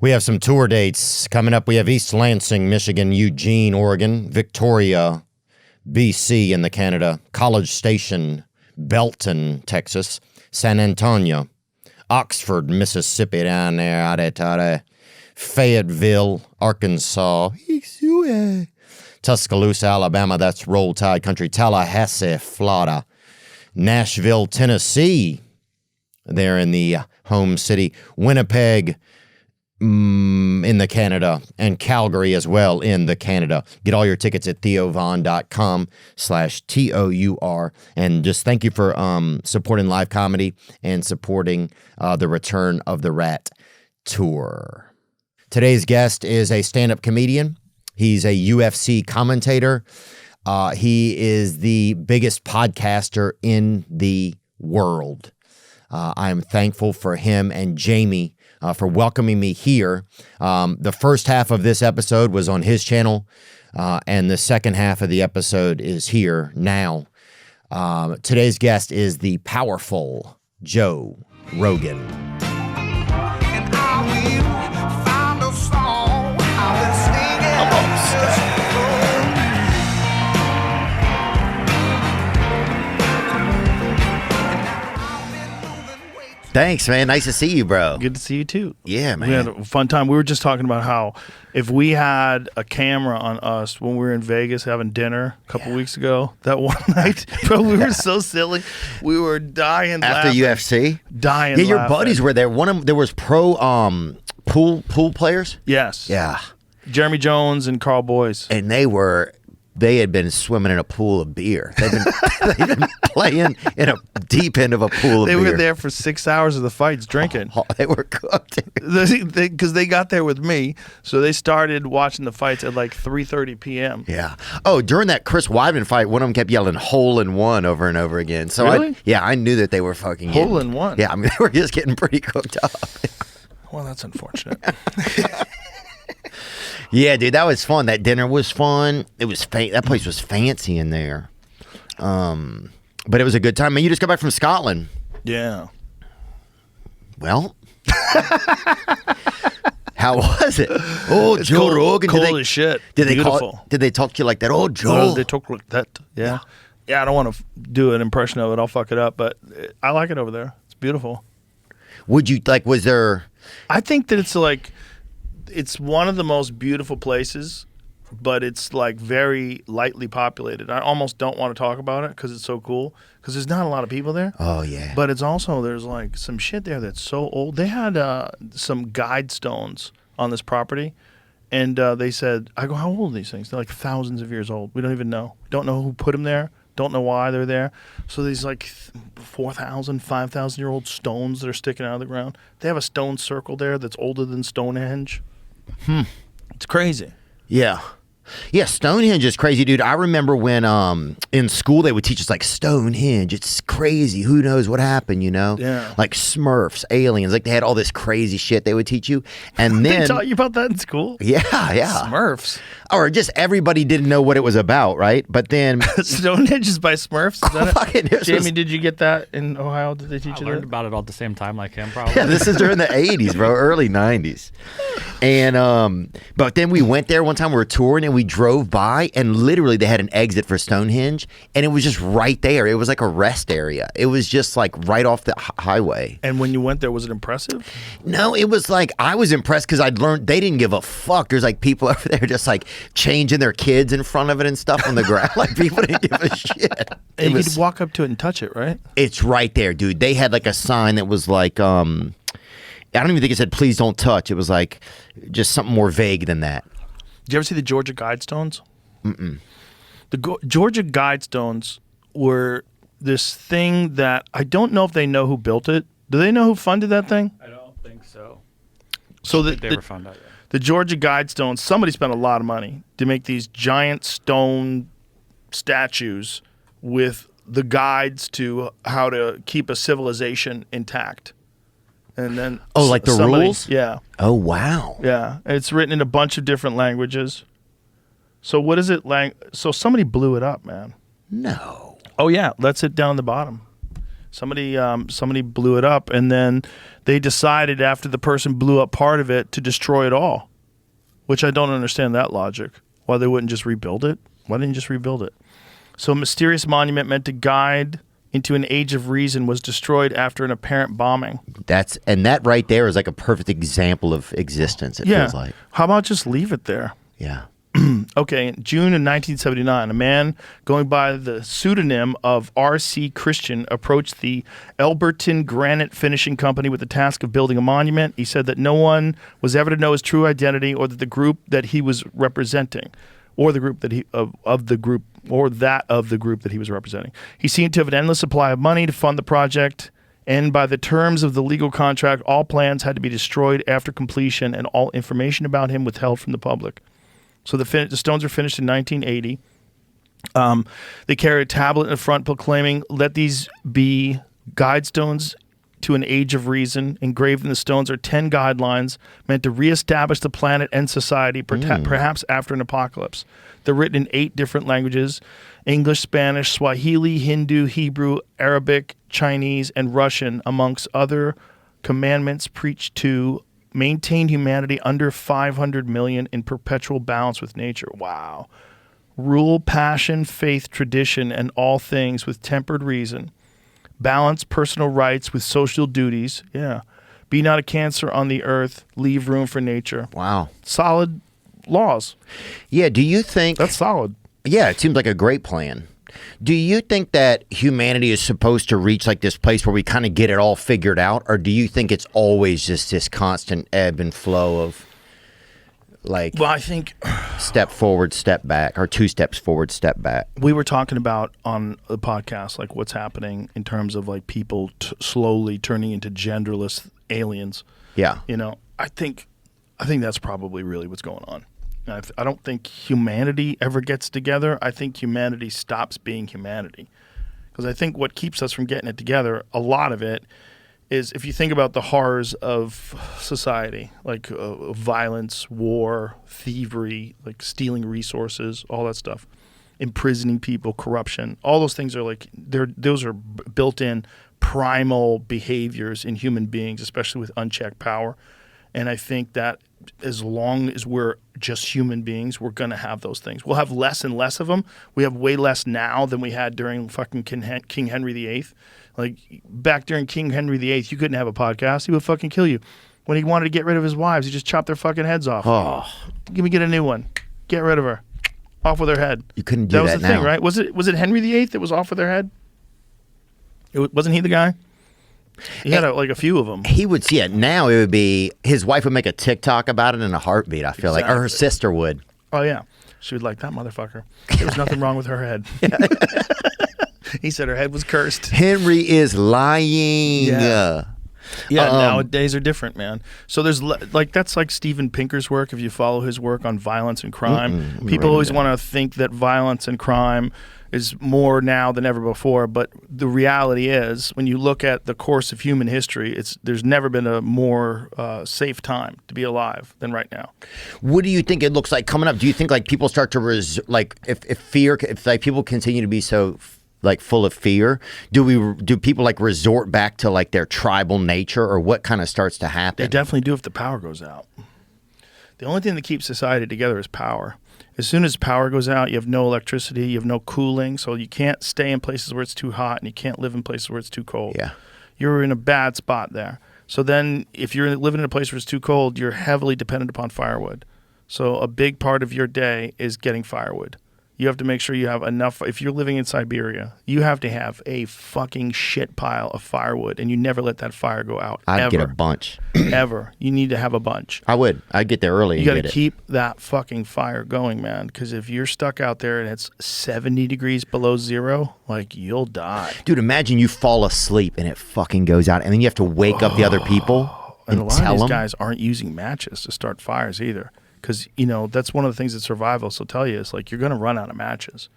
We have some tour dates coming up. We have East Lansing, Michigan, Eugene, Oregon, Victoria, BC in the Canada, College Station, Belton, Texas, San Antonio, Oxford, Mississippi down there, out there, Fayetteville, Arkansas, Tuscaloosa, Alabama, that's Roll Tide Country, Tallahassee, Florida, Nashville, Tennessee, there in the home city, Winnipeg, in the Canada, and Calgary as well in the Canada. Get all your tickets at theovon.com/TOUR. And just thank you for supporting live comedy and supporting the Return of the Rat tour. Today's guest is a stand-up comedian. He's a UFC commentator. He is the biggest podcaster in the world. I am thankful for him and Jamie for welcoming me here. The first half of this episode was on his channel, and the second half of the episode is here now. Today's guest is the powerful Joe Rogan. And I will find a song I've been singing. Thanks, man. Nice to see you, bro. Good to see you, too. Yeah, man. We had a fun time. We were just talking about how if we had a camera on us when we were in Vegas having dinner a couple weeks ago, that one night, bro, we were so silly. We were dying After laughing. UFC? Dying Yeah, your laughing. buddies were there. There was pro pool players? Yes. Yeah. Jeremy Jones and Carl Boyce. And they had been swimming in a pool of beer. They've been playing in a deep end of a pool of beer. They were there for 6 hours of the fights drinking. Oh, they were cooked. Because they got there with me, so they started watching the fights at like 3:30 p.m. Yeah. Oh, during that Chris Weidman fight, one of them kept yelling "hole in one" over and over again. So really? I knew that they were fucking hole in one. Yeah, I mean they were just getting pretty cooked up. Well, that's unfortunate. Yeah, dude, that was fun. That dinner was fun. It was that place was fancy in there. But it was a good time. Man, you just got back from Scotland. Yeah. Well, how was it? Oh, It's Joe Rogan. Cold as shit. Did they Beautiful. did they talk to you like that? Oh, Joe. They talk like that. Yeah. Yeah, I don't want to do an impression of it. I'll fuck it up, but I like it over there. It's beautiful. Would you like? Was there? I think that it's one of the most beautiful places, but it's like very lightly populated. I almost don't want to talk about it because it's so cool. Because there's not a lot of people there. Oh yeah. But it's also there's like some shit there that's so old. They had some guide stones on this property, and they said, "I go, how old are these things?" They're like thousands of years old. We don't even know. Don't know who put them there. Don't know why they're there. So these like 4,000, 5,000-year-old stones that are sticking out of the ground. They have a stone circle there that's older than Stonehenge. It's crazy. Yeah. Yeah, Stonehenge is crazy, dude. I remember when in school they would teach us like Stonehenge. It's crazy. Who knows what happened, you know? Yeah. Like Smurfs, aliens. Like they had all this crazy shit they would teach you. And then They taught you about that in school? Yeah. Smurfs. Or just everybody didn't know what it was about, right? But then Stonehenge is by Smurfs? Is that Fucking- it? Jamie, did you get that in Ohio? Did they teach I you learned that? about it all at the same time like him, probably. Yeah, this is during the 80s, bro, early 90s. And but then we went there one time, we were touring and we drove by and literally they had an exit for Stonehenge and it was just right there. It was like a rest area. It was just like right off the highway. And when you went there, was it impressive? No, it was like I was impressed because I'd learned they didn't give a fuck. There's like people over there just like changing their kids in front of it and stuff on the ground. Like people didn't give a shit. And you could walk up to it and touch it, right? It's right there, dude. They had like a sign that was like, I don't even think it said "please don't touch." It was like just something more vague than that. Did you ever see the Georgia Guidestones? Mm-mm. The Georgia Guidestones were this thing that I don't know if they know who built it. Do they know who funded that thing? I don't think so. So They ever found out yet. the Georgia Guidestones, somebody spent a lot of money to make these giant stone statues with the guides to how to keep a civilization intact. And then like the rules? Yeah. Oh wow. Yeah. It's written in a bunch of different languages. So what is it so somebody blew it up, man. No. Oh yeah, let's it down the bottom. Somebody blew it up, and then they decided after the person blew up part of it to destroy it all, which I don't understand that logic. Why they wouldn't just rebuild it? Why didn't you just rebuild it? So a mysterious monument meant to guide into an age of reason was destroyed after an apparent bombing. That right there is like a perfect example of existence, it feels like. How about just leave it there? Yeah. Okay, in June of 1979, a man going by the pseudonym of R.C. Christian approached the Elberton Granite Finishing Company with the task of building a monument. He said that no one was ever to know his true identity or that the group that he was representing, or the group that he of the group or that of the group that he was representing. He seemed to have an endless supply of money to fund the project, and by the terms of the legal contract, all plans had to be destroyed after completion and all information about him withheld from the public. So the stones were finished in 1980. They carried a tablet in the front proclaiming, "Let these be guide stones to an age of reason." Engraved in the stones are 10 guidelines meant to reestablish the planet and society, perhaps after an apocalypse. They're written in 8 different languages: English, Spanish, Swahili, Hindu, Hebrew, Arabic, Chinese, and Russian, amongst other commandments preached to maintain humanity under 500 million in perpetual balance with nature. Wow. Rule, passion, faith, tradition, and all things with tempered reason. Balance personal rights with social duties. Yeah. Be not a cancer on the earth. Leave room for nature. Wow. Solid laws. Yeah, do you think... That's solid. Yeah, it seems like a great plan. Do you think that humanity is supposed to reach like this place where we kind of get it all figured out? Or do you think it's always just this constant ebb and flow of like... Well, I think... step forward, step back, or 2 steps forward, step back. We were talking about on the podcast, like what's happening in terms of like people slowly turning into genderless aliens. Yeah. You know, I think that's probably really what's going on. I don't think humanity ever gets together. I think humanity stops being humanity. Because I think what keeps us from getting it together, a lot of it, is if you think about the horrors of society, like violence, war, thievery, like stealing resources, all that stuff, imprisoning people, corruption, all those things are like, those are built-in primal behaviors in human beings, especially with unchecked power. And I think that as long as we're just human beings, we're going to have those things. We'll have less and less of them. We have way less now than we had during fucking King Henry VIII. Like, back during King Henry VIII, you couldn't have a podcast. He would fucking kill you. When he wanted to get rid of his wives, he just chopped their fucking heads off. Oh. Get a new one. Get rid of her. Off with her head. You couldn't do that now. That was the thing, right? Was it Henry VIII that was off with their head? Wasn't he the guy? He had like a few of them. He would see it. Now it would be, his wife would make a TikTok about it in a heartbeat, I feel like. Or her sister would. Oh, yeah. She would like, that motherfucker. There was nothing wrong with her head. He said her head was cursed. Henry is lying. Yeah. Yeah, nowadays are different, man. So there's like, that's like Steven Pinker's work. If you follow his work on violence and crime, people always want to think that violence and crime is more now than ever before. But the reality is, when you look at the course of human history, there's never been a more safe time to be alive than right now. What do you think it looks like coming up? Do you think like people start to if like people continue to be so like full of fear, do people like resort back to like their tribal nature, or what kind of starts to happen? They definitely do if the power goes out. The only thing that keeps society together is power. As soon as power goes out, you have no electricity, you have no cooling, so you can't stay in places where it's too hot, and you can't live in places where it's too cold. Yeah. You're in a bad spot there. So then if you're living in a place where it's too cold, you're heavily dependent upon firewood. So a big part of your day is getting firewood. You have to make sure you have enough. If you're living in Siberia, you have to have a fucking shit pile of firewood, and you never let that fire go out. I'd get a bunch. Ever. You need to have a bunch. I would. I'd get there early. You got to keep that fucking fire going, man, because if you're stuck out there and it's 70 degrees below zero, like, you'll die. Dude, imagine you fall asleep and it fucking goes out, and then you have to wake up the other people and a lot tell of these them. guys aren't using matches to start fires either. Because, you know, that's one of the things that survivalists will tell you is, like, you're going to run out of matches.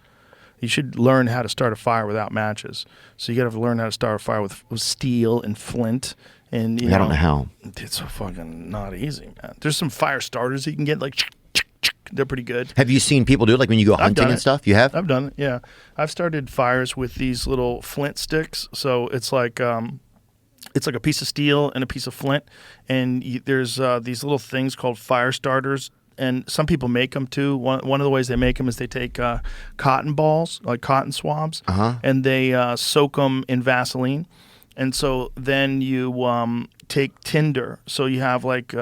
You should learn how to start a fire without matches. So you got to learn how to start a fire with steel and flint. And I don't know how. It's fucking not easy, man. There's some fire starters you can get, like, They're pretty good. Have you seen people do it, like when you go hunting done and it. stuff? You have? I've done it, yeah. I've started fires with these little flint sticks. So it's like a piece of steel and a piece of flint. And there's these little things called fire starters. And some people make them too. One of the ways they make them is they take cotton balls, like cotton swabs, and they soak them in Vaseline. And so then you take tinder. So you have like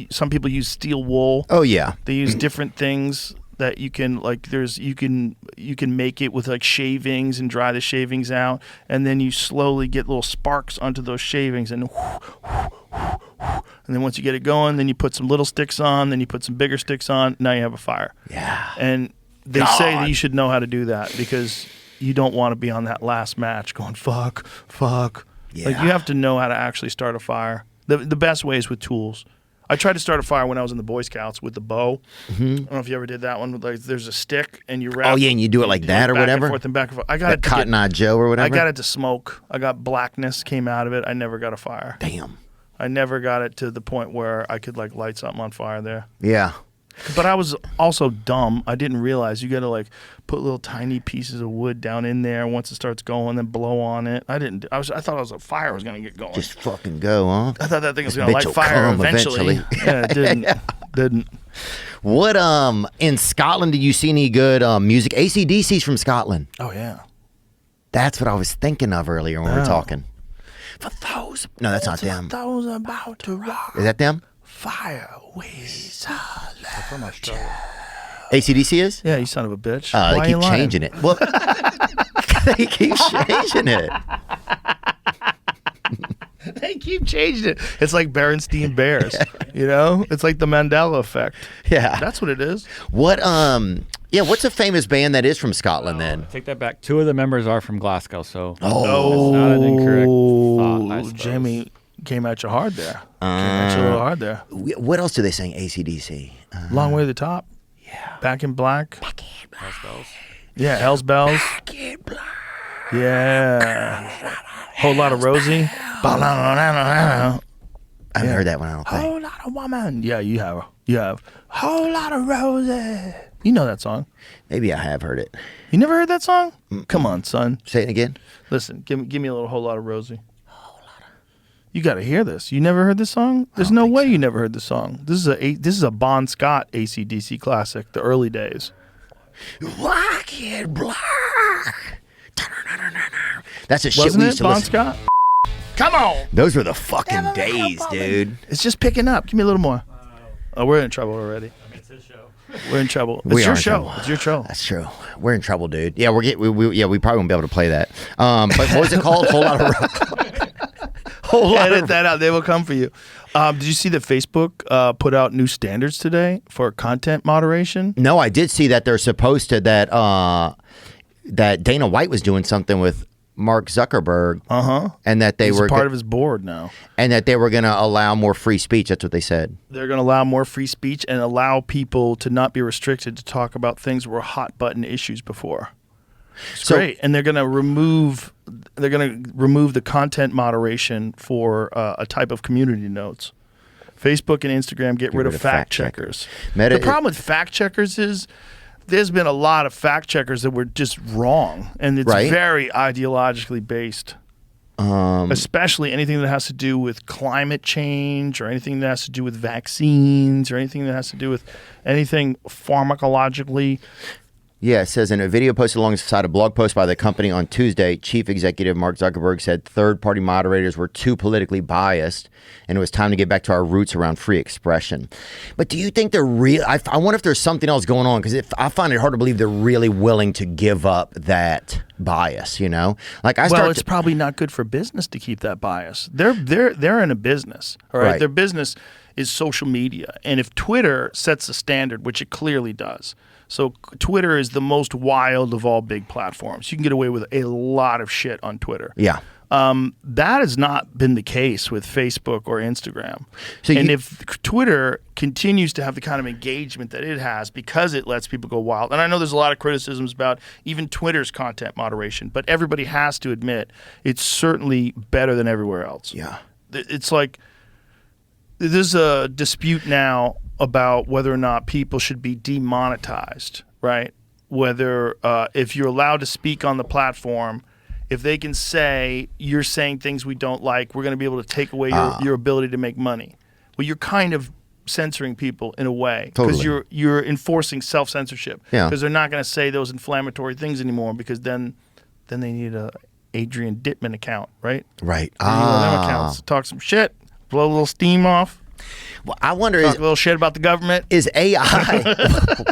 some people use steel wool. Oh yeah. They use different things that you can you can make it with like shavings and dry the shavings out, and then you slowly get little sparks onto those shavings, and then once you get it going, then you put some little sticks on, then you put some bigger sticks on. Now you have a fire. Yeah. And they say that you should know how to do that because you don't want to be on that last match going fuck. Yeah. Like you have to know how to actually start a fire. The best way is with tools. I tried to start a fire when I was in the Boy Scouts with the bow. I don't know if you ever did that one. Like, there's a stick and you wrap. Oh yeah, and you do it like that or whatever. Back and forth. I got it to Cotton Eye Joe or whatever. I got it to smoke. I got blackness came out of it. I never got a fire. Damn. I never got it to the point where I could like light something on fire there. Yeah. But I was also dumb. I didn't realize you got to like put little tiny pieces of wood down in there once it starts going, then blow on it. I thought a fire was gonna get going. Just fucking go, huh? I thought that thing was This gonna bitch light will fire come eventually. Yeah, it didn't. Yeah. Didn't. What in Scotland did you see any good music? AC/DC's from Scotland. Oh yeah. That's what I was thinking of earlier when we were Oh. talking. For those. No, that's not them. Those about to rock. Is that them? Fire ways. They're from Australia. AC/DC is? Yeah, you son of a bitch. They Why keep you lying? changing it. Well, they keep changing it. They keep changing it. It's like Berenstein Bears. You know? It's like the Mandela effect. Yeah. That's what it is. What what's a famous band that is from Scotland then? Take that back. 2 of the members are from Glasgow, so Oh, that's not an incorrect thought, I suppose. Jamie came at you hard there. Came at you a little hard there. What else do they sing? AC/DC. Long way to the top. Yeah. Back in black. Hell's Bells. Yeah, Hell's Bells. Yeah. Whole lot of Rosie. I haven't heard that one, I don't think. Whole lot of woman. Yeah, you have. You have. Whole lot of Rosie. You know that song. Maybe I have heard it. You never heard that song? Come on, son. Say it again. Listen, give me a little whole lot of Rosie. You got to hear this. You never heard this song? There's no way you never heard this song. This is a Bon Scott AC/DC classic, the early days. Black and black. That's a shit Wasn't we it used to Bon listen. Scott? Come on. Those were the fucking days, dude. It's just picking up. Give me a little more. Oh, we're in trouble already. I mean, it's his show. We're in trouble. We It's are your in show. trouble. It's your show. That's true. We're in trouble, dude. Yeah, we probably won't be able to play that. But what was it called? Whole lot of Edit that out. They will come for you. Did you see that Facebook put out new standards today for content moderation? No, I did see that they're supposed to that Dana White was doing something with Mark Zuckerberg. And that He's a part of his board now. And that they were going to allow more free speech. That's what they said. They're going to allow more free speech and allow people to not be restricted to talk about things that were hot button issues before. It's great. And they're going to remove the content moderation for a type of community notes. Facebook and Instagram get rid of fact checkers. The problem with fact checkers is there's been a lot of fact checkers that were just wrong, and it's very ideologically based. Especially anything that has to do with climate change or anything that has to do with vaccines or anything that has to do with anything pharmacologically. Yeah, it says in a video posted alongside a blog post by the company on Tuesday, Chief Executive Mark Zuckerberg said third-party moderators were too politically biased and it was time to get back to our roots around free expression. But do you think they're real? I wonder if there's something else going on, because I find it hard to believe they're really willing to give up that bias, you know? Like it's probably not good for business to keep that bias. They're in a business, all right? Their business is social media. And if Twitter sets a standard, which it clearly does, so Twitter is the most wild of all big platforms. You can get away with a lot of shit on Twitter. Yeah. That has not been the case with Facebook or Instagram. If Twitter continues to have the kind of engagement that it has because it lets people go wild, and I know there's a lot of criticisms about even Twitter's content moderation, but everybody has to admit it's certainly better than everywhere else. Yeah. It's like there's a dispute now about whether or not people should be demonetized, right? Whether if you're allowed to speak on the platform, if they can say you're saying things we don't like, we're going to be able to take away your ability to make money. Well, you're kind of censoring people in a way because Totally. you're enforcing self-censorship Yeah. because they're not going to say those inflammatory things anymore because then they need a Adrian Dittman account, right? Right. Any one of them accounts, talk some shit, blow a little steam off, Well, I wonder talk a little shit about the government. is AI.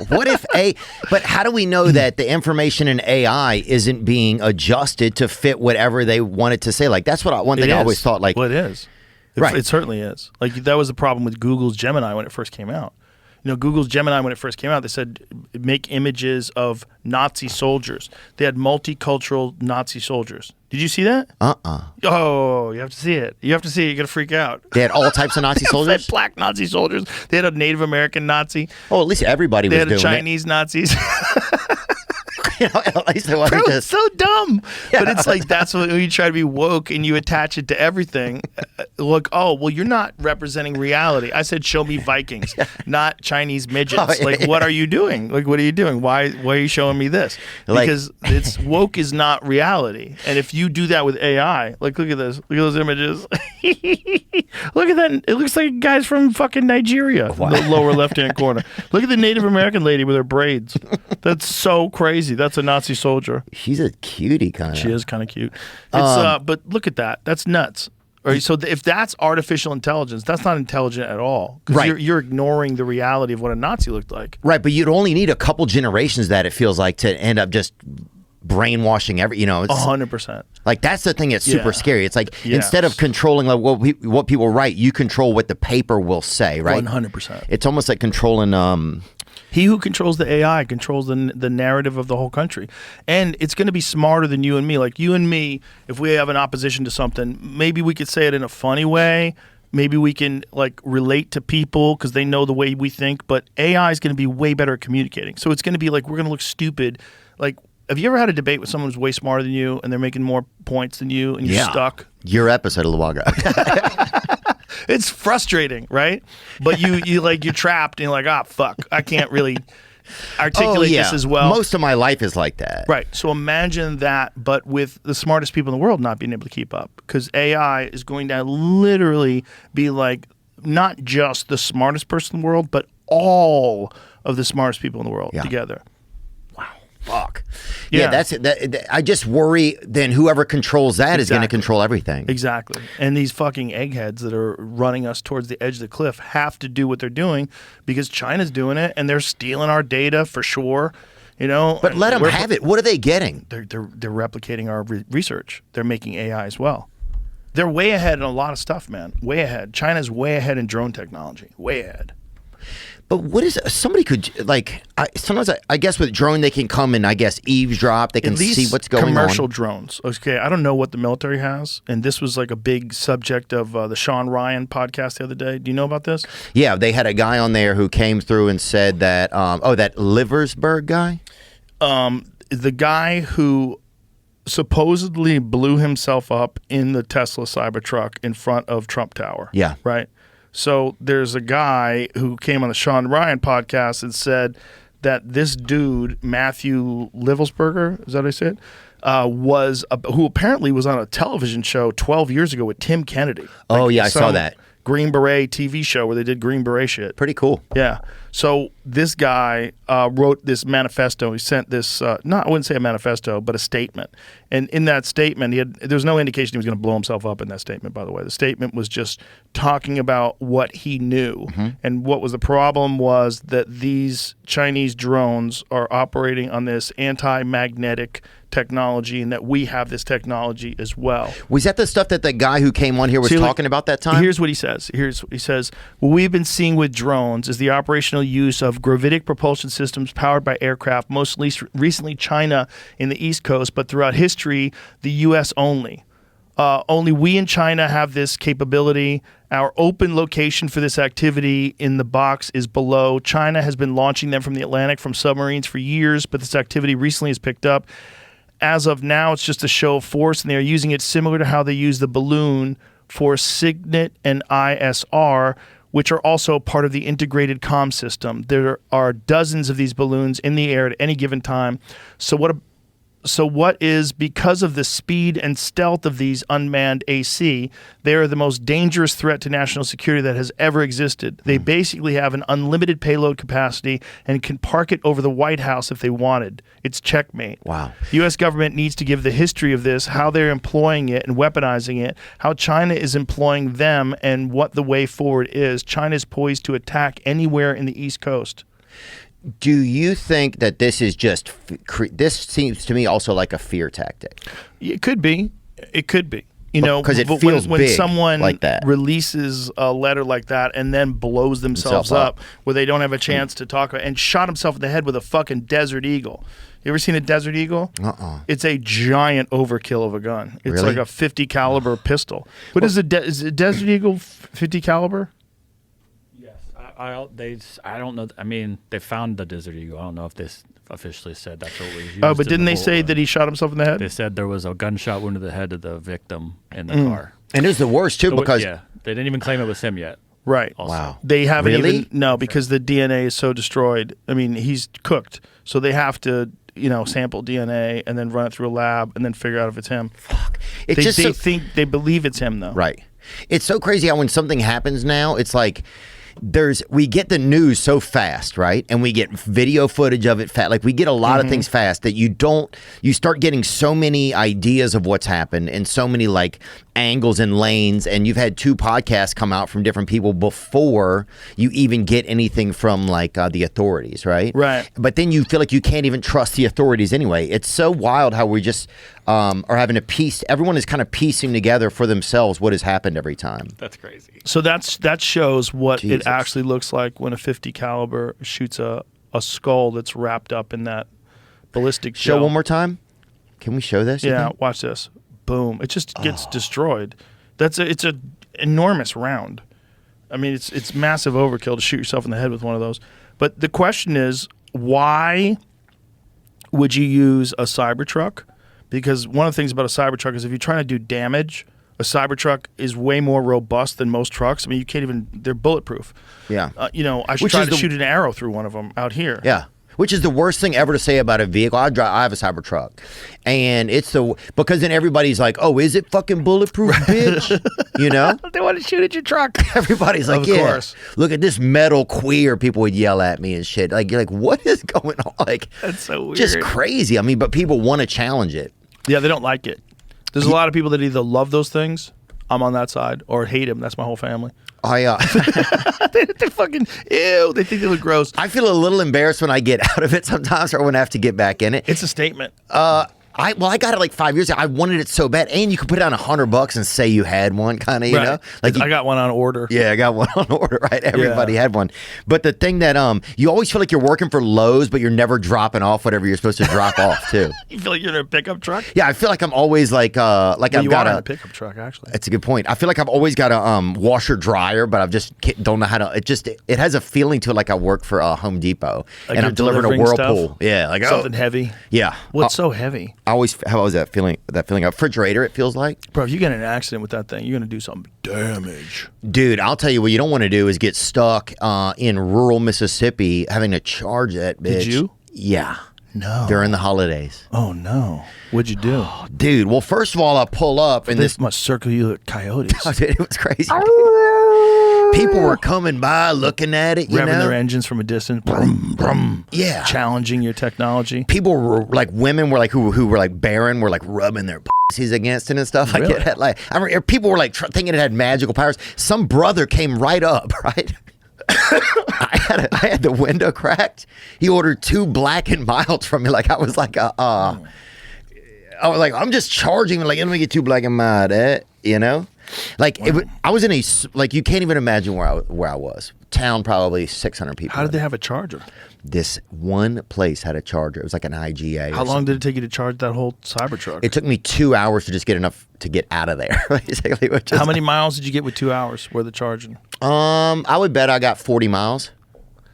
What if But how do we know that the information in AI isn't being adjusted to fit whatever they want it to say? Like that's what one thing I always thought. Like, well, it is. Right. It certainly is. Like that was the problem with Google's Gemini when it first came out. You know, Google's Gemini when it first came out, they said make images of Nazi soldiers. They had multicultural Nazi soldiers. Did you see that? Oh, you have to see it. You have to see it. You're going to freak out. They had all types of Nazi They had soldiers. black Nazi soldiers. They had a Native American Nazi. Oh, at least everybody They was had doing Chinese Nazis. You know, at least they weren't Bro, it's just. so dumb. But it's like that's when you try to be woke and you attach it to everything. Look, oh, well, you're not representing reality. I said, show me Vikings, not Chinese midgets. Oh, yeah, like, what are you doing? Like, what are you doing? Why are you showing me this? Like- Because it's woke is not reality. And if you do that with AI, like, look at this. Look at those images. Look at that. It looks like guys from fucking Nigeria in the lower left-hand corner. Look at the Native American lady with her braids. That's so crazy. That's a Nazi soldier. She's a cutie kind of. She is kind of cute. It's but look at that. That's nuts. All right, so if that's artificial intelligence, that's not intelligent at all. 'Cause Right. You're ignoring the reality of what a Nazi looked like. Right, but you'd only need a couple generations that it feels like to end up just brainwashing every. You know, it's 100%. like that's the thing that's super Yeah. scary. It's like Yes. instead of controlling like what people write, you control what the paper will say. Right, 100%. It's almost like controlling. He who controls the AI controls the narrative of the whole country. And it's going to be smarter than you and me. Like you and me, if we have an opposition to something, maybe we could say it in a funny way. Maybe we can like relate to people because they know the way we think. But AI is going to be way better at communicating. So it's going to be like we're going to look stupid. Like, have you ever had a debate with someone who's way smarter than you and they're making more points than you and you're stuck? Your episode a little while ago. It's frustrating, right? But you're trapped and you're like, ah, fuck, I can't really articulate this as well. Most of my life is like that. Right. So imagine that, but with the smartest people in the world not being able to keep up, because AI is going to literally be like not just the smartest person in the world, but all of the smartest people in the world together. Fuck. Yeah. Yeah, that's it. I just worry then whoever controls that is going to Exactly. control everything. Exactly. And these fucking eggheads that are running us towards the edge of the cliff have to do what they're doing because China's doing it and they're stealing our data for sure. You know, But let them have it. What are they getting? They're replicating our research. They're making AI as well. They're way ahead in a lot of stuff, man. Way ahead. China's way ahead in drone technology. Way ahead. But what is somebody could like? Sometimes I guess with drone they can come and I guess eavesdrop. They can At least see what's going commercial on. drones. Okay, I don't know what the military has, and this was like a big subject of the Sean Ryan podcast the other day. Do you know about this? Yeah, they had a guy on there who came through and said that. That Liversburg guy. The guy who supposedly blew himself up in the Tesla Cybertruck in front of Trump Tower. Yeah. Right. So there's a guy who came on the Sean Ryan podcast and said that this dude, Matthew Livelsberger, is that how I say it? Who apparently was on a television show 12 years ago with Tim Kennedy. Oh, yeah, I saw some that. Green Beret TV show where they did Green Beret shit. Pretty cool. Yeah. So this guy wrote this manifesto. He sent this, I wouldn't say a manifesto, but a statement. And in that statement, there was no indication he was going to blow himself up in that statement, by the way. The statement was just talking about what he knew. And what was the problem was that these Chinese drones are operating on this anti-magnetic technology and that we have this technology as well. Was that the stuff that the guy who came on here was See, talking about that time? Here's what he says. He says, what we've been seeing with drones is the operational use of gravitic propulsion systems powered by aircraft, most recently China in the East Coast, but throughout history, the U.S. only. Only we in China have this capability. Our open location for this activity in the box is below. China has been launching them from the Atlantic from submarines for years, but this activity recently has picked up. As of now, it's just a show of force, and they are using it similar to how they use the balloon for Signet and ISR, which are also part of the integrated comm system. There are dozens of these balloons in the air at any given time. So what is, because of the speed and stealth of these unmanned AC, they are the most dangerous threat to national security that has ever existed. They basically have an unlimited payload capacity and can park it over the White House if they wanted. It's checkmate. Wow. The U.S. government needs to give the history of this, how they're employing it and weaponizing it, how China is employing them, and what the way forward is. China is poised to attack anywhere in the East Coast. Do you think that this is just this seems to me also like a fear tactic? It could be. It could be. You know, because it feels when big someone like that. releases a letter like that and then blows themselves up where they don't have a chance to talk about, and shot himself in the head with a fucking Desert Eagle. You ever seen a Desert Eagle? It's a giant overkill of a gun. It's like a 50 caliber pistol. What is is a Desert Eagle 50 caliber? I don't know. I mean, they found the Desert Eagle. I don't know if they officially said that's what was used. Oh, but didn't they say that he shot himself in the head? They said there was a gunshot wound to the head of the victim in the car. And it was the worst too because they didn't even claim it was him yet. Right. Also. Wow. They haven't Really? even because the DNA is so destroyed. I mean, he's cooked, so they have to sample DNA and then run it through a lab and then figure out if it's him. Fuck. They believe it's him though. Right. It's so crazy how when something happens now, it's like we get the news so fast, right? And we get video footage of it fast. Like we get a lot of things fast that you start getting so many ideas of what's happened and so many like angles and lanes. And you've had 2 podcasts come out from different people before you even get anything from like the authorities, right? Right. But then you feel like you can't even trust the authorities anyway. It's so wild how we just are having to piece. Everyone is kind of piecing together for themselves what has happened every time. That's crazy. So that shows what Jesus. it actually looks like when a 50 caliber shoots a skull that's wrapped up in that ballistic Show gel. one more time. Can we show this? you Yeah, think? watch this. Boom! It just gets destroyed. It's a enormous round. I mean, it's massive overkill to shoot yourself in the head with one of those. But the question is, why would you use a Cybertruck? Because one of the things about a Cybertruck is if you're trying to do damage, a Cybertruck is way more robust than most trucks. I mean, you can't even, they're bulletproof. Yeah. I should try to shoot an arrow through one of them out here. Yeah. Which is the worst thing ever to say about a vehicle. I have a Cybertruck, and because then everybody's like, "Oh, is it fucking bulletproof, bitch?" You know? They want to shoot at your truck. Everybody's like, Of "Yeah, course. look at this metal queer." People would yell at me and shit. Like, you're like, "What is going on?" Like, That's so weird. just crazy. I mean, but people want to challenge it. Yeah, they don't like it. There's a lot of people that either love those things, I'm on that side, or hate them. That's my whole family. They fucking, ew, they think they look gross. I feel a little embarrassed when I get out of it sometimes, or when I have to get back in it. It's a statement. I got it like 5 years ago. I wanted it so bad, and you could put down $100 and say you had one, kind of, you know. Like I got one on order. Yeah, I got one on order. Right, everybody had one. But the thing that you always feel like you're working for Lowe's, but you're never dropping off whatever you're supposed to drop off too. You feel like you're in a pickup truck? Yeah, I feel like I'm always like I've You got are in a pickup truck, actually. That's a good point. I feel like I've always got a washer dryer, but I've just don't know how to. It has a feeling to it like I work for Home Depot Like and you're I'm delivering a delivering Whirlpool. stuff? Yeah, like Something heavy. Yeah. What's so heavy? I always how was that feeling? That feeling, a refrigerator. It feels like. Bro, if you get in an accident with that thing, you're gonna do some damage. Dude, I'll tell you what you don't want to do is get stuck in rural Mississippi having to charge that bitch. Did you? Yeah. No. During the holidays. Oh no. What'd you do? Dude, well, first of all, I pull up and This must circle you at coyotes. Oh, dude, it was crazy. People were coming by, looking at it, you Revving know? their engines from a distance. Brum, brum. Yeah. Challenging your technology. People were like, women were like, who were like barren, were like rubbing their pussies against it and stuff. Like Really? it had like, I remember people were like thinking it had magical powers. Some brother came right up, right? I had the window cracked. He ordered 2 Black and Milds from me. Like I was like, I was like, I'm just charging. Like, let me get 2 Black and Mild, you know? Like I was in a like you can't even imagine where I was. Town, probably 600 people. How did they have a charger? This one place had a charger. It was like an IGA. How long did it take you to charge that whole Cybertruck? It took me 2 hours to just get enough to get out of there. Basically, How many miles did you get with 2 hours worth of charging? I would bet I got 40 miles.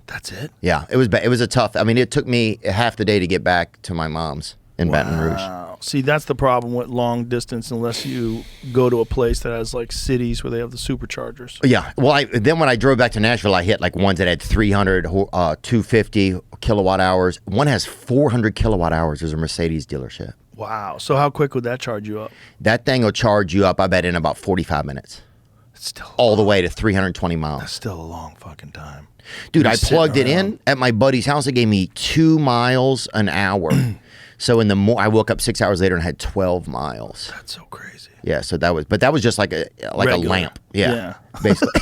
That's it? Yeah, it was a tough. I mean, it took me half the day to get back to my mom's in Baton Rouge. See, that's the problem with long distance unless you go to a place that has like cities where they have the superchargers. Yeah. Well, then when I drove back to Nashville, I hit like ones that had 300, 250 kilowatt hours. One has 400 kilowatt hours. There's a Mercedes dealership. Wow. So how quick would that charge you up? That thing will charge you up, I bet, in about 45 minutes. It's still all the way to 320 miles. That's still a long fucking time. Dude, You're I plugged it sitting in at my buddy's house. It gave me 2 miles an hour. So in the I woke up 6 hours later and had 12 miles. That's so crazy. Yeah, so that was just like a Regular. lamp. Yeah. Basically.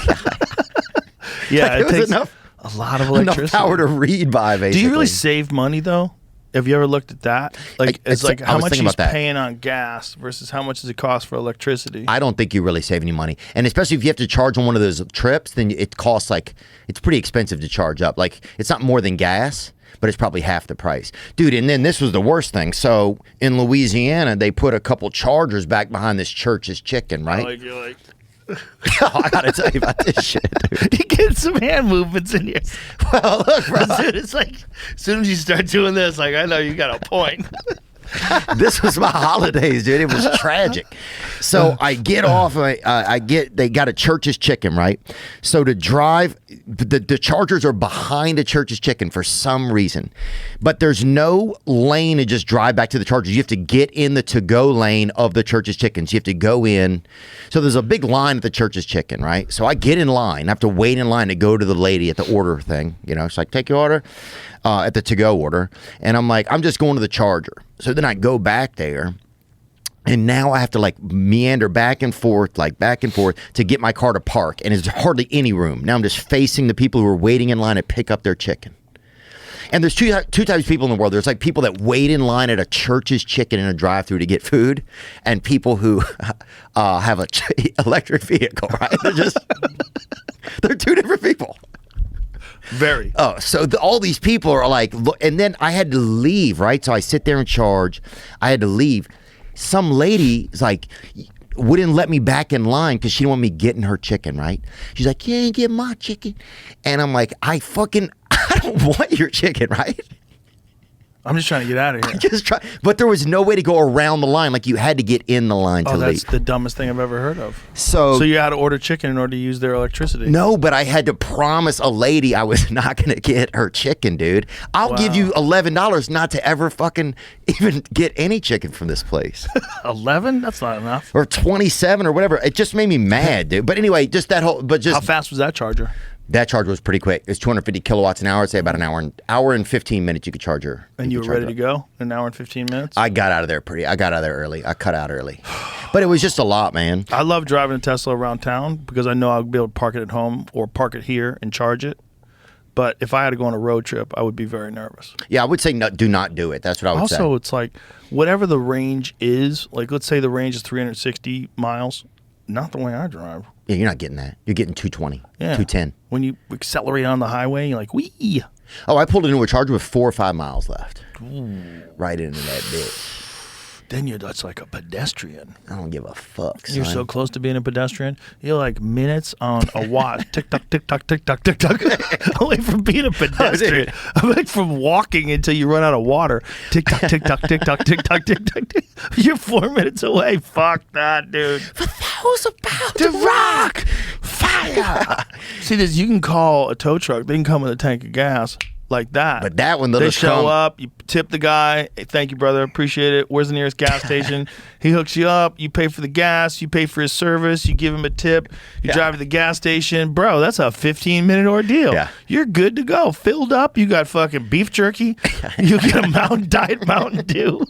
Yeah, Like, it takes enough a lot of electricity. enough power to read by, basically. Do you really save money though? Have you ever looked at that? Like, it's like how much he's paying on gas versus how much does it cost for electricity? I don't think you really save any money. And especially if you have to charge on one of those trips, then it costs it's pretty expensive to charge up. Like, it's not more than gas, but it's probably half the price. Dude, and then this was the worst thing. So in Louisiana, they put a couple chargers back behind this Church's Chicken, right? You're like, Oh, I gotta tell you about this shit, dude. you get some hand movements in here. Well, look, bro. Dude, it's like, as soon as you start doing this, like, I know you got a point. This was my holidays, dude. It was tragic. So I get off. They got a Church's Chicken, right? So to drive, the chargers are behind a Church's Chicken for some reason, but there's no lane to just drive back to the chargers. You have to get in the to-go lane of the Church's Chickens. You have to go in. So there's a big line at the Church's Chicken, right? So I get in line. I have to wait in line to go to the lady at the order thing. You know, it's like, take your order. At the to-go order, and I'm like, I'm just going to the charger. So then I go back there, and now I have to like meander back and forth to get my car to park, and there's hardly any room. Now I'm just facing the people who are waiting in line to pick up their chicken. And there's two types of people in the world. There's like people that wait in line at a Church's Chicken in a drive-thru to get food, and people who have a electric vehicle, right? They're two different people. Very. Oh, so all these people are like, look, and then I had to leave, right? So I sit there and charge. I had to leave. Some lady is like, wouldn't let me back in line because she didn't want me getting her chicken, right? She's like, you ain't getting my chicken. And I'm like, I don't want your chicken, right? I'm just trying to get out of here. But there was no way to go around the line. Like, you had to get in the line to leave. That's the dumbest thing I've ever heard of. So you had to order chicken in order to use their electricity? No, but I had to promise a lady I was not going to get her chicken, dude. I'll give you $11 not to ever fucking even get any chicken from this place. 11? That's not enough. Or 27 or whatever. It just made me mad, dude. But anyway, how fast was that charger? That charger was pretty quick. It was 250 kilowatts an hour. I'd say about an hour and 15 minutes you could charge her. And you were ready to go in an hour and 15 minutes? I got out of there early. I cut out early. But it was just a lot, man. I love driving a Tesla around town because I know I'll be able to park it at home or park it here and charge it. But if I had to go on a road trip, I would be very nervous. Yeah, I would say no, do not do it. That's what I would say. Also, it's like whatever the range is, like let's say the range is 360 miles, not the way I drive. Yeah, you're not getting that. You're getting 220, 210. When you accelerate on the highway, you're like, wee. Oh, I pulled into a charger with 4 or 5 miles left. Ooh. Right into that bit. Then that's like a pedestrian. I don't give a fuck, son. You're so close to being a pedestrian. You're like minutes on a watch. Tick tock, tick tock, tick tock, tick tock. Away from being a pedestrian. I'm like from walking until you run out of water. Tick tock, tick tock, tick tock, tick tock, tick tock. You're 4 minutes away. Fuck that, dude. The thow's about to rock. Fire. See this? You can call a tow truck. They can come with a tank of gas. Like that. But that one, they show up, you tip the guy, hey, thank you, brother, appreciate it. Where's the nearest gas station? He hooks you up, you pay for the gas, you pay for his service, you give him a tip, you drive to the gas station. Bro, that's a 15-minute ordeal. Yeah. You're good to go. Filled up, you got fucking beef jerky, you get a Diet Mountain Dew.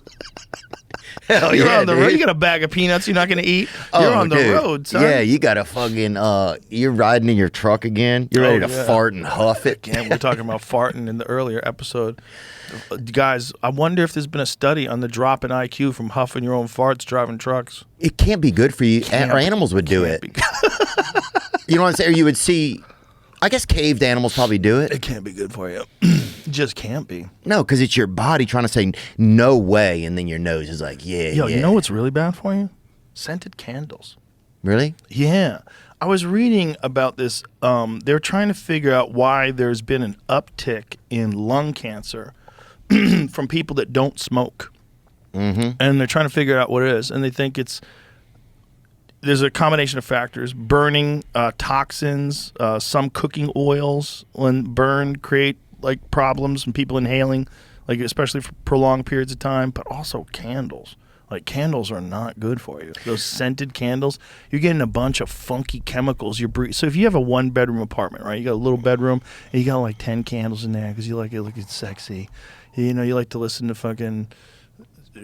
Hell you're yeah, on the road. You got a bag of peanuts you're not going to eat. You're on the road, son. Yeah, you got a fucking, you're riding in your truck again. You're ready to fart and huff it. Again, we're talking about farting in the earlier episode. Guys, I wonder if there's been a study on the drop in IQ from huffing your own farts driving trucks. It can't be good for you. Or animals would do it. You know what I'm saying? Or you would see, I guess caved animals probably do it. It can't be good for you. It just can't be. No, because it's your body trying to say no way, and then your nose is like, yeah. You know what's really bad for you? Scented candles. Really? Yeah. I was reading about this. They're trying to figure out why there's been an uptick in lung cancer from people that don't smoke. and they're trying to figure out what it is, and they think there's a combination of factors: burning, toxins, some cooking oils when burned create like problems, and people inhaling, like especially for prolonged periods of time, but also candles. Like candles are not good for you. Those scented candles, you're getting a bunch of funky chemicals. So if you have a 1-bedroom apartment, right? You got a little bedroom and you got like 10 candles in there because you like it looking sexy. You know, you like to listen to fucking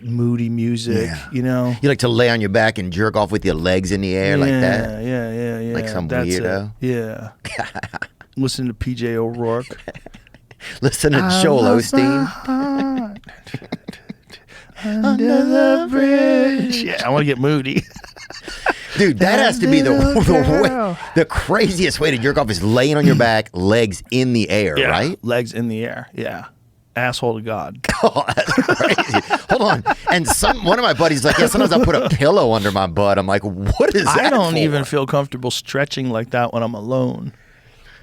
moody music. Yeah. You know, You like to lay on your back and jerk off with your legs in the air like that? Yeah. Like some That's weirdo? it. Yeah. Listen to PJ O'Rourke. Listen to Joel Osteen. Under the bridge. Yeah, I want to get moody. Dude, that has to be the craziest way to jerk off is laying on your back, legs in the air, Yeah, right? legs in the air. Yeah. Asshole to God. Oh, that's crazy. Hold on. And one of my buddies is like, yeah, sometimes I put a pillow under my butt. I'm like, what is that I don't for? even feel comfortable stretching like that when I'm alone.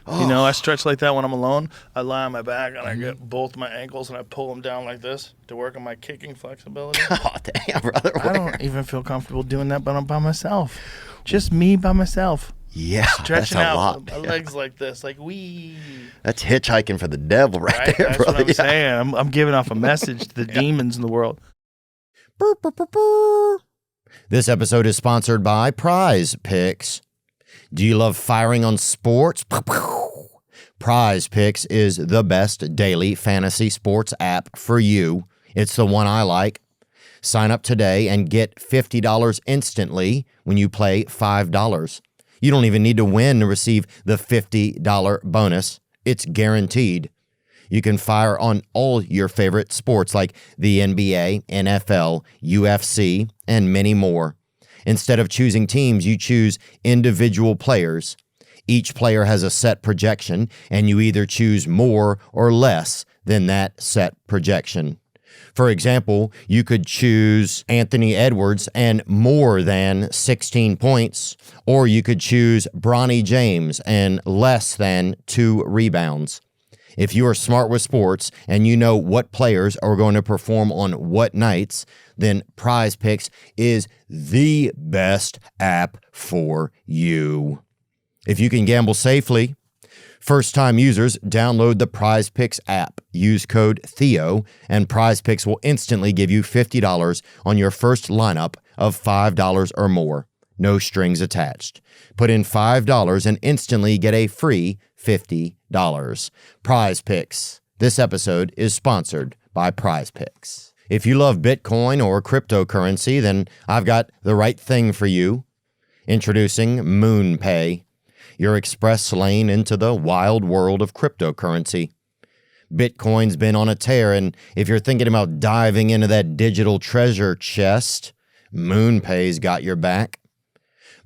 You know, I stretch like that when I'm alone. I lie on my back and I get both my ankles and I pull them down like this to work on my kicking flexibility. Oh, damn, brother. I don't even feel comfortable doing that, but I'm by myself. Just me by myself. Yeah, Stretching that's a out lot. with my legs like this, like wee. That's hitchhiking for the devil right there, That's brother. what I'm saying. I'm giving off a message to the demons in the world. This episode is sponsored by Prize Picks. Do you love firing on sports? Prize Picks is the best daily fantasy sports app for you. It's the one I like. Sign up today and get $50 instantly when you play $5. You don't even need to win to receive the $50 bonus. It's guaranteed. You can fire on all your favorite sports like the NBA, NFL, UFC, and many more. Instead of choosing teams, you choose individual players. Each player has a set projection, and you either choose more or less than that set projection. For example, you could choose Anthony Edwards and more than 16 points, or you could choose Bronny James and less than 2 rebounds. If you are smart with sports and you know what players are going to perform on what nights, then Prize Picks is the best app for you. If you can gamble safely, first-time users download the Prize Picks app. Use code Theo, and Prize Picks will instantly give you $50 on your first lineup of $5 or more. No strings attached. Put in $5 and instantly get a free $50. Prize Picks. This episode is sponsored by Prize Picks. If you love Bitcoin or cryptocurrency, then I've got the right thing for you. Introducing Moonpay, your express lane into the wild world of cryptocurrency. Bitcoin's been on a tear, and if you're thinking about diving into that digital treasure chest, Moonpay's got your back.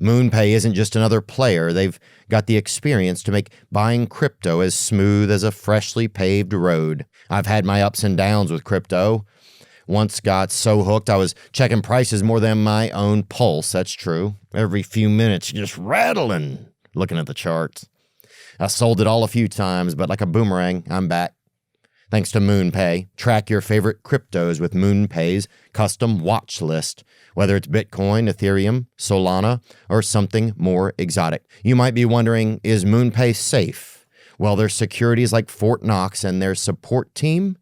Moonpay isn't just another player. They've got the experience to make buying crypto as smooth as a freshly paved road. I've had my ups and downs with crypto. Once got so hooked, I was checking prices more than my own pulse. That's true. Every few minutes, just rattling, looking at the charts. I sold it all a few times, but like a boomerang, I'm back. Thanks to Moonpay, track your favorite cryptos with Moonpay's custom watch list. Whether it's Bitcoin, Ethereum, Solana, or something more exotic. You might be wondering, is Moonpay safe? Well, their security is like Fort Knox, and their support team,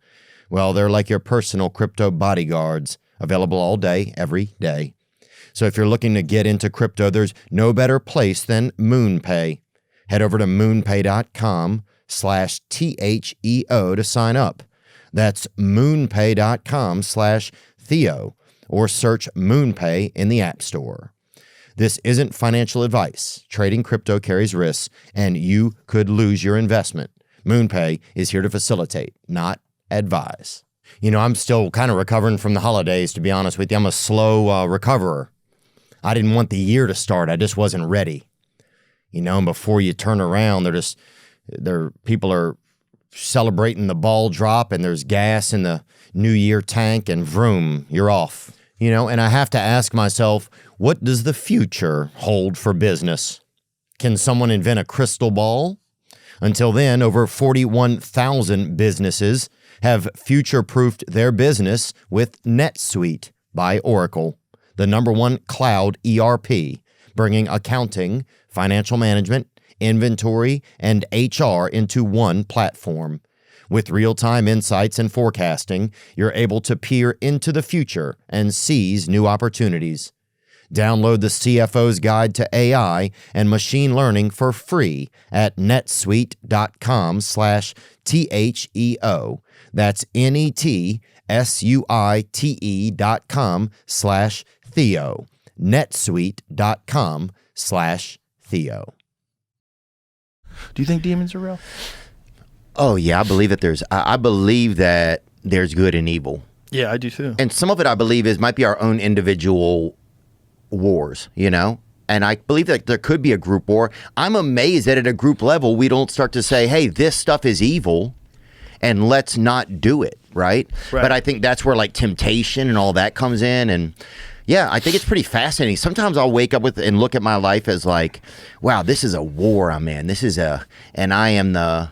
well, they're like your personal crypto bodyguards, available all day, every day. So if you're looking to get into crypto, there's no better place than Moonpay. Head over to moonpay.com/THEO to sign up. That's moonpay.com/Theo. Or search Moonpay in the App Store. This isn't financial advice. Trading crypto carries risks, and you could lose your investment. Moonpay is here to facilitate, not advise. You know, I'm still kind of recovering from the holidays, to be honest with you. I'm a slow recoverer. I didn't want the year to start. I just wasn't ready. You know, and before you turn around, people are celebrating the ball drop, and there's gas in the New Year tank, and vroom, you're off. You know, and I have to ask myself, what does the future hold for business? Can someone invent a crystal ball? Until then, over 41,000 businesses have future-proofed their business with NetSuite by Oracle, the #1 cloud ERP, bringing accounting, financial management, inventory, and HR into one platform. With real-time insights and forecasting, you're able to peer into the future and seize new opportunities. Download the CFO's Guide to AI and Machine Learning for free at netsuite.com/THEO. That's NETSUITE.com/Theo. netsuite.com/Theo. Do you think demons are real? Oh yeah, I believe that I believe that there's good and evil. Yeah, I do too. And some of it I believe might be our own individual wars, you know? And I believe that there could be a group war. I'm amazed that at a group level we don't start to say, hey, this stuff is evil and let's not do it, right? But I think that's where like temptation and all that comes in. And yeah, I think it's pretty fascinating. Sometimes I'll wake up and look at my life as like, wow, this is a war I'm in. And I am the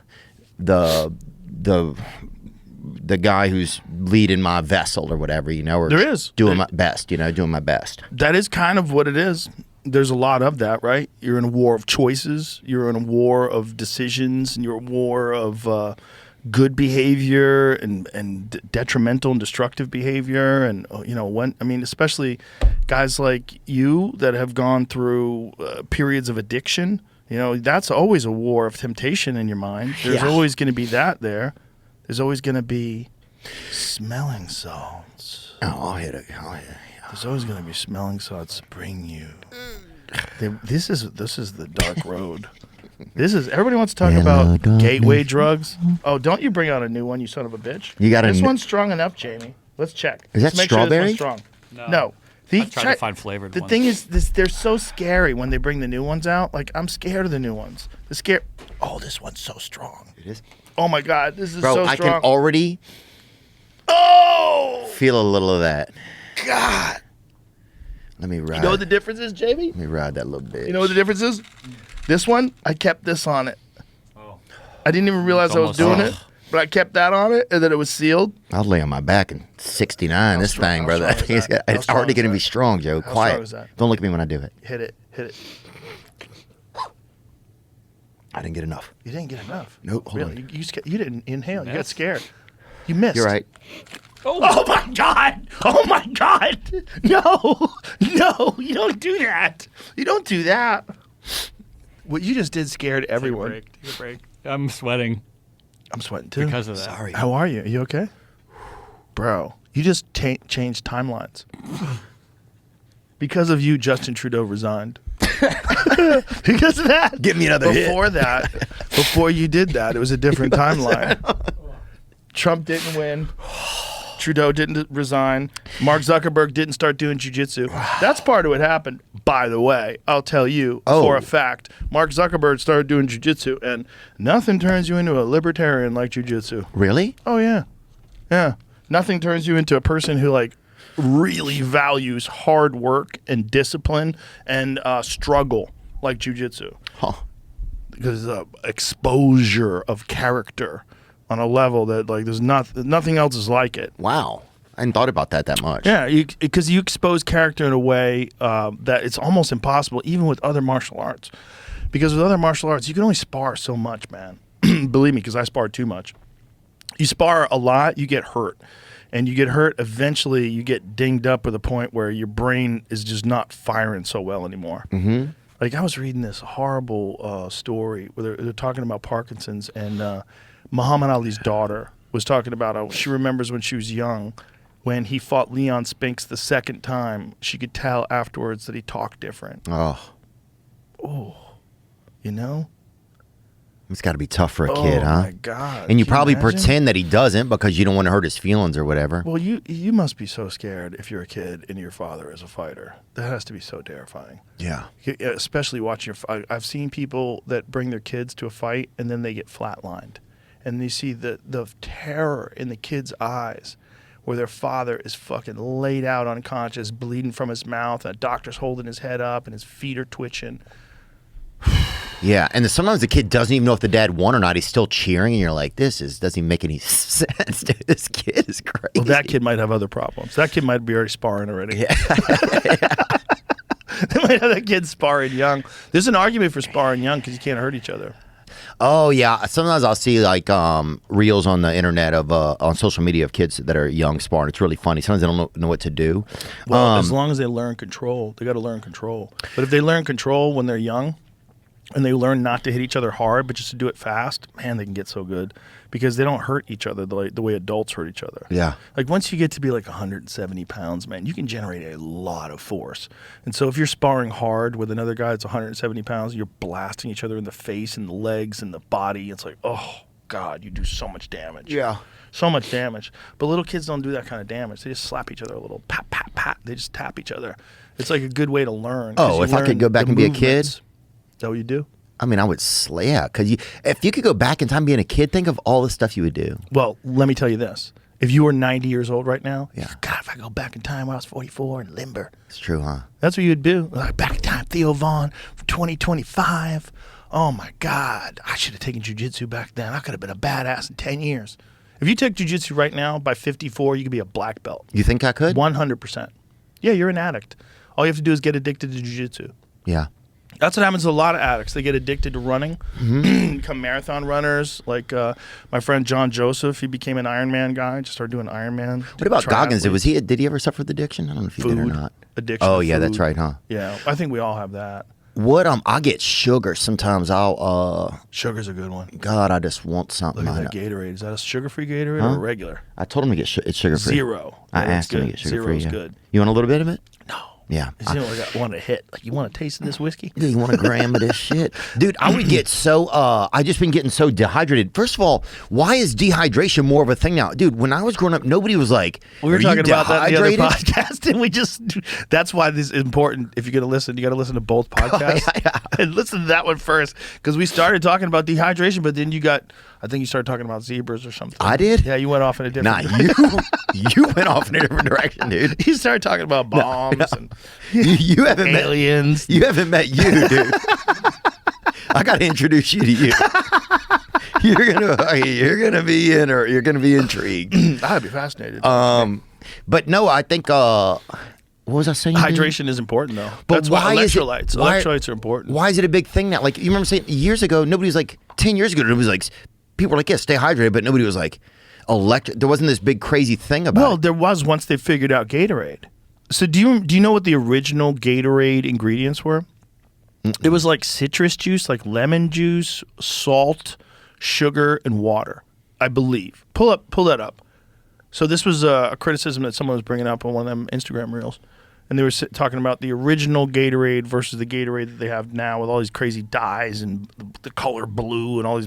guy who's leading my vessel or whatever, you know, or doing my best. That is kind of what it is. There's a lot of that, right? You're in a war of choices. You're in a war of decisions, and you're a war of good behavior and detrimental and destructive behavior. And, you know, especially guys like you that have gone through periods of addiction, you know, that's always a war of temptation in your mind. There's always going to be that there. There's always going to be smelling salts. Oh, I'll hit it. There's always going to be smelling salts to bring you. This is the dark road. Everybody wants to talk about gateway drugs. Oh, don't you bring out a new one, you son of a bitch. This one's strong enough, Jamie. Let's check. Is that Let's make strawberry? Sure this one's strong. No. I'm trying to find flavored ones. The thing is, they're so scary when they bring the new ones out. Like, I'm scared of the new ones. Oh, this one's so strong. It is? Oh, my God. This is so strong. Bro, I can already feel a little of that. God. Let me ride. You know what the difference is, Jamie? Let me ride that little bit. You know what the difference is? This one, I kept this on it. Oh. I didn't even realize I was doing it, but I kept that on it, and then it was sealed. I'll lay on my back in 69. This thing, brother. It's already going to be strong, Joe. Quiet. Strong is that? Don't look at me when I do it. Hit it. I didn't get enough. You didn't get enough. Nope. Hold on. You didn't inhale. You got scared. You missed. You're right. Oh my God! Oh my God! No! You don't do that. You don't do that. What you just did scared everyone. Take a break. I'm sweating. I'm sweating too. Because of that. Sorry. How are you? Are you okay? Bro, you just changed timelines. Because of you, Justin Trudeau resigned. Because of that. Give me another hit. Before you did that, it was a different timeline. Trump didn't win. Trudeau didn't resign. Mark Zuckerberg didn't start doing jiu-jitsu. That's part of what happened, by the way. I'll tell you for a fact. Mark Zuckerberg started doing jiu-jitsu, and nothing turns you into a libertarian like jiu-jitsu. Really? Oh, yeah. Yeah. Nothing turns you into a person who, like, really values hard work and discipline and struggle like jiu-jitsu. Huh. Because exposure of character on a level that, like, there's nothing else is like it. Wow. I hadn't thought about that much. Yeah, because you expose character in a way that it's almost impossible, even with other martial arts. Because with other martial arts, you can only spar so much, man. Believe me, because I spar too much. You spar a lot, you get hurt. And you get hurt, eventually you get dinged up to the point where your brain is just not firing so well anymore. Mm-hmm. Like, I was reading this horrible story where they're talking about Parkinson's, and Muhammad Ali's daughter was talking about how she remembers when she was young, when he fought Leon Spinks the second time, she could tell afterwards that he talked different. Oh, you know? It's got to be tough for a kid, huh? Oh, my God. And you Can probably imagine? pretend that he doesn't because you don't want to hurt his feelings or whatever. Well, you must be so scared if you're a kid and your father is a fighter. That has to be so terrifying. Yeah. Especially watching I've seen people that bring their kids to a fight and then they get flatlined. And you see the terror in the kids' eyes where their father is fucking laid out unconscious, bleeding from his mouth, and a doctor's holding his head up and his feet are twitching. Yeah, and sometimes the kid doesn't even know if the dad won or not. He's still cheering, and you're like, doesn't even make any sense. Dude, this kid is crazy. Well, that kid might have other problems. That kid might be already sparring already. Yeah. They might have that kid sparring young. There's an argument for sparring young because you can't hurt each other. Oh yeah, sometimes I'll see like reels on the internet of on social media of kids that are young sparring. It's really funny. Sometimes they don't know what to do. Well, as long as they learn control, they got to learn control. But if they learn control when they're young, and they learn not to hit each other hard, but just to do it fast, man, they can get so good because they don't hurt each other the way adults hurt each other. Yeah. Like once you get to be like 170 pounds, man, you can generate a lot of force. And so if you're sparring hard with another guy that's 170 pounds, you're blasting each other in the face and the legs and the body. It's like, oh, God, you do so much damage. Yeah. So much damage. But little kids don't do that kind of damage. They just slap each other a little, pat, pat, pat. They just tap each other. It's like a good way to learn. Oh, if I could go back and be a kid? Is that what you do? I mean, I would slay out because if you could go back in time being a kid, think of all the stuff you would do. Well, let me tell you this. If you were 90 years old right now, yeah. God, if I go back in time when I was 44 and limber. It's true, huh? That's what you'd do. Like, back in time, Theo Vaughn, 2025. Oh, my God. I should have taken jiu-jitsu back then. I could have been a badass in 10 years. If you took jiu-jitsu right now, by 54, you could be a black belt. You think I could? 100%. Yeah, you're an addict. All you have to do is get addicted to jiu-jitsu. Yeah. That's what happens to a lot of addicts. They get addicted to running, become marathon runners. Like my friend John Joseph, he became an Ironman guy, just started doing Ironman. What about Goggins? Did he ever suffer with addiction? I don't know if he did or not. Addiction. Oh, yeah, that's right, huh? Yeah, I think we all have that. What I get sugar sometimes. Sugar's a good one. God, I just want something. Look at that Gatorade. Is that a sugar-free Gatorade or a regular? I told him to get it's sugar-free. Zero. I asked him to get sugar-free. Zero's good. You want a little bit of it? No. Yeah. You know what I want to hit? Like, you want a taste of this whiskey? Dude, you want a gram of this shit? Dude, I would get so, I just been getting so dehydrated. First of all, why is dehydration more of a thing now? Dude, when I was growing up, nobody was like, we were talking about that in the other dehydrated? podcast, and that's why this is important. If you're going to listen, you got to listen to both podcasts. Yeah. And listen to that one first, because we started talking about dehydration, but then I think you started talking about zebras or something. I did? Yeah, you went off in a different direction. You went off in a different direction, dude. You started talking about bombs and you haven't aliens. You haven't met you, dude. I got to introduce you to you. You're gonna be intrigued. I'd be fascinated. But no, I think what was I saying? Hydration is important though. But that's why why is it- electrolytes. why- Electrolytes are important. Why is it a big thing now? Like, you remember saying years ago, nobody was like, 10 years ago, nobody was like, people were like, yeah, stay hydrated, but nobody was like, there wasn't this big crazy thing about it. There was once they figured out Gatorade. So do you know what the original Gatorade ingredients were? It was like citrus juice, like lemon juice, salt, sugar, and water, I believe. Pull that up. So this was a criticism that someone was bringing up on one of them Instagram reels. And they were talking about the original Gatorade versus the Gatorade that they have now with all these crazy dyes and the color blue and all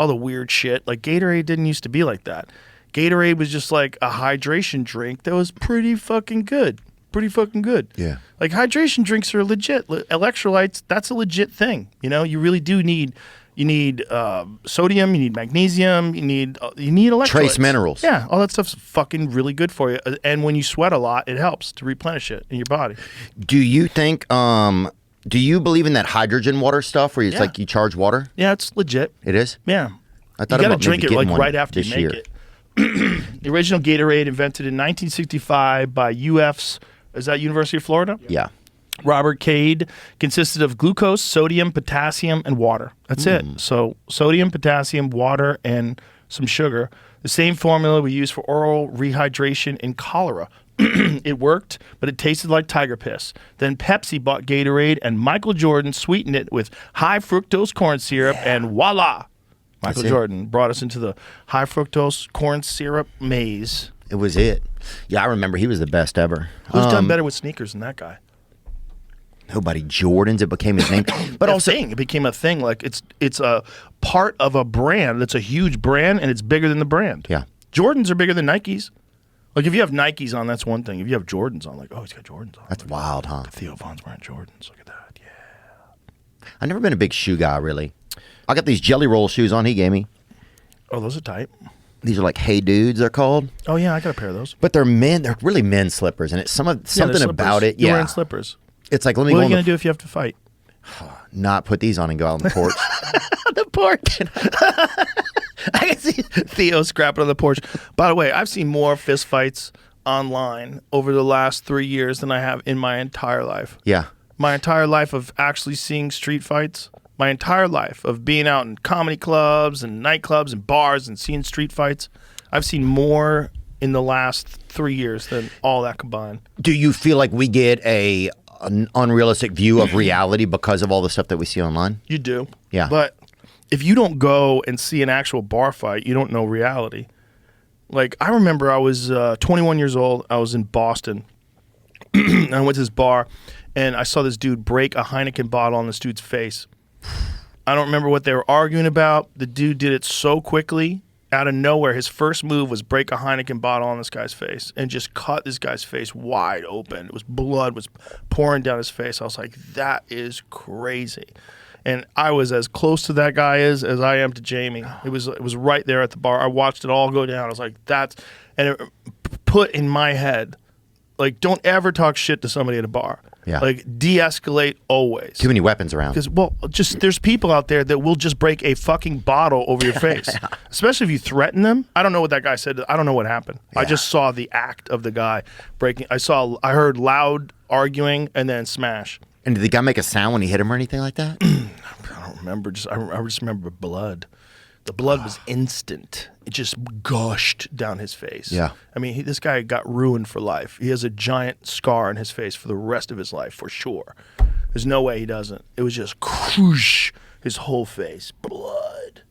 the weird shit. Like, Gatorade didn't used to be like that. Gatorade was just like a hydration drink that was pretty fucking good. Yeah. Like, hydration drinks are legit. Electrolytes, that's a legit thing. You know, you really do need sodium, you need magnesium, you need electrolytes. Trace minerals. Yeah, all that stuff's fucking really good for you. And when you sweat a lot, it helps to replenish it in your body. Do you think, do you believe in that hydrogen water stuff where it's like you charge water? Yeah, it's legit. It is? Yeah. I thought You got to about drink maybe it like getting one right after this you make year. it. The original Gatorade invented in 1965 by UF's, is that University of Florida? Yeah. Robert Cade, consisted of glucose, sodium, potassium, and water. That's it. So sodium, potassium, water, and some sugar. The same formula we use for oral rehydration in cholera. It worked, but it tasted like tiger piss. Then Pepsi bought Gatorade, and Michael Jordan sweetened it with high fructose corn syrup, and voila! Michael Jordan brought us into the high fructose corn syrup maze. It was it. Yeah, I remember he was the best ever. Who's done better with sneakers than that guy? Nobody. Jordans, it became his name. But also, it became a thing. Like, it's a part of a brand. It's a huge brand, and it's bigger than the brand. Yeah. Jordans are bigger than Nikes. Like, if you have Nikes on, that's one thing. If you have Jordans on, like, oh, he's got Jordans on. That's wild, huh? Theo Vaughn's wearing Jordans. Look at that. Yeah. I've never been a big shoe guy, really. I got these Jelly Roll shoes on he gave me. Oh, those are tight. These are like Hey Dudes, they're called. Oh, yeah, I got a pair of those. But they're really men's slippers, and it's something they're about it. You're Yeah. wearing slippers. It's like, let me What go are on you the going to do if you have to fight? Not put these on and go out on the porch. The porch. I can see Theo scrapping on the porch. By the way, I've seen more fist fights online over the last 3 years than I have in my entire life. Yeah. My entire life of actually seeing street fights, my entire life of being out in comedy clubs and nightclubs and bars and seeing street fights, I've seen more in the last 3 years than all that combined. Do you feel like we get an unrealistic view of reality because of all the stuff that we see online? You do. Yeah. But if you don't go and see an actual bar fight, you don't know reality. Like, I remember I was 21 years old. I was in Boston. And I went to this bar, and I saw this dude break a Heineken bottle on this dude's face. I don't remember what they were arguing about. The dude did it so quickly, out of nowhere. His first move was break a Heineken bottle on this guy's face and just cut this guy's face wide open. It was blood was pouring down his face. I was like, that is crazy. And I was as close to that guy as I am to Jamie. It was right there at the bar. I watched it all go down. I was like, and it put in my head, like, don't ever talk shit to somebody at a bar. Yeah. Like, de-escalate always. Too many weapons around. Because, there's people out there that will just break a fucking bottle over your face. Especially if you threaten them. I don't know what that guy said. I don't know what happened. Yeah. I just saw the act of the guy breaking. I heard loud arguing and then smash. And did the guy make a sound when he hit him or anything like that? I don't remember. I just remember blood. The blood was instant. It just gushed down his face. Yeah. I mean, this guy got ruined for life. He has a giant scar on his face for the rest of his life, for sure. There's no way he doesn't. It was just whoosh, his whole face, blood.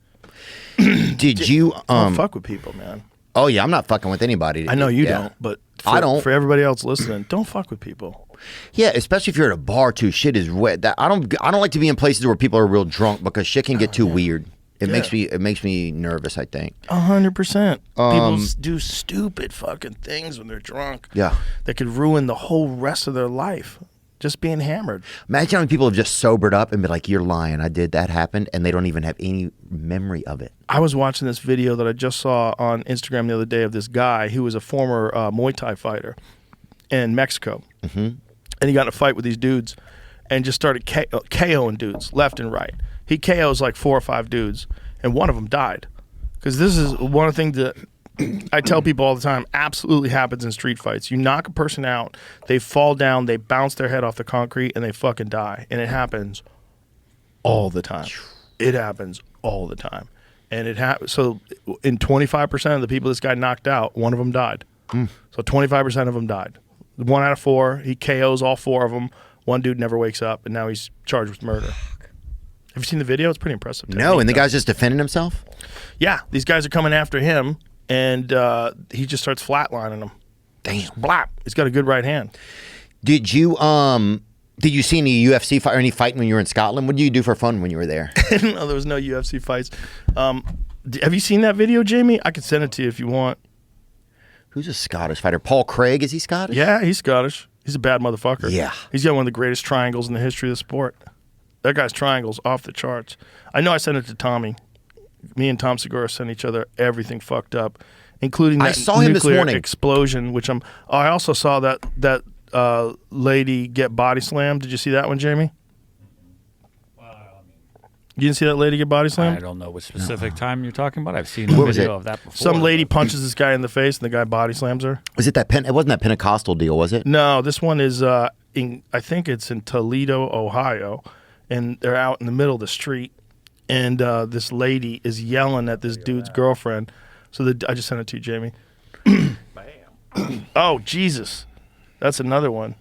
Did you... don't fuck with people, man. Oh, yeah, I'm not fucking with anybody. I know you don't, but I don't. For everybody else listening, don't fuck with people. Yeah, especially if you're at a bar too. Shit is wet. I don't like to be in places where people are real drunk because shit can get too weird. It makes me nervous, I think. 100%. People do stupid fucking things when they're drunk. Yeah. That could ruin the whole rest of their life. Just being hammered. Imagine how many people have just sobered up and be like, you're lying. That happened. And they don't even have any memory of it. I was watching this video that I just saw on Instagram the other day of this guy who was a former Muay Thai fighter in Mexico. Mm-hmm. And he got in a fight with these dudes and just started KOing dudes left and right. He KOs like 4 or 5 dudes, and one of them died. Because this is one of the things that I tell people all the time absolutely happens in street fights. You knock a person out, they fall down, they bounce their head off the concrete, and they fucking die. And it happens all the time. It happens all the time. And so in 25% of the people this guy knocked out, one of them died. So 25% of them died. 1 out of 4, he KOs all 4 of them. One dude never wakes up, and now he's charged with murder. Have you seen the video? It's pretty impressive. No, and the guy's just defending himself? Yeah, these guys are coming after him, and he just starts flatlining them. Damn. Just blap. He's got a good right hand. Did you see any UFC fight or any fighting when you were in Scotland? What did you do for fun when you were there? No, there was no UFC fights. Have you seen that video, Jamie? I can send it to you if you want. Who's a Scottish fighter? Paul Craig, is he Scottish? Yeah, he's Scottish. He's a bad motherfucker. Yeah. He's got one of the greatest triangles in the history of the sport. That guy's triangle's off the charts. I know I sent it to Tommy. Me and Tom Segura sent each other everything fucked up, including that nuclear explosion, which I also saw that lady get body slammed. Did you see that one, Jamie? You didn't see that lady get body slammed? I don't know what specific time you're talking about. I've seen a video of that before. Some lady punches this guy in the face, and the guy body slams her. Was it it wasn't that Pentecostal deal, was it? No, this one is I think it's in Toledo, Ohio, and they're out in the middle of the street, and this lady is yelling at this dude's girlfriend. So I just sent it to you, Jamie. Bam. Oh, Jesus. That's another one.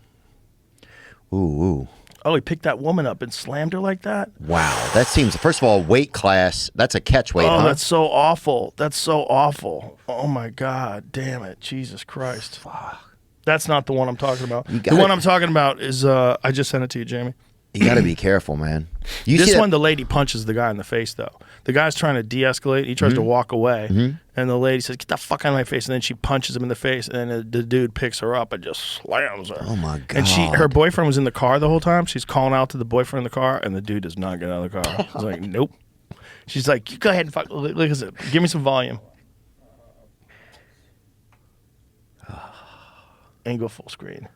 Ooh. Oh, he picked that woman up and slammed her like that? Wow. That seems, first of all, weight class, that's a catch weight, huh? That's so awful. That's so awful. Oh, my God. Damn it. Jesus Christ. Fuck. That's not the one I'm talking about. The one I'm talking about is, I just sent it to you, Jamie. You got to be careful, man. This one, the lady punches the guy in the face, though. The guy's trying to de-escalate. He tries to walk away, and the lady says, "Get the fuck out of my face!" And then she punches him in the face, and then the dude picks her up and just slams her. Oh my God! And her boyfriend was in the car the whole time. She's calling out to the boyfriend in the car, and the dude does not get out of the car. He's like, "Nope." She's like, "You go ahead and fuck. Look at this. Give me some volume." And go full screen.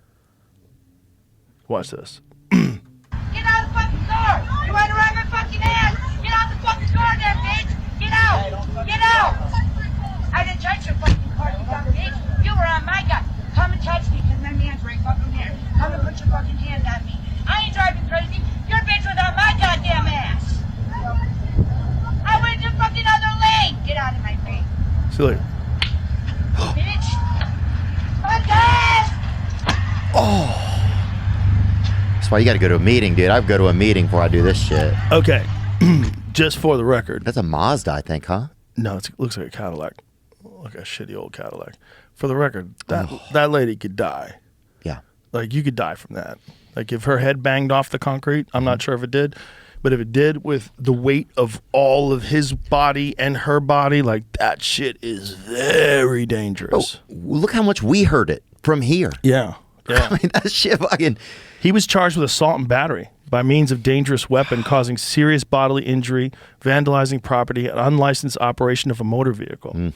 Watch this. Get out of the fucking car! You want to run my fucking ass? Get out the fucking car there, bitch! Get out! Get out! I didn't touch your fucking car, you dumb bitch. You were on my gun. Come and touch me, because my man's right fucking there. Come and put your fucking hand on me. I ain't driving crazy. Your bitch was on my goddamn ass. I went to fucking other lane. Get out of my face. See you later. Bitch. Fuck ass! That's why you got to go to a meeting, dude. I go to a meeting before I do this shit. Okay. Just for the record. That's a Mazda, I think, huh? No, it looks like a Cadillac. Like a shitty old Cadillac. For the record, that lady could die. Yeah. Like, you could die from that. Like, if her head banged off the concrete, I'm not sure if it did, but if it did, with the weight of all of his body and her body, like, that shit is very dangerous. Oh, look how much we heard it from here. Yeah. I mean, that shit fucking... He was charged with assault and battery by means of dangerous weapon causing serious bodily injury, vandalizing property, and unlicensed operation of a motor vehicle.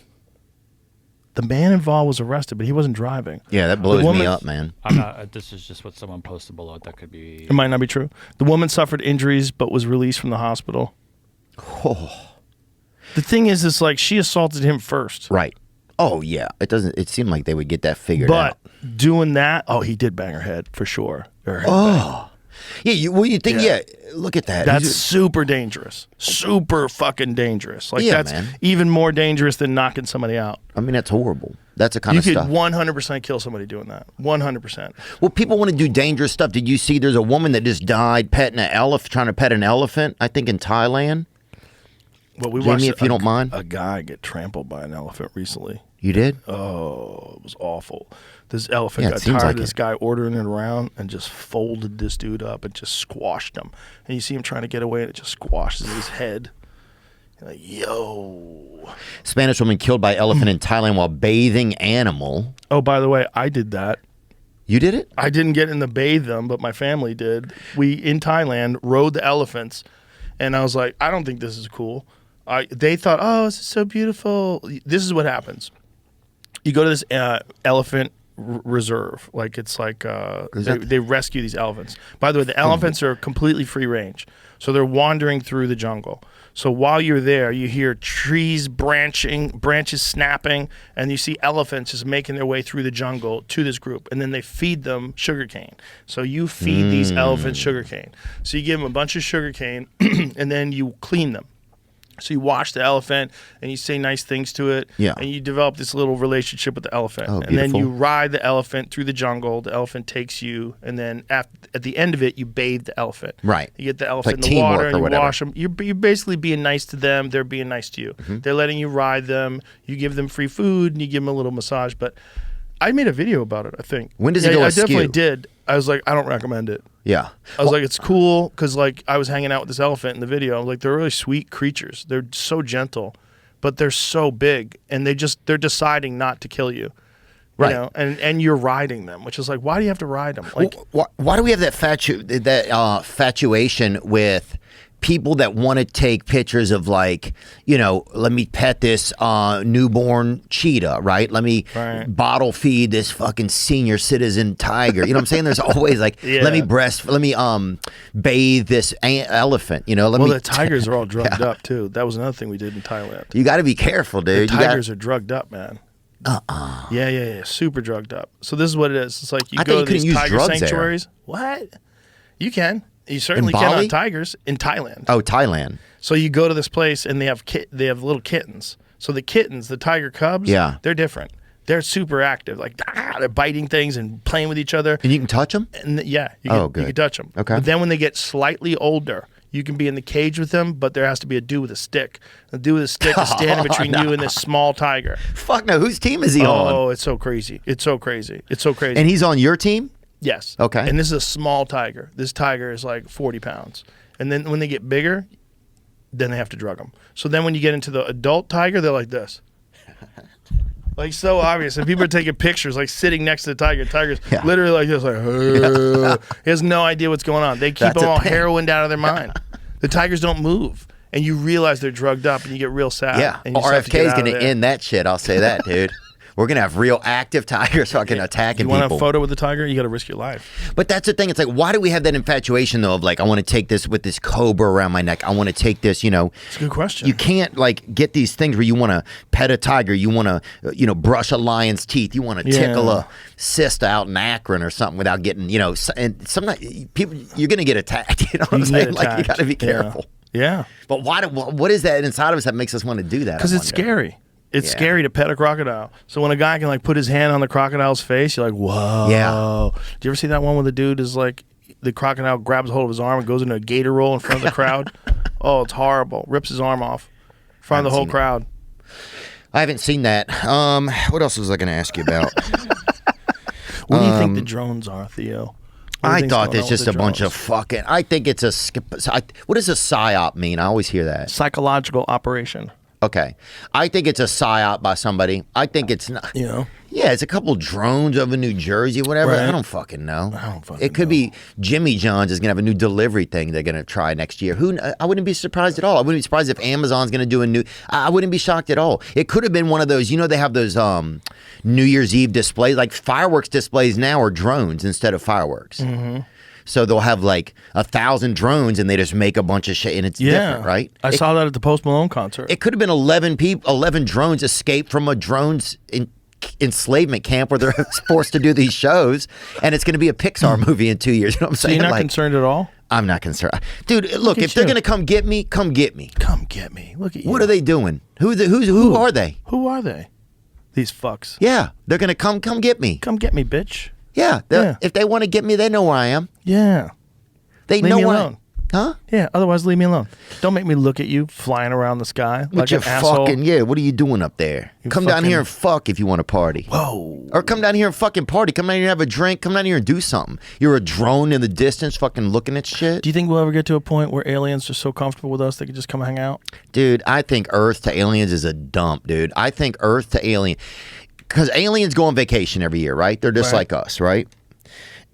The man involved was arrested, but he wasn't driving. Yeah, that blows me up, man. I'm not. This is just what someone posted below. That could be. It might not be true. The woman suffered injuries, but was released from the hospital. Oh. The thing is like she assaulted him first. Right. Oh, yeah. It seemed like they would get that figured out. But doing that, he did bang her head for sure. Her head banged. Yeah, you think, look at that. That's super dangerous. Super fucking dangerous. Like, that's man. even more dangerous than knocking somebody out. I mean, that's horrible. That's the kind of stuff. You could 100% kill somebody doing that. 100%. Well, people want to do dangerous stuff. Did you see there's a woman that just died trying to pet an elephant, I think in Thailand? Well, we Jamie, watched if you don't mind. A guy get trampled by an elephant recently. You did? Oh, it was awful. This elephant got tired of this guy ordering it around and just folded this dude up and just squashed him. And you see him trying to get away and it just squashes his head. You're like, yo. Spanish woman killed by elephant in Thailand while bathing animal. Oh, by the way, I did that. You did it? I didn't get in the bathe them, but my family did. We, in Thailand, rode the elephants. And I was like, I don't think this is cool. They thought, oh, this is so beautiful. This is what happens. You go to this elephant reserve. Like, it's like they rescue these elephants. By the way, the elephants are completely free range. So they're wandering through the jungle. So while you're there, you hear trees branches snapping, and you see elephants just making their way through the jungle to this group. And then they feed them sugarcane. So you feed these elephants sugarcane. So you give them a bunch of sugarcane, and then you clean them. So you wash the elephant and you say nice things to it. Yeah. And you develop this little relationship with the elephant. Oh, and then you ride the elephant through the jungle. The elephant takes you. And then at the end of it, you bathe the elephant. Right. You get the elephant like in the water and you whatever. wash them. You're basically being nice to them. They're being nice to you. They're letting you ride them. You give them free food and you give them a little massage. But I made a video about it, I think. When does it go I askew? definitely did. I was like, I don't recommend it. Yeah. I was like, it's cool because, like, I was hanging out with this elephant in the video. I was like, they're really sweet creatures. They're so gentle, but they're so big, and they're deciding not to kill you. Right. You know? And you're riding them, which is like, why do you have to ride them? Like, why do we have that infatuation with people that want to take pictures of, like, you know, let me pet this newborn cheetah, right? Let me bottle feed this fucking senior citizen tiger. You know what I'm saying? There's always like, let me bathe this elephant. You know, the tigers are all drugged up too. That was another thing we did in Thailand. You got to be careful, dude. The tigers are drugged up, man. Yeah, super drugged up. So this is what it is. It's like you go to these tiger sanctuaries. What? You can. You certainly can on tigers in Thailand. Oh, Thailand. So you go to this place and they have little kittens. So the kittens, the tiger cubs, they're different. They're super active. Like, they're biting things and playing with each other. And you can touch them? And you can touch them. Okay. But then when they get slightly older, you can be in the cage with them, but there has to be a dude with a stick. The dude with a stick is standing between you and this small tiger. Fuck no. Whose team is he on? Oh, it's so crazy. It's so crazy. And he's on your team? Yes. Okay. And this is a small tiger. This tiger is like 40 pounds. And then when they get bigger, then they have to drug them. So then when you get into the adult tiger, they're like this. Like, so obvious. And people are taking pictures, like sitting next to the tiger. Tiger's literally like this, like, he has no idea what's going on. They keep them all heroined out of their mind. The tigers don't move. And you realize they're drugged up and you get real sad. Yeah. And you RFK is going to end that shit. I'll say that, dude. We're gonna have real active tigers fucking attacking You want people. a photo with the tiger? You got to risk your life. But that's the thing. It's like, why do we have that infatuation though of like, I want to take this with this cobra around my neck. I want to take this. It's a good question. You can't like get these things where you want to pet a tiger. You want to brush a lion's teeth. You want to tickle a cyst out in Akron or something without getting and sometimes people you're gonna get attacked. You know what I'm saying? Like you got to be careful. Yeah. But what is that inside of us that makes us want to do that? Because it's scary. It's scary to pet a crocodile. So when a guy can like put his hand on the crocodile's face, you're like, whoa. Yeah. Do you ever see that one where the dude is like, the crocodile grabs hold of his arm and goes into a gator roll in front of the crowd? Oh, it's horrible. Rips his arm off in front of the whole crowd. I haven't seen that. What else was I going to ask you about? What do you think the drones are, Theo? I thought it's just a bunch of fucking. I think it's what does a psyop mean? I always hear that. Psychological operation. Okay. I think it's a psyop by somebody. I think it's not. Yeah, it's a couple drones over New Jersey, whatever. Right. I don't fucking know. It could be Jimmy John's is going to have a new delivery thing they're going to try next year. I wouldn't be surprised at all. I wouldn't be surprised if Amazon's going to do a new. I wouldn't be shocked at all. It could have been one of those, they have those New Year's Eve displays, like fireworks displays now are drones instead of fireworks. Mm-hmm. So they'll have like 1,000 drones and they just make a bunch of shit and it's different, right? I saw that at the Post Malone concert. It could have been 11 drones escaped from a drones enslavement camp where they're forced to do these shows, and it's going to be a Pixar movie in 2 years. You know what I'm saying? So you're not concerned at all? I'm not concerned. Dude, look, if they're going to come get me, come get me. Come get me. Look at you. What are they doing? Who are they? Who are they? These fucks. Yeah, they're going to come get me. Come get me, bitch. Yeah, if they want to get me, they know where I am. Yeah. They leave know me where alone. Huh? Yeah, otherwise leave me alone. Don't make me look at you flying around the sky like an asshole. What are you doing up there? Come down here and fuck if you want to party. Whoa. Or come down here and fucking party. Come down here and have a drink. Come down here and do something. You're a drone in the distance fucking looking at shit. Do you think we'll ever get to a point where aliens are so comfortable with us they could just come hang out? Dude, I think Earth to aliens is a dump, dude. I think Earth to alien... Because aliens go on vacation every year, right? They're just like us, right?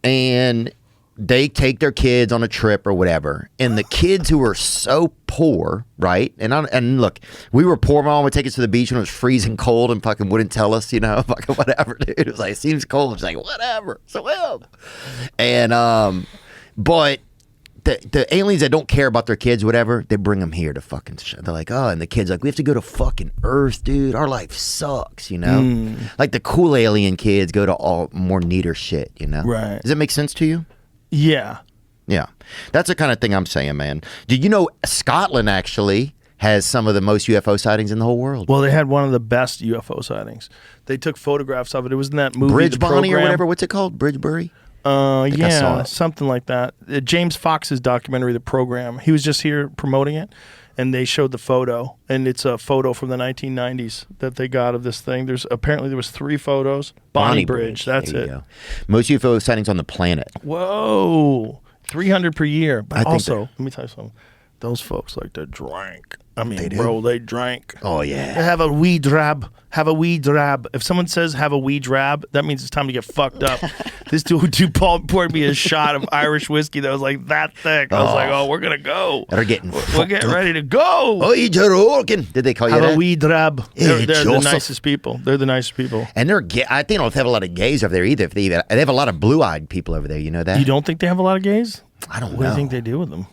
And they take their kids on a trip or whatever. And the kids who are so poor, right? And look, we were poor. My mom would take us to the beach when it was freezing cold and fucking wouldn't tell us, fucking whatever, dude. It was like, it seems cold. It's like, whatever. So well. And, but the aliens that don't care about their kids, whatever, they bring them here to fucking they're like, oh, and the kid's like, we have to go to fucking Earth, dude. Our life sucks, Like the cool alien kids go to all more neater shit, Right. Does that make sense to you? Yeah. Yeah. That's the kind of thing I'm saying, man. Did you know Scotland actually has some of the most UFO sightings in the whole world? Well, they had one of the best UFO sightings. They took photographs of it. It was in that movie, Bridge Bonnie or whatever. What's it called? Bridgebury? Yeah, something like that. James Fox's documentary, The Program. He was just here promoting it, and they showed the photo, and it's a photo from the 1990s that they got of this thing. There was 3 photos. Bonnie Bridge, that's it. Go. Most UFO sightings on the planet. Whoa, 300 per year. But also, let me tell you something. Those folks like to drink. I mean, they drank. Oh, yeah. They have a wee drab. Have a wee drab. If someone says have a wee drab, that means it's time to get fucked up. This dude poured me a shot of Irish whiskey that was like that thick. I was like, oh, we're going to go. They're getting We're getting ready to go. Oh, Joe Rogan. Did they call you have that? A wee drab. They're the Joseph. nicest people. They're the nicest people. And I think they don't have a lot of gays over there either. They have a lot of blue-eyed people over there. You know that? You don't think they have a lot of gays? I don't know. What do you think they do with them?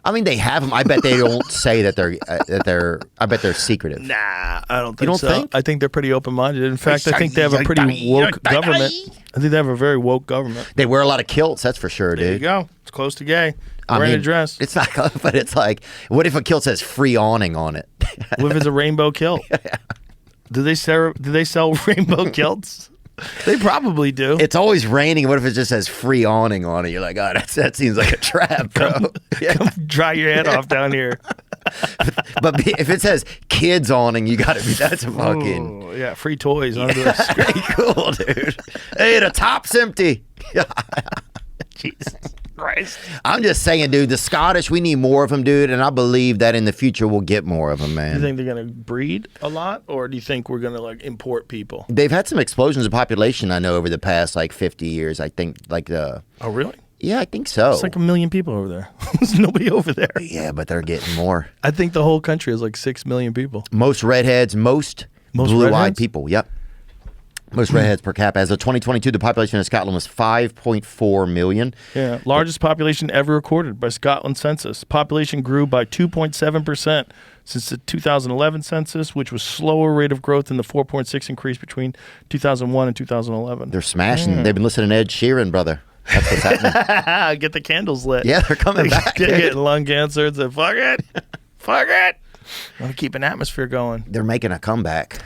I mean, they have them. I bet they don't say that they're. I bet they're secretive. Nah, I don't think you don't so. think? I think they're pretty open-minded. In fact, I think they have a pretty woke government. I think they have a very woke government. They wear a lot of kilts. That's for sure, dude. There you go. It's close to gay. Wearing a dress. It's not, but it's like, what if a kilt says free awning on it? What if it's a rainbow kilt? Do they sell rainbow kilts? They probably do. It's always raining. What if it just says free awning on it? You're like, oh, that seems like a trap, bro. Come dry your head off down here. But if it says kids awning, you got to be, that's a fucking. Oh, yeah, free toys under the screen. Cool, dude. Hey, the top's empty. Jesus Christ. I'm just saying, dude, the Scottish, we need more of them, dude, and I believe that in the future we'll get more of them, man. You think they're going to breed a lot, or do you think we're going to like import people? They've had some explosions of population, I know, over the past like 50 years. I think like the... Oh, really? Yeah, I think so. It's like 1 million people over there. There's nobody over there. Yeah, but they're getting more. I think the whole country is like 6 million people. Most redheads, most blue-eyed redheads? people, yep. Most redheads per cap. As of 2022, the population of Scotland was 5.4 million. Yeah, largest population ever recorded by Scotland census. Population grew by 2.7% since the 2011 census, which was slower rate of growth than the 4.6 increase between 2001 and 2011. They're smashing. They've been listening to Ed Sheeran, brother. That's what's happening. Get the candles lit. Yeah, they're coming back. They're getting lung cancer. It's like, fuck it. Fuck it. Want to keep an atmosphere going. They're making a comeback.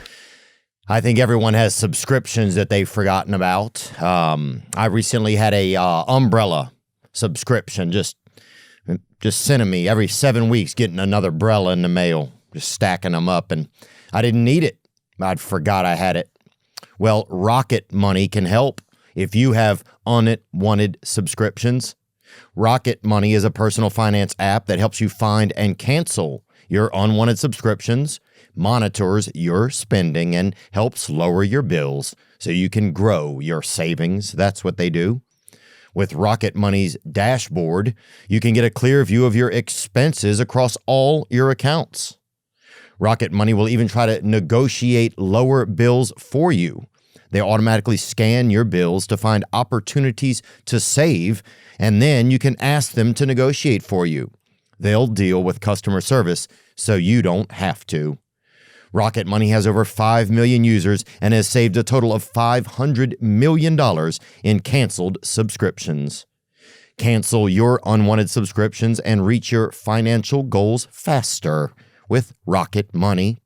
I think everyone has subscriptions that they've forgotten about. I recently had a umbrella subscription, just sending me every 7 weeks, getting another umbrella in the mail, just stacking them up, and I didn't need it. I forgot I had it. Well, Rocket Money can help if you have unwanted subscriptions. Rocket Money is a personal finance app that helps you find and cancel your unwanted subscriptions, monitors your spending, and helps lower your bills so you can grow your savings. That's what they do. With Rocket Money's dashboard, you can get a clear view of your expenses across all your accounts. Rocket Money will even try to negotiate lower bills for you. They automatically scan your bills to find opportunities to save, and then you can ask them to negotiate for you. They'll deal with customer service so you don't have to. Rocket Money has over 5 million users and has saved a total of $500 million in canceled subscriptions. Cancel your unwanted subscriptions and reach your financial goals faster with Rocket Money.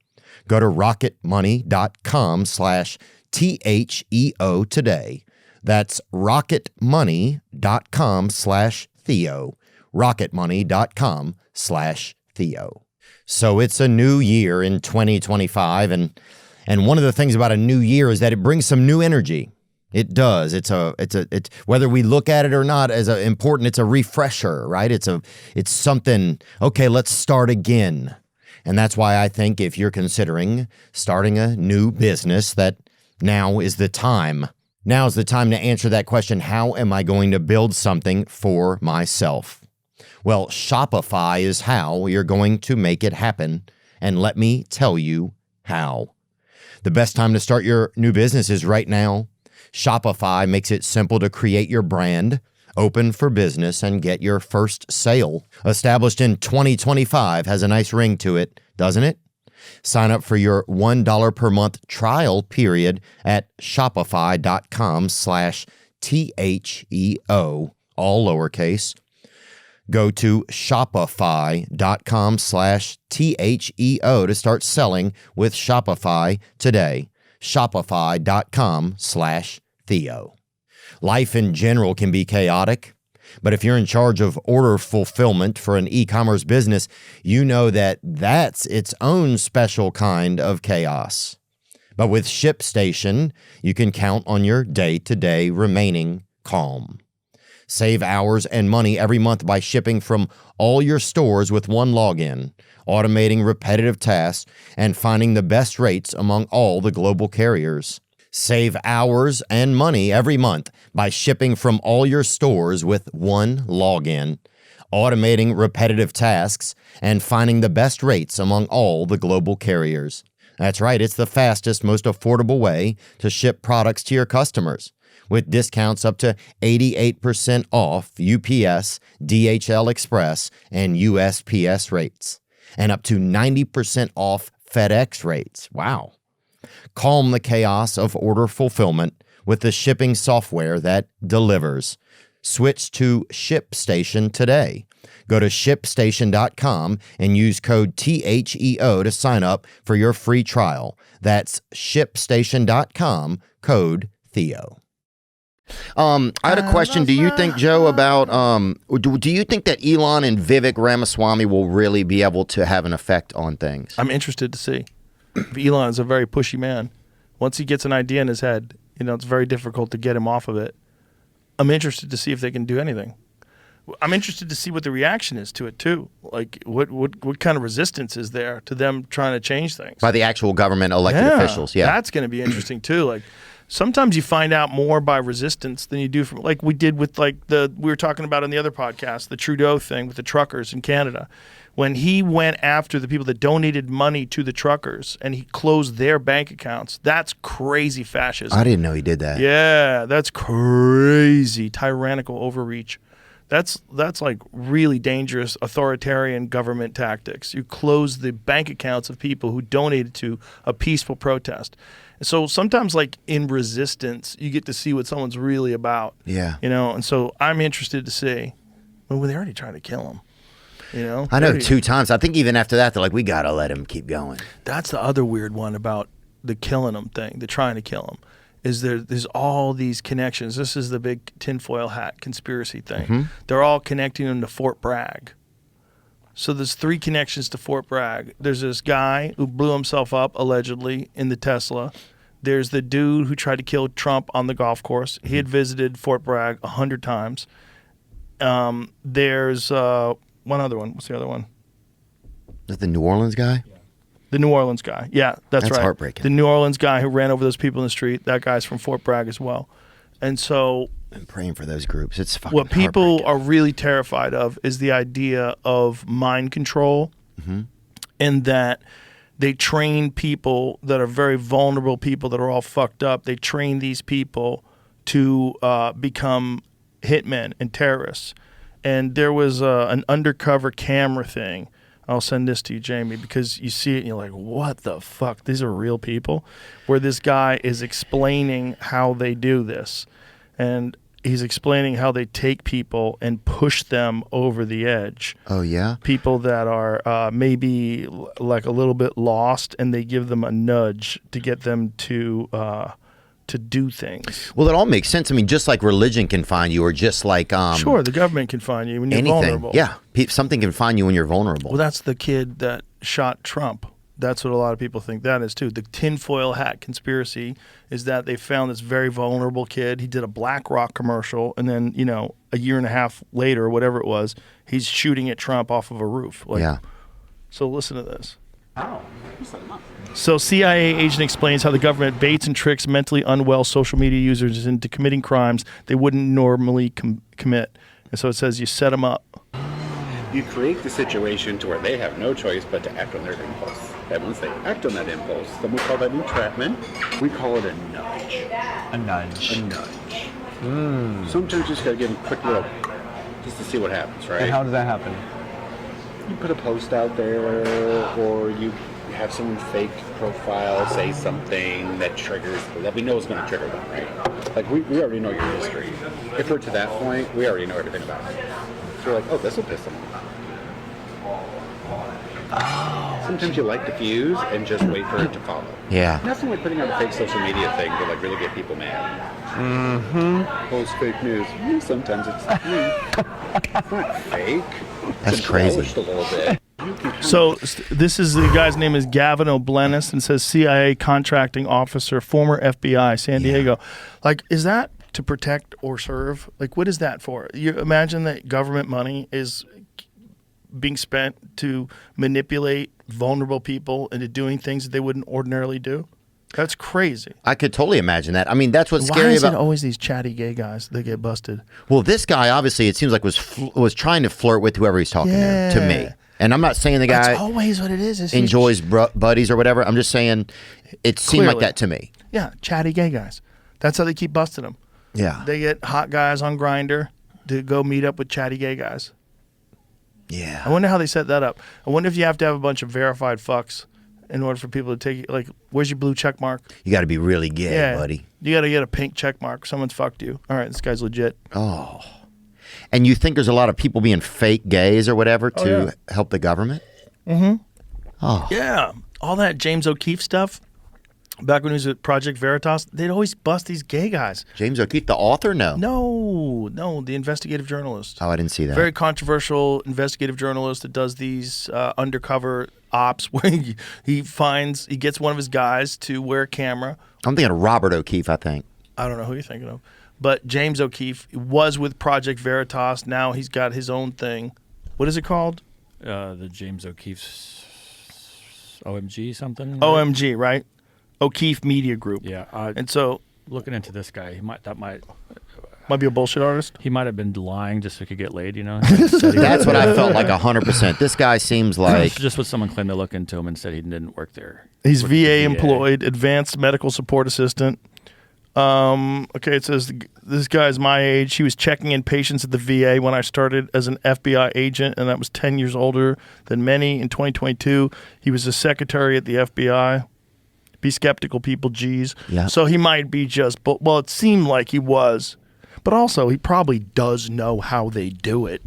Go to rocketmoney.com/THEO today. That's rocketmoney.com/Theo. rocketmoney.com/Theo. So it's a new year in 2025, and one of the things about a new year is that it brings some new energy. It does. It's whether we look at it or not as important. It's a refresher, right? It's something. Okay, let's start again, and that's why I think if you're considering starting a new business, that now is the time. Now is the time to answer that question: how am I going to build something for myself? Well, Shopify is how you're going to make it happen, and let me tell you how. The best time to start your new business is right now. Shopify makes it simple to create your brand, open for business, and get your first sale. Established in 2025 has a nice ring to it, doesn't it? Sign up for your $1 per month trial period at shopify.com/THEO, all lowercase. Go to shopify.com/THEO to start selling with Shopify today. Shopify.com/Theo. Life in general can be chaotic, but if you're in charge of order fulfillment for an e-commerce business, you know that that's its own special kind of chaos. But with ShipStation, you can count on your day-to-day remaining calm. Save hours and money every month by shipping from all your stores with one login, automating repetitive tasks, and finding the best rates among all the global carriers. Save hours and money every month by shipping from all your stores with one login, automating repetitive tasks, and finding the best rates among all the global carriers. That's right, it's the fastest, most affordable way to ship products to your customers, with discounts up to 88% off UPS, DHL Express, and USPS rates, and up to 90% off FedEx rates. Wow. Calm the chaos of order fulfillment with the shipping software that delivers. Switch to ShipStation today. Go to ShipStation.com and use code THEO to sign up for your free trial. That's ShipStation.com, code Theo. I had a question. Do you think, Joe, about do you think that Elon and Vivek Ramaswamy will really be able to have an effect on things? I'm interested to see. Elon is a very pushy man. Once he gets an idea in his head, it's very difficult to get him off of it. I'm interested to see if they can do anything. I'm interested to see what the reaction is to it too. Like what kind of resistance is there to them trying to change things by the actual government elected officials? Yeah, that's going to be interesting too. Like, sometimes you find out more by resistance than you do from, like we did with we were talking about on the other podcast, the Trudeau thing with the truckers in Canada. When he went after the people that donated money to the truckers and he closed their bank accounts, that's crazy fascism. I didn't know he did that. Yeah, that's crazy tyrannical overreach. That's like really dangerous authoritarian government tactics. You close the bank accounts of people who donated to a peaceful protest. So sometimes, like in resistance, you get to see what someone's really about. Yeah. You know, and so I'm interested to see. Well, they already tried to kill him. You know, I know 2 times. I think even after that, they're like, we got to let him keep going. That's the other weird one about the killing him thing, the trying to kill him, is there's all these connections. This is the big tinfoil hat conspiracy thing. Mm-hmm. They're all connecting him to Fort Bragg. So there's 3 connections to Fort Bragg. There's this guy who blew himself up, allegedly, in the Tesla. There's the dude who tried to kill Trump on the golf course. He had visited Fort Bragg 100 times. There's one other one. What's the other one? Is that the New Orleans guy? The New Orleans guy. Yeah, that's right. Heartbreaking. The New Orleans guy who ran over those people in the street. That guy's from Fort Bragg as well. And so I'm praying for those groups. It's fucking what people heartbreaking. are really terrified of is the idea of mind control, and that they train people that are very vulnerable, people that are all fucked up. They train these people to become hitmen and terrorists. And there was an undercover camera thing. I'll send this to you, Jamie, because you see it and you're like, what the fuck? These are real people? Where this guy is explaining how they do this. And he's explaining how they take people and push them over the edge. Oh, yeah? People that are maybe like a little bit lost, and they give them a nudge to get them to do things. Well, it all makes sense. I mean, just like religion can find you, or just like sure, the government can find you when you're anything. vulnerable. Yeah, something can find you when you're vulnerable. Well, that's the kid that shot Trump. That's what a lot of people think that is too. The tinfoil hat conspiracy is that they found this very vulnerable kid. He did a BlackRock commercial, and then, you know, a year and a half later, whatever it was, he's shooting at Trump off of a roof. Like, yeah. So listen to this. So CIA agent explains how the government baits and tricks mentally unwell social media users into committing crimes they wouldn't normally commit. And so it says you set them up. You create the situation to where they have no choice but to act on their impulse. And once they act on that impulse, then we call that entrapment. We call it a nudge. A nudge. A nudge. Sometimes you just gotta give them a quick little, just to see what happens, right? And how does that happen? You put a post out there, or you have someone fake profile say something that triggers, that we know is going to trigger them, right? Like, we already know your history. If we're to that point, we already know everything about it. So we're like, oh, this will piss them off. Sometimes you like the fuse and just wait for it to follow. Yeah. Nothing like putting out a fake social media thing to like really get people mad. Post fake news. Sometimes it's not fake. That's It's crazy. embellished a little bit. So this is, the guy's name is Gavin O'Blenis, and says CIA contracting officer, former FBI, San Diego. Like, is that to protect or serve? Like, what is that for? You imagine that government money is being spent to manipulate vulnerable people into doing things that they wouldn't ordinarily do? That's crazy. I could totally imagine that. I mean, that's what's Why scary is about. it always these chatty gay guys that get busted? Well, this guy obviously, it seems like was trying to flirt with whoever he's talking to me. And I'm not saying the guy That's always what it is enjoys buddies or whatever. I'm just saying it seemed like Clearly. that to me. Yeah, chatty gay guys. That's how they keep busting them. Yeah. They get hot guys on Grindr to go meet up with chatty gay guys. Yeah. I wonder how they set that up. I wonder if you have to have a bunch of verified fucks in order for people to take it. Like, where's your blue check mark? You got to be really gay, buddy. You got to get a pink check mark. Someone's fucked you. All right, this guy's legit. Oh. And you think there's a lot of people being fake gays or whatever to help the government? Mm-hmm. Oh. Yeah. All that James O'Keefe stuff, back when he was at Project Veritas, they'd always bust these gay guys. James O'Keefe, the author? No. No, the investigative journalist. Oh, I didn't see that. Very controversial investigative journalist that does these undercover ops where he gets one of his guys to wear a camera. I'm thinking of Robert O'Keefe, I think. I don't know who you're thinking of. But James O'Keefe was with Project Veritas. Now he's got his own thing. What is it called? The James O'Keefe's OMG something? Right? OMG, right? O'Keefe Media Group. Yeah. And so looking into this guy. Might be a bullshit artist. he might have been lying just so he could get laid. You know. That's what I felt like 100%. This guy seems like just what someone claimed to look into him and said he didn't work there. He's Worked at the VA employed, advanced medical support assistant. Okay, it says this guy's my age. He was checking in patients at the VA when I started as an FBI agent, and that was 10 years older than many. In 2022, he was a secretary at the FBI. Be skeptical, people, geez. Yeah. So he might be just, well, it seemed like he was. But also, he probably does know how they do it.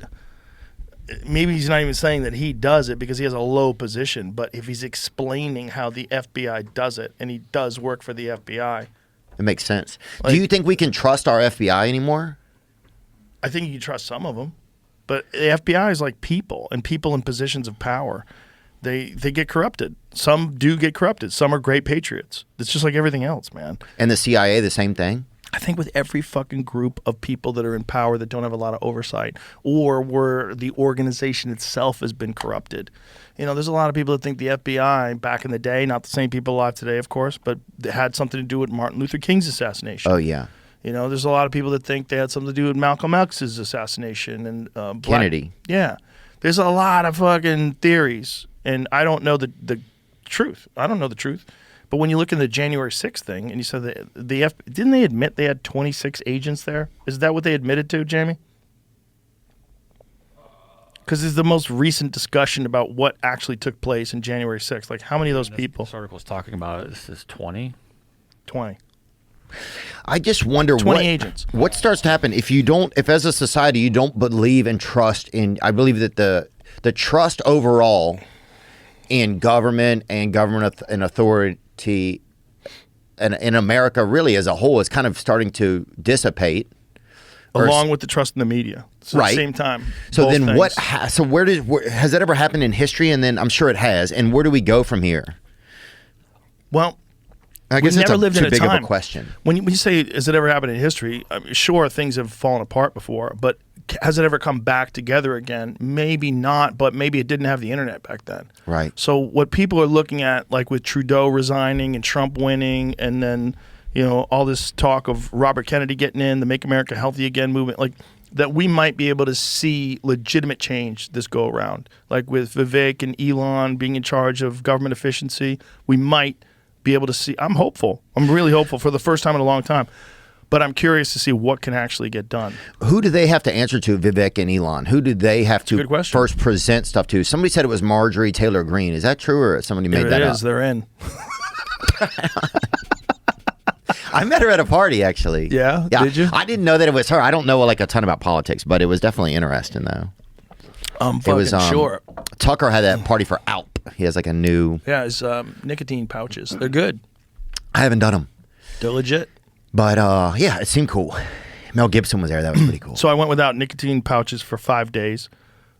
Maybe he's not even saying that he does it because he has a low position, but if he's explaining how the FBI does it, and he does work for the FBI, it makes sense. Do you think we can trust our FBI anymore? I think you can trust some of them. But the FBI is like people, and people in positions of power, they get corrupted. Some do get corrupted. Some are great patriots. It's just like everything else, man. And the CIA, the same thing? I think with every fucking group of people that are in power that don't have a lot of oversight, or where the organization itself has been corrupted. You know, there's a lot of people that think the FBI back in the day, not the same people alive today, of course, but they had something to do with Martin Luther King's assassination. Oh, yeah. You know, there's a lot of people that think they had something to do with Malcolm X's assassination and Kennedy. Yeah. There's a lot of fucking theories, and I don't know the truth. I don't know the truth. But when you look in the January 6th thing, and you said that didn't they admit they had 26 agents there? Is that what they admitted to, Jamie? Because it's the most recent discussion about what actually took place in January 6th. Like, how many of those people? This article is talking about this is 20. 20. I just wonder 20 agents. What starts to happen if as a society you don't believe and trust in. I believe that the trust overall in government and government and authority and in America really as a whole is kind of starting to dissipate. Along with the trust in the media. So right. At the same time. So then things. where has that ever happened in history? And then I'm sure it has. And where do we go from here? Well, I guess we've it's never lived in too a big time. of a question. When you say, has it ever happened in history? I mean, sure, things have fallen apart before, but has it ever come back together again? Maybe not, but maybe it didn't have the internet back then. Right. So what people are looking at, like with Trudeau resigning and Trump winning, and then, you know, all this talk of Robert Kennedy getting in, the Make America Healthy Again movement, like that we might be able to see legitimate change this go around. Like with Vivek and Elon being in charge of government efficiency, we might be able to see. I'm hopeful. I'm really hopeful for the first time in a long time. But I'm curious to see what can actually get done. Who do they have to answer to, Vivek and Elon? Who do they have to first present stuff to? Somebody said it was Marjorie Taylor Greene. Is that true, or somebody made that up? It is. They're in. I met her at a party, actually. Yeah? Did you? I didn't know that it was her. I don't know like a ton about politics, but it was definitely interesting, though. I'm fucking sure. Tucker had that party for Alp. He has like a new... Yeah, his nicotine pouches. They're good. I haven't done them. They're legit. But yeah, it seemed cool. Mel Gibson was there. That was pretty cool. So I went without nicotine pouches for 5 days.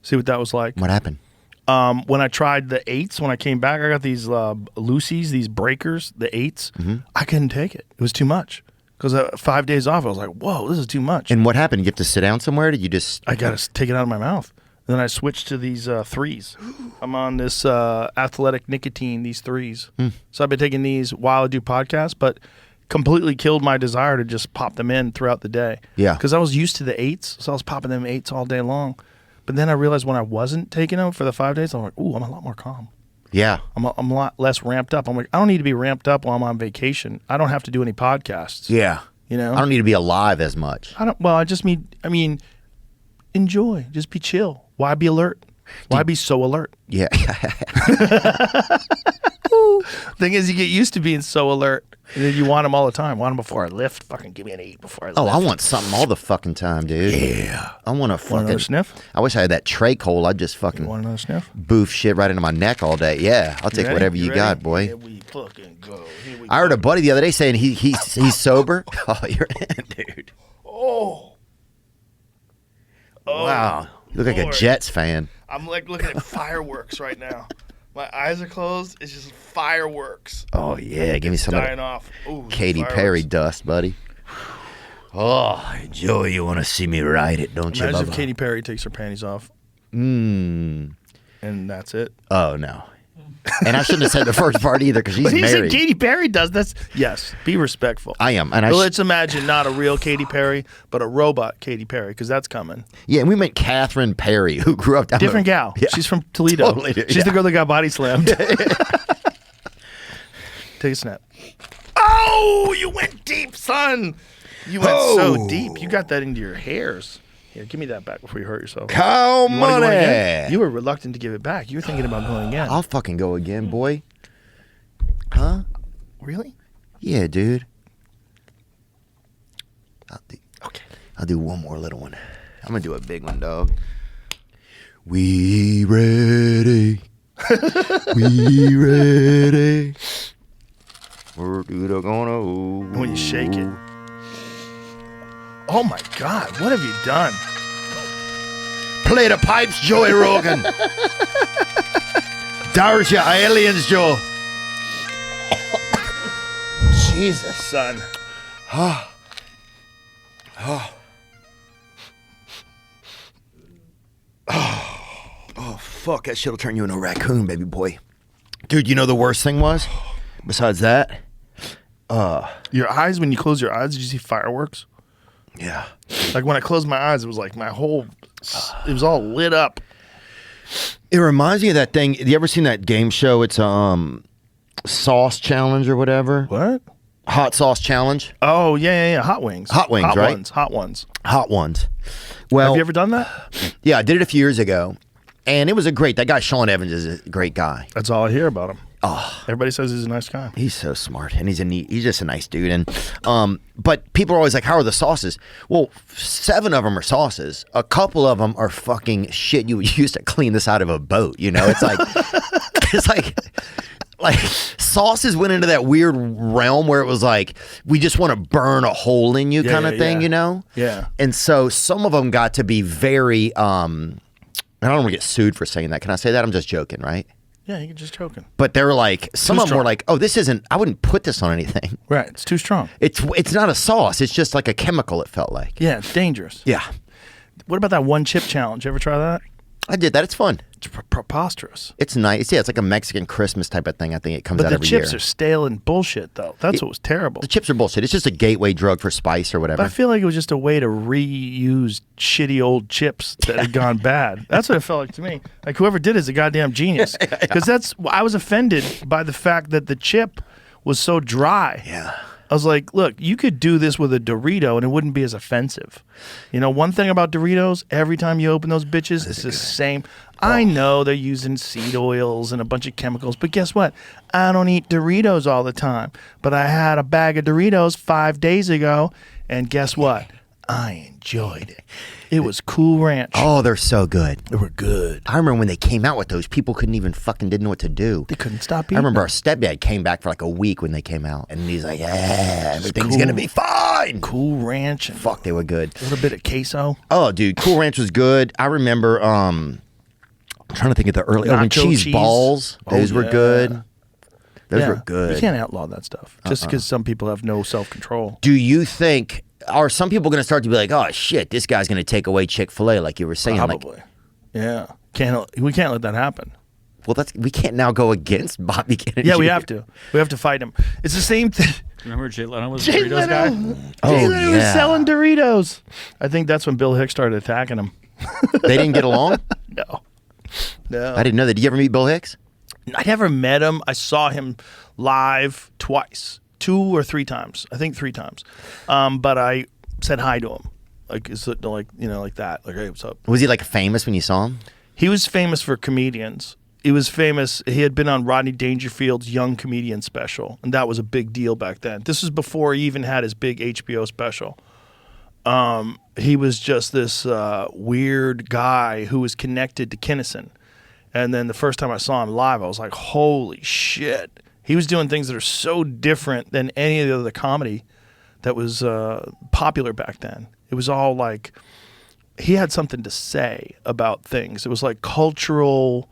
See what that was like. What happened? When I tried the 8s, when I came back, I got these Lucy's, these breakers, the 8s. Mm-hmm. I couldn't take it. It was too much. Because 5 days off, I was like, whoa, this is too much. And what happened? You have to sit down somewhere? Did you just... I got to take it out of my mouth. And then I switched to these 3s. I'm on this athletic nicotine, these 3s. So I've been taking these while I do podcasts, but completely killed my desire to just pop them in throughout the day. Yeah. Because I was used to the 8s, so I was popping them 8s all day long. But then I realized when I wasn't taking them for the 5 days, I'm like, ooh, I'm a lot more calm. Yeah. I'm a lot less ramped up. I'm like, I don't need to be ramped up while I'm on vacation. I don't have to do any podcasts. Yeah. You know? I don't need to be alive as much. I mean, enjoy. Just be chill. Why be alert? Why be so alert? Yeah. Thing is, you get used to being so alert. And then you want them all the time. Want them before I lift? Fucking give me an 8 before I lift. Oh, I want something all the fucking time, dude. Yeah. I want to fucking... another sniff? I wish I had that trach hole. I'd just You fucking want another sniff? boof shit right into my neck all day. Yeah, I'll take ready? whatever you ready? got, boy. Here we fucking go. Here we I heard go. a buddy the other day saying he's sober. Oh, you're in, dude. Oh. Wow. You look like a Lord. Jets fan. I'm like looking at fireworks right now. My eyes are closed. It's just fireworks. Oh, yeah. Give me some of Dying that off. Ooh, Katy fireworks. Perry dust, buddy. Oh, Joey, you want to see me ride it, don't Imagine you, if Katy Perry takes her panties off Mm. and that's it. Oh, no. And I shouldn't have said the first part either because she's But he said married. Katy Perry does this. Yes, be respectful. I am. And But let's imagine not a real Katy Perry, but a robot Katy Perry, because that's coming. yeah, and we met Catherine Perry, who grew up down Different gal. Yeah. She's from Toledo. Totally, She's yeah. the girl that got body slammed. Take a snap. Oh, you went deep, son. You went so deep. You got that into your hairs. Here, give me that back before you hurt yourself. Cow You wanna go money. again? You were reluctant to give it back. You were thinking about going again. I'll fucking go again, boy. Huh? Really? Yeah, dude. Okay. I'll do one more little one. I'm gonna do a big one, dog. We ready? We ready? Where do they gonna? And when you shake it. Oh my God! What have you done? Play the pipes, Joey Rogan. There's your aliens, Joe. Jesus, son. Oh, fuck. That shit'll turn you into a raccoon, baby boy. Dude, you know the worst thing was? Besides that? Your eyes, when you close your eyes, did you see fireworks? Yeah. Like when I closed my eyes, it was like it was all lit up. It reminds me of that thing. Have you ever seen that game show? It's Sauce Challenge or whatever. What? Hot Sauce Challenge. Oh, yeah. Hot wings. Hot wings, hot right? Ones, hot ones. Hot ones. Well, Have you ever done that? yeah, I did it a few years ago, and it was that guy Sean Evans is a great guy. That's all I hear about him. Oh, Everybody says he's a nice guy. he's so smart, and he's just a nice dude. And but people are always like, "How are the sauces?" Well, 7 of them are sauces. A couple of them are fucking shit you would use to clean the side of a boat. You know, it's like it's like sauces went into that weird realm where it was like we just want to burn a hole in you kind of thing. yeah. You know? Yeah. And so some of them got to be very. I don't want to get sued for saying that. Can I say that? I'm just joking, right? Yeah, you're just joking. But they're like, some of them strong. were like, oh, this isn't, I wouldn't put this on anything. Right. It's too strong. It's not a sauce. It's just like a chemical, it felt like. Yeah, it's dangerous. Yeah. What about that one chip challenge? You ever try that? I did that. It's fun. It's preposterous. It's nice. Yeah, it's like a Mexican Christmas type of thing. I think it comes But out the every chips year. are stale and bullshit, though. That's what was terrible. The chips are bullshit. It's just a gateway drug for spice or whatever. But I feel like it was just a way to reuse shitty old chips that had gone bad. That's what it felt like to me. Like whoever did it is a goddamn genius. Because I was offended by the fact that the chip was so dry. Yeah. I was like, look, you could do this with a Dorito and it wouldn't be as offensive. You know, one thing about Doritos, every time you open those bitches, it's the same. I know they're using seed oils and a bunch of chemicals, but guess what? I don't eat Doritos all the time. But I had a bag of Doritos 5 days ago, and guess what? I enjoyed it. It was Cool Ranch. Oh, they're so good. They were good. I remember when they came out with those, people couldn't even didn't know what to do. They couldn't stop eating. I remember our them. stepdad came back for like a week when they came out, and he's like, "Yeah, everything's cool. gonna be fine." Cool Ranch and Fuck, they were good. a little bit of queso. Oh, dude, Cool Ranch was good. I remember. I'm trying to think of the early Nacho cheese cheese. balls. Those Oh, were yeah. good. Those Yeah. were good. You can't outlaw that stuff just because some people have no self-control. Do you think? Are some people going to start to be like, "Oh shit, this guy's going to take away Chick-fil-A," like you were saying? Probably. Yeah. We can't let that happen. Well, we can't now go against Bobby Kennedy. Yeah, we have to. We have to fight him. It's the same thing. Remember Jay Leno was Jay the Doritos guy? Jay Oh, Leno was yeah. selling Doritos. I think that's when Bill Hicks started attacking him. They didn't get along. No. I didn't know that. Did you ever meet Bill Hicks? I never met him. I saw him live twice, 2 or 3 times. I think 3 times. But I said hi to him, like like that. Like, hey, what's up? Was he like famous when you saw him? He was famous for comedians. He was famous. He had been on Rodney Dangerfield's Young Comedian special, and that was a big deal back then. This was before he even had his big HBO special. He was just this weird guy who was connected to Kinnison. And then the first time I saw him live, I was like, holy shit. He was doing things that are so different than any of the other comedy that was popular back then. It was all like, he had something to say about things. It was like cultural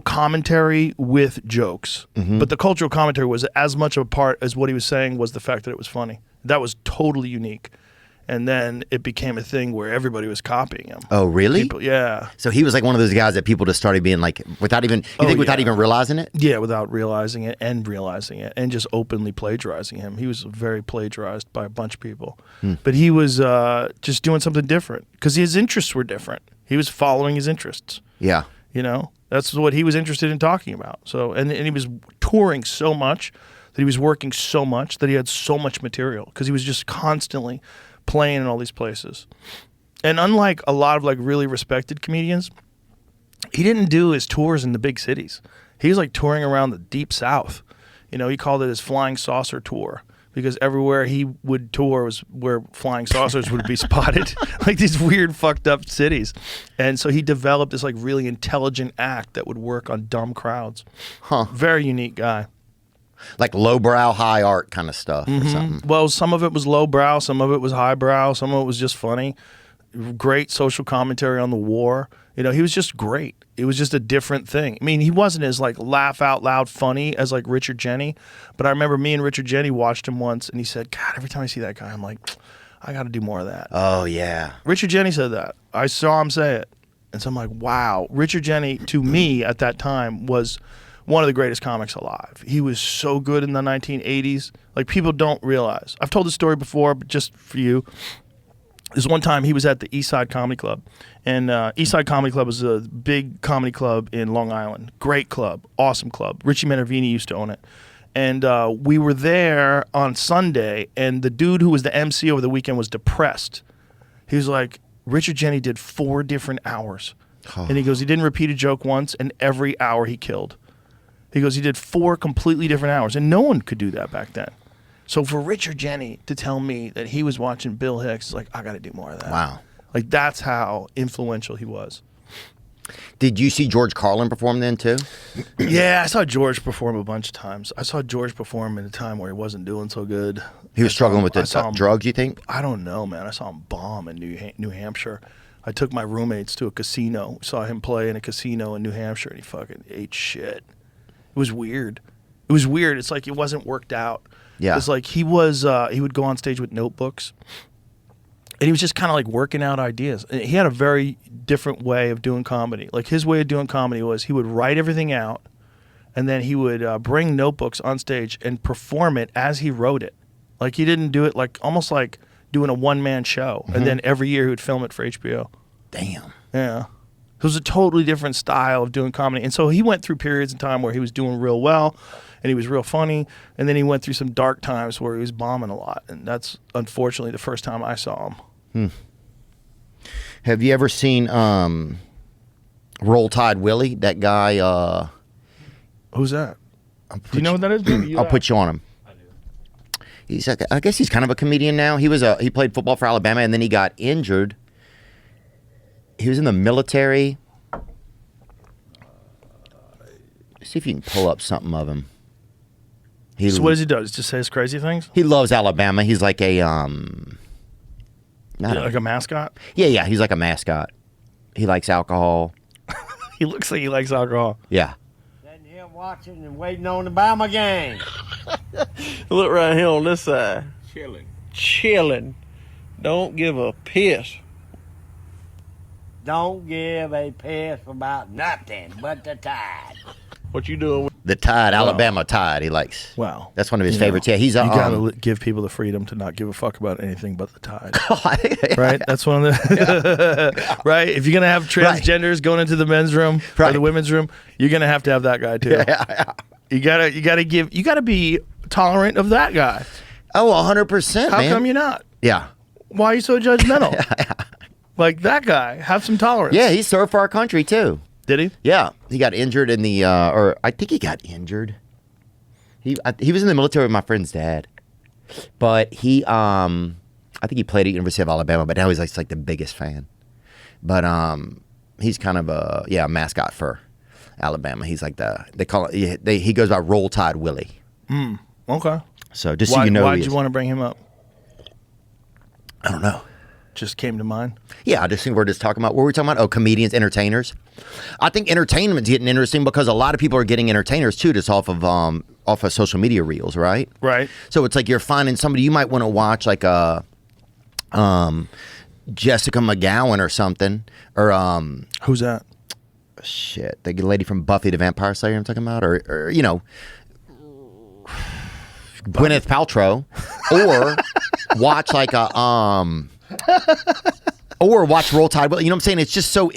commentary with jokes. But the cultural commentary was as much of a part as what he was saying was the fact that it was funny. That was totally unique. And then it became a thing where everybody was copying him. Oh, really? People, yeah. So he was like one of those guys that people just started being like, without even realizing it? Yeah, without realizing it and just openly plagiarizing him. He was very plagiarized by a bunch of people. But he was just doing something different because his interests were different. He was following his interests. Yeah. You know, that's what he was interested in talking about. So, and he was touring so much that he was working so much that he had so much material because he was just constantly playing in all these places. And unlike a lot of like really respected comedians, he didn't do his tours in the big cities. He was like touring around the deep south. You know, he called it his flying saucer tour because everywhere he would tour was where flying saucers would be spotted, like these weird fucked up cities. And so he developed this like really intelligent act that would work on dumb crowds. Very unique guy. Like lowbrow, high art kind of stuff or something. Well, some of it was lowbrow, some of it was highbrow, some of it was just funny. Great social commentary on the war. You know, he was just great. It was just a different thing. I mean, he wasn't as like laugh out loud funny as like Richard Jeni, but I remember me and Richard Jeni watched him once, and he said, "God, every time I see that guy, I'm like, I got to do more of that." Oh yeah. Richard Jeni said that. I saw him say it, and so I'm like, wow. Richard Jeni, to me at that time, was one of the greatest comics alive. He was so good in the 1980s. Like, people don't realize. I've told this story before, but just for you. This one time he was at the East Side Comedy Club. And East Side Comedy Club was a big comedy club in Long Island. Great club. Awesome club. Richie Minervini used to own it. And we were there on Sunday, and the dude who was the MC over the weekend was depressed. He was like, Richard Jeni did 4 different hours. And he goes, he didn't repeat a joke once, and every hour he killed. He goes, he did 4 completely different hours, and no one could do that back then. So for Richard Jeni to tell me that he was watching Bill Hicks, it's like, I got to do more of that. Wow. Like, that's how influential he was. Did you see George Carlin perform then too? Yeah, I saw George perform a bunch of times. I saw George perform at a time where he wasn't doing so good. He was struggling with the drugs, you think? I don't know, man. I saw him bomb in New Hampshire. I took my roommates to a casino. Saw him play in a casino in New Hampshire, and he fucking ate shit. It was weird. It was weird. It's like it wasn't worked out. Yeah. It's like he would go on stage with notebooks, and he was just kind of like working out ideas. And he had a very different way of doing comedy. Like, his way of doing comedy was he would write everything out, and then he would bring notebooks on stage and perform it as he wrote it. Like, he didn't do it like almost like doing a one-man show, and then every year he would film it for HBO. Damn. Yeah. It was a totally different style of doing comedy. And so he went through periods of time where he was doing real well and he was real funny. And then he went through some dark times where he was bombing a lot. And that's unfortunately the first time I saw him. Have you ever seen Roll Tide Willie? That guy. Who's that? Do you know what that is? I'll put you on him. I do. He's like, I guess he's kind of a comedian now. He played football for Alabama and then he got injured. He was in the military. See if you can pull up something of him. So what does he do? Just says crazy things? He loves Alabama. He's like a like a mascot? Yeah. He's like a mascot. He likes alcohol. He looks like he likes alcohol. Yeah. Sitting here watching and waiting on the Bama game. Look right here on this side. Chilling. Don't give a piss. Don't give a piss about nothing but the Tide. What you doing with The Tide, Alabama Tide. He likes. Wow. That's one of his favorites. Yeah, he's you gotta give people the freedom to not give a fuck about anything but the Tide. yeah. Right? That's one of the right. If you're gonna have transgenders going into the men's room or the women's room, you're gonna have to have that guy too. Yeah. You gotta be tolerant of that guy. Oh, 100%, man. How come you're not? Yeah. Why are you so judgmental? Like that guy, have some tolerance. Yeah, he served for our country too. Did he? Yeah, he got injured in the, or I think he got injured. He was in the military with my friend's dad, but he, I think he played at University of Alabama, but now he's like the biggest fan. But he's kind of a mascot for Alabama. He's like they call it. He goes by Roll Tide Willie. Okay. So just so you know, why did you want to bring him up? I don't know. Just came to mind. Yeah, I just think we're just talking about, what were we talking about? Oh, comedians, entertainers. I think entertainment's getting interesting because a lot of people are getting entertainers too, just off of social media reels, right? Right. So it's like you're finding somebody you might want to watch, like a Jessica McGowan or something, or Who's that? shit, the lady from Buffy the Vampire Slayer I'm talking about, or you know, Gwyneth Paltrow, or watch like a or watch Roll Tide. You know what I'm saying? It's just so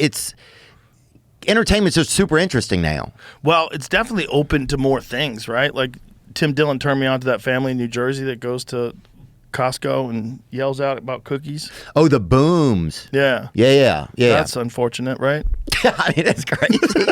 entertainment's just super interesting now. Well, it's definitely open to more things, right? Like Tim Dillon turned me on to that family in New Jersey that goes to Costco and yells out about cookies. Oh, the booms. Yeah. Yeah. That's unfortunate, right? I mean, that's crazy. We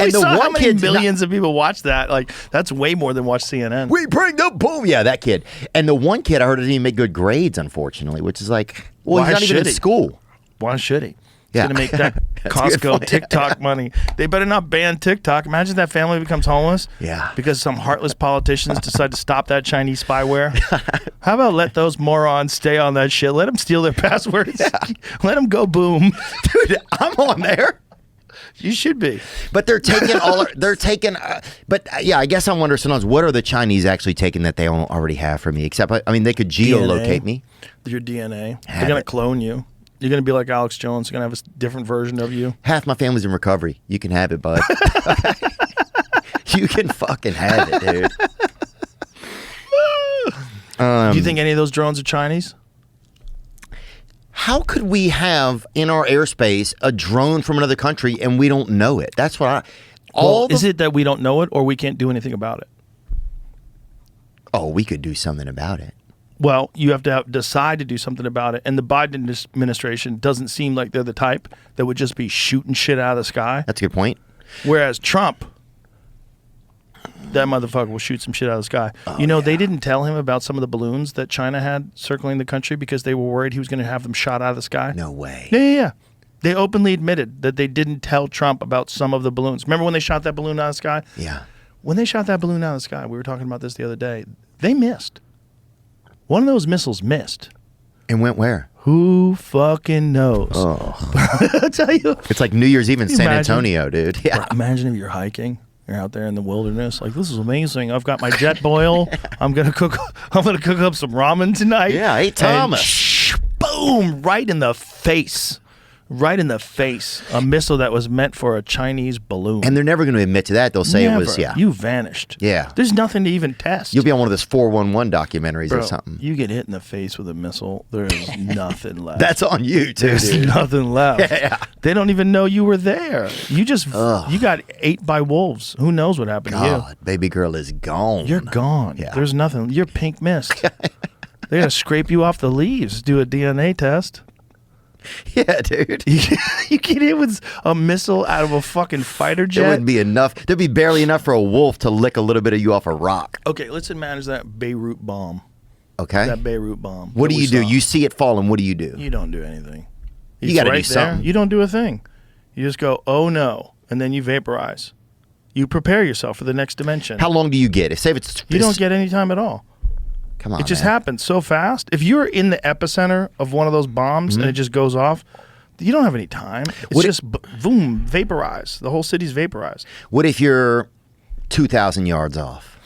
And the saw how one many kid's millions of people watch that. Like, that's way more than watch CNN. We bring the boom. Yeah, that kid. And the one kid I heard didn't even make good grades, unfortunately, which is like, well, Why he's not even in should he? school. Why should he? He's Yeah. going to make that That's a good Costco point. TikTok money. They better not ban TikTok. Imagine that family becomes homeless. Yeah. Because some heartless politicians decide to stop that Chinese spyware. How about let those morons stay on that shit? Let them steal their passwords. Let them go boom. Dude, I'm on there. You should be. But they're taking yeah, I guess I wonder sometimes, what are the Chinese actually taking that they don't already have from me? Except, I mean, they could geolocate me. Your DNA. Have They're going to it. clone you. You're going to be like Alex Jones. You're going to have a different version of you. Half my family's in recovery. You can have it, bud. You can fucking have it, dude. Do you think any of those drones are Chinese? How could we have in our airspace a drone from another country and we don't know it? That's what Is it that we don't know it or we can't do anything about it? Oh, we could do something about it. Well, you have to decide to do something about it. And the Biden administration doesn't seem like they're the type that would just be shooting shit out of the sky. That's a good point. Whereas Trump, that motherfucker will shoot some shit out of the sky. They didn't tell him about some of the balloons that China had circling the country because they were worried he was going to have them shot out of the sky. No way. Yeah. They openly admitted that they didn't tell Trump about some of the balloons. Remember when they shot that balloon out of the sky? Yeah. When they shot that balloon out of the sky, we were talking about this the other day, they missed. One of those missiles missed. And went where? Who fucking knows? Oh. I'll tell you. It's like New Year's Eve in Can you San imagine? Antonio, dude. Yeah. Imagine if you're hiking. You're out there in the wilderness. Like, this is amazing. I've got my jet boil. I'm gonna cook up some ramen tonight. Yeah, hey, Thomas. Boom! Right in the face. Right in the face. A missile that was meant for a Chinese balloon. And they're never going to admit to that. They'll say Never. it was, yeah. You vanished. Yeah. There's nothing to even test. You'll be on one of those 411 documentaries Bro, or something. You get hit in the face with a missile, there's nothing left. That's on you, too, There's dude. nothing left. Yeah. They don't even know you were there. You got ate by wolves. Who knows what happened to God, baby girl is gone. you? You're gone. Yeah. There's nothing. You're pink mist. They gotta scrape you off the leaves, do a DNA test. Yeah, dude. You get hit with a missile out of a fucking fighter There jet. wouldn't be enough. There'd be barely enough for a wolf to lick a little bit of you off a rock. Okay, let's imagine that Beirut bomb. Okay? That Beirut bomb. What that do we you do? saw. You see it falling. What do you do? You don't do anything. You It's gotta do right there. something. You don't do a thing. You just go, oh no, and then you vaporize. You prepare yourself for the next dimension. How long do you get? Say if it's... You don't get any time at all. Come on, It just man. happens so fast. If you're in the epicenter of one of those bombs and it just goes off, you don't have any time. It's What just boom, vaporize. The whole city's vaporized. What if you're 2,000 yards off?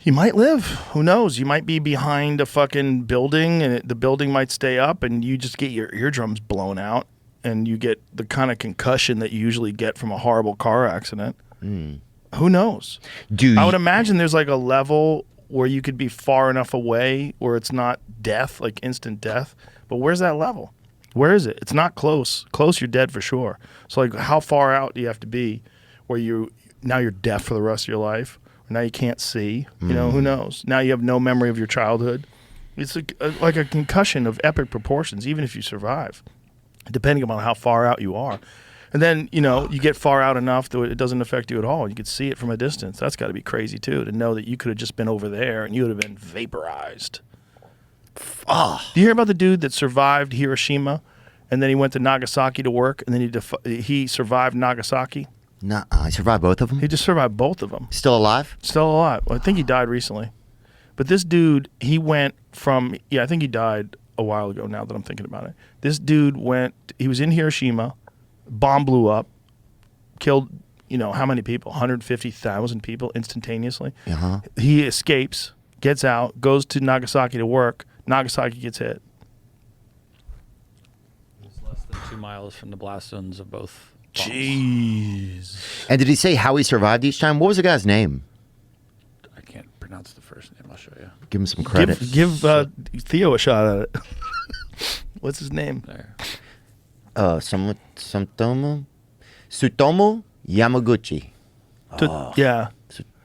You might live. Who knows? You might be behind a fucking building and the building might stay up and you just get your eardrums blown out and you get the kind of concussion that you usually get from a horrible car accident. Who knows? I would imagine there's like a level where you could be far enough away where it's not death, like instant death. But where's that level? Where is it? It's not close. Close, you're dead for sure. So like, how far out do you have to be where you're deaf for the rest of your life? Or now you can't see. You know, who knows? Now you have no memory of your childhood. It's like a concussion of epic proportions, even if you survive, depending upon how far out you are. And then, you get far out enough that it doesn't affect you at all. You could see it from a distance. That's got to be crazy, too, to know that you could have just been over there and you would have been vaporized. Oh, Do you hear about the dude that survived Hiroshima and then he went to Nagasaki to work and then he survived Nagasaki? no, I survived both of them. He just survived both of them. Still alive? Still alive. Well, I think he died recently. But this dude, he went from, I think he died a while ago now that I'm thinking about it. This dude he was in Hiroshima, bomb blew up, killed, how many people? 150,000 people instantaneously. Uh-huh. He escapes, gets out, goes to Nagasaki to work. Nagasaki gets hit. It's less than 2 miles from the blast zones of both bombs. Jeez. And did he say how he survived each time? What was the guy's name? I can't pronounce the first name. I'll show you. Give him some credit. Give Theo a shot at it. What's his name? There. Sutomo Yamaguchi. Yeah.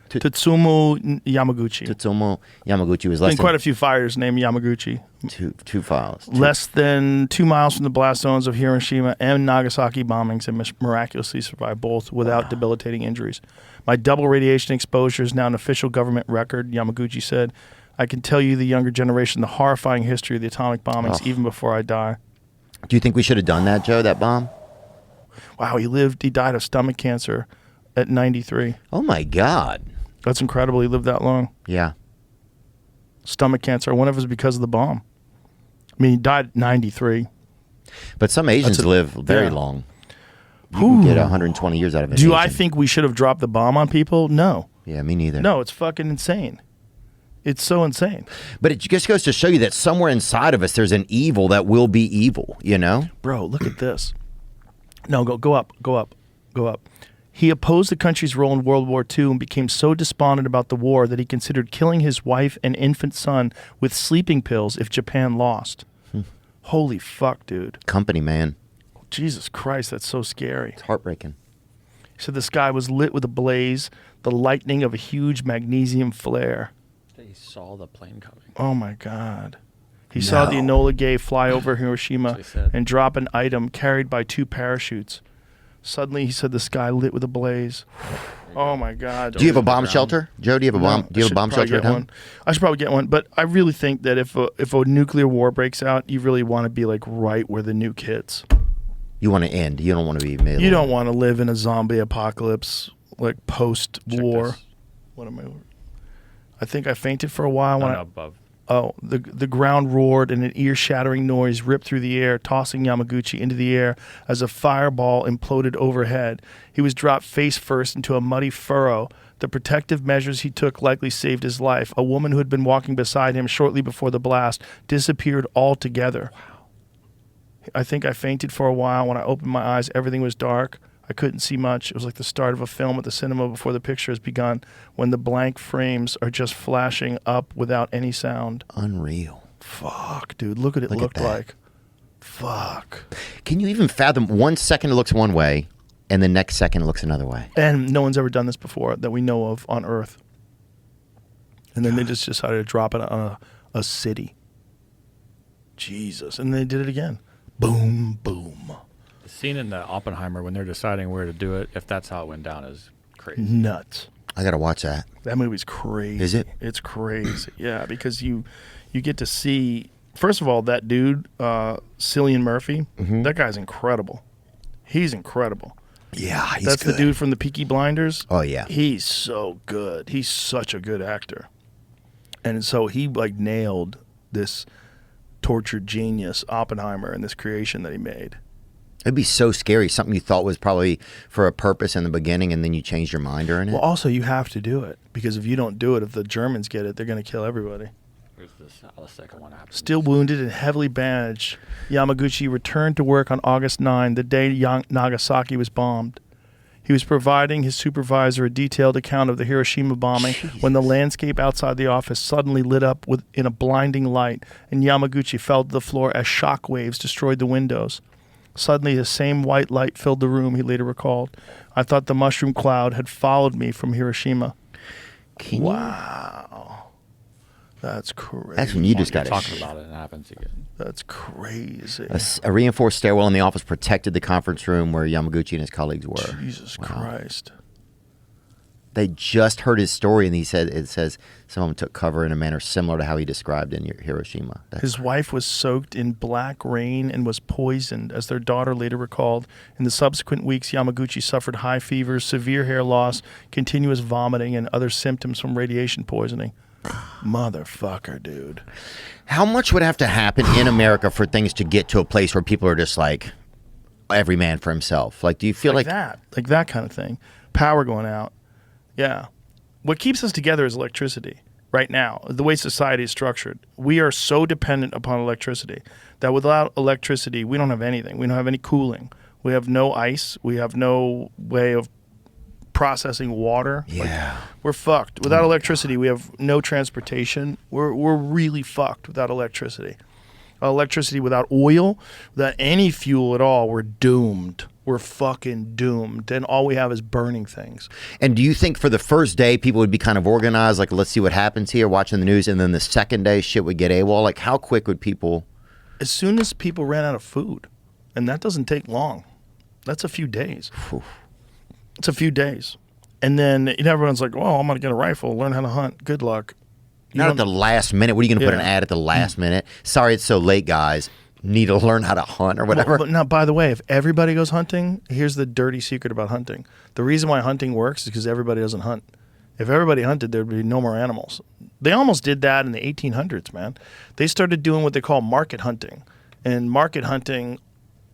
Tatsumo Yamaguchi. Tatsumo Yamaguchi was Been less quite than a few fires named Yamaguchi. two files. Less than 2 miles from the blast zones of Hiroshima and Nagasaki bombings, and miraculously survived both without debilitating injuries. My double radiation exposure is now an official government record, Yamaguchi said. I can tell you, the younger generation, the horrifying history of the atomic bombings even before I die. Do you think we should have done that, Joe, that bomb? Wow, he died of stomach cancer at 93. Oh, my God. That's incredible. He lived that long. Yeah. Stomach cancer. I wonder if it was because of the bomb. I mean, he died at 93. But some Asians live very long. You can get 120 years out of it. Do I think we should have dropped the bomb on people? No. Yeah, me neither. No, it's fucking insane. It's so insane. But it just goes to show you that somewhere inside of us, there's an evil that will be evil, you know? Bro, look at this. No, go up. He opposed the country's role in World War II and became so despondent about the war that he considered killing his wife and infant son with sleeping pills if Japan lost. Holy fuck, dude. Company, man. Jesus Christ, that's so scary. It's heartbreaking. He said the sky was lit with a blaze, the lightning of a huge magnesium flare. They saw the plane coming. Oh, my God. He saw the Enola Gay fly over Hiroshima and drop an item carried by 2 parachutes. Suddenly, he said the sky lit with a blaze. Oh, my God. Do you have a bomb shelter? Joe, do you have a bomb? Do you have a bomb shelter at home? I should probably get one. But I really think that if a nuclear war breaks out, you really want to be like right where the nuke hits. You want to end. You don't want to be middle. You don't want to live in a zombie apocalypse, like post-war. What am I? I think I fainted for a while when above. Oh, the ground roared and an ear-shattering noise ripped through the air, tossing Yamaguchi into the air as a fireball imploded overhead. He was dropped face first into a muddy furrow. The protective measures he took likely saved his life. A woman who had been walking beside him shortly before the blast disappeared altogether. Wow. I think I fainted for a while. When I opened my eyes, everything was dark. I couldn't see much. It was like the start of a film at the cinema before the picture has begun, when the blank frames are just flashing up without any sound. Unreal. Fuck, dude. Look at it looked like. Fuck. Can you even fathom 1 second it looks one way and the next second it looks another way? And no one's ever done this before that we know of on Earth. And then they just decided to drop it on a city. Jesus. And they did it again. Boom, boom. The scene in the Oppenheimer when they're deciding where to do it, if that's how it went down, is crazy. Nuts. I got to watch that. That movie's crazy. Is it? It's crazy. Yeah, because you get to see, first of all, that dude, Cillian Murphy, that guy's incredible. He's incredible. Yeah, he's That's good. the dude from the Peaky Blinders. Oh, yeah. He's so good. He's such a good actor. And so he like nailed this tortured genius, Oppenheimer, and this creation that he made. It'd be so scary. Something you thought was probably for a purpose in the beginning, and then you changed your mind during it. Well, also, you have to do it, because if you don't do it, if the Germans get it, they're going to kill everybody. Here's the second one happens. Still wounded and heavily bandaged, Yamaguchi returned to work on August 9, the day Nagasaki was bombed. He was providing his supervisor a detailed account of the Hiroshima bombing when the landscape outside the office suddenly lit up in a blinding light, and Yamaguchi fell to the floor as shock waves destroyed the windows. Suddenly, the same white light filled the room, he later recalled. I thought the mushroom cloud had followed me from Hiroshima. Wow. That's crazy. That's when you just got talking about it and it happens again. That's crazy. A reinforced stairwell in the office protected the conference room where Yamaguchi and his colleagues were. Jesus Christ. They just heard his story, and it says some of them took cover in a manner similar to how he described in Hiroshima. His wife was soaked in black rain and was poisoned, as their daughter later recalled. In the subsequent weeks, Yamaguchi suffered high fevers, severe hair loss, continuous vomiting, and other symptoms from radiation poisoning. Motherfucker, dude. How much would have to happen in America for things to get to a place where people are just like, every man for himself? Like, do you feel like that? Like that kind of thing. Power going out. Yeah. What keeps us together is electricity. right now, the way society is structured, we are so dependent upon electricity that without electricity, we don't have anything. We don't have any cooling. We have no ice. We have no way of processing water. Yeah. We're fucked. Without electricity, we have no transportation. We're really fucked without electricity. Electricity without oil, without any fuel at all, we're doomed. We're fucking doomed. And all we have is burning things. And do you think for the first day, people would be kind of organized, like, let's see what happens here, watching the news, and then the second day, shit would get AWOL? Like, how quick would people... As soon as people ran out of food, and that doesn't take long. That's a few days. It's a few days. And then everyone's like, well, I'm going to get a rifle, learn how to hunt. Good luck. Not at the last minute. What are you going to put an ad at the last minute? Sorry it's so late, guys. Need to learn how to hunt or whatever. But now, by the way, if everybody goes hunting, here's the dirty secret about hunting. The reason why hunting works is because everybody doesn't hunt. If everybody hunted, there'd be no more animals. They almost did that in the 1800s, man. They started doing what they call market hunting. And market hunting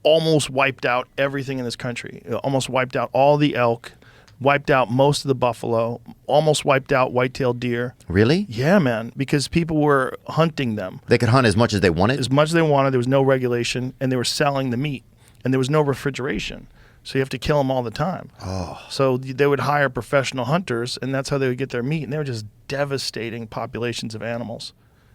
almost wiped out everything in this country. It almost wiped out all the elk, wiped out most of the buffalo, almost wiped out white-tailed deer. Really? Yeah, man, because people were hunting them. They could hunt as much as they wanted? As much as they wanted. There was no regulation, and they were selling the meat, and there was no refrigeration. So you have to kill them all the time. Oh. So they would hire professional hunters, and that's how they would get their meat, and they were just devastating populations of animals.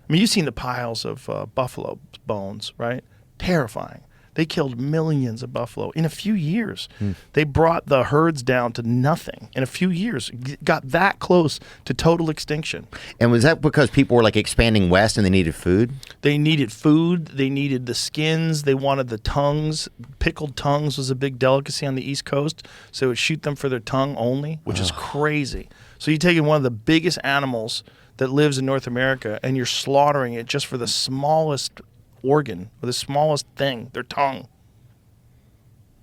I mean, you've seen the piles of buffalo bones, right? Terrifying. They killed millions of buffalo in a few years. They brought the herds down to nothing in a few years. Got that close to total extinction. And was that because people were like expanding west and they needed food? They needed food. They needed the skins. They wanted the tongues. Pickled tongues was a big delicacy on the East Coast. So they would shoot them for their tongue only, which is crazy. So you're taking one of the biggest animals that lives in North America and you're slaughtering it just for the smallest organ, or the smallest thing, their tongue.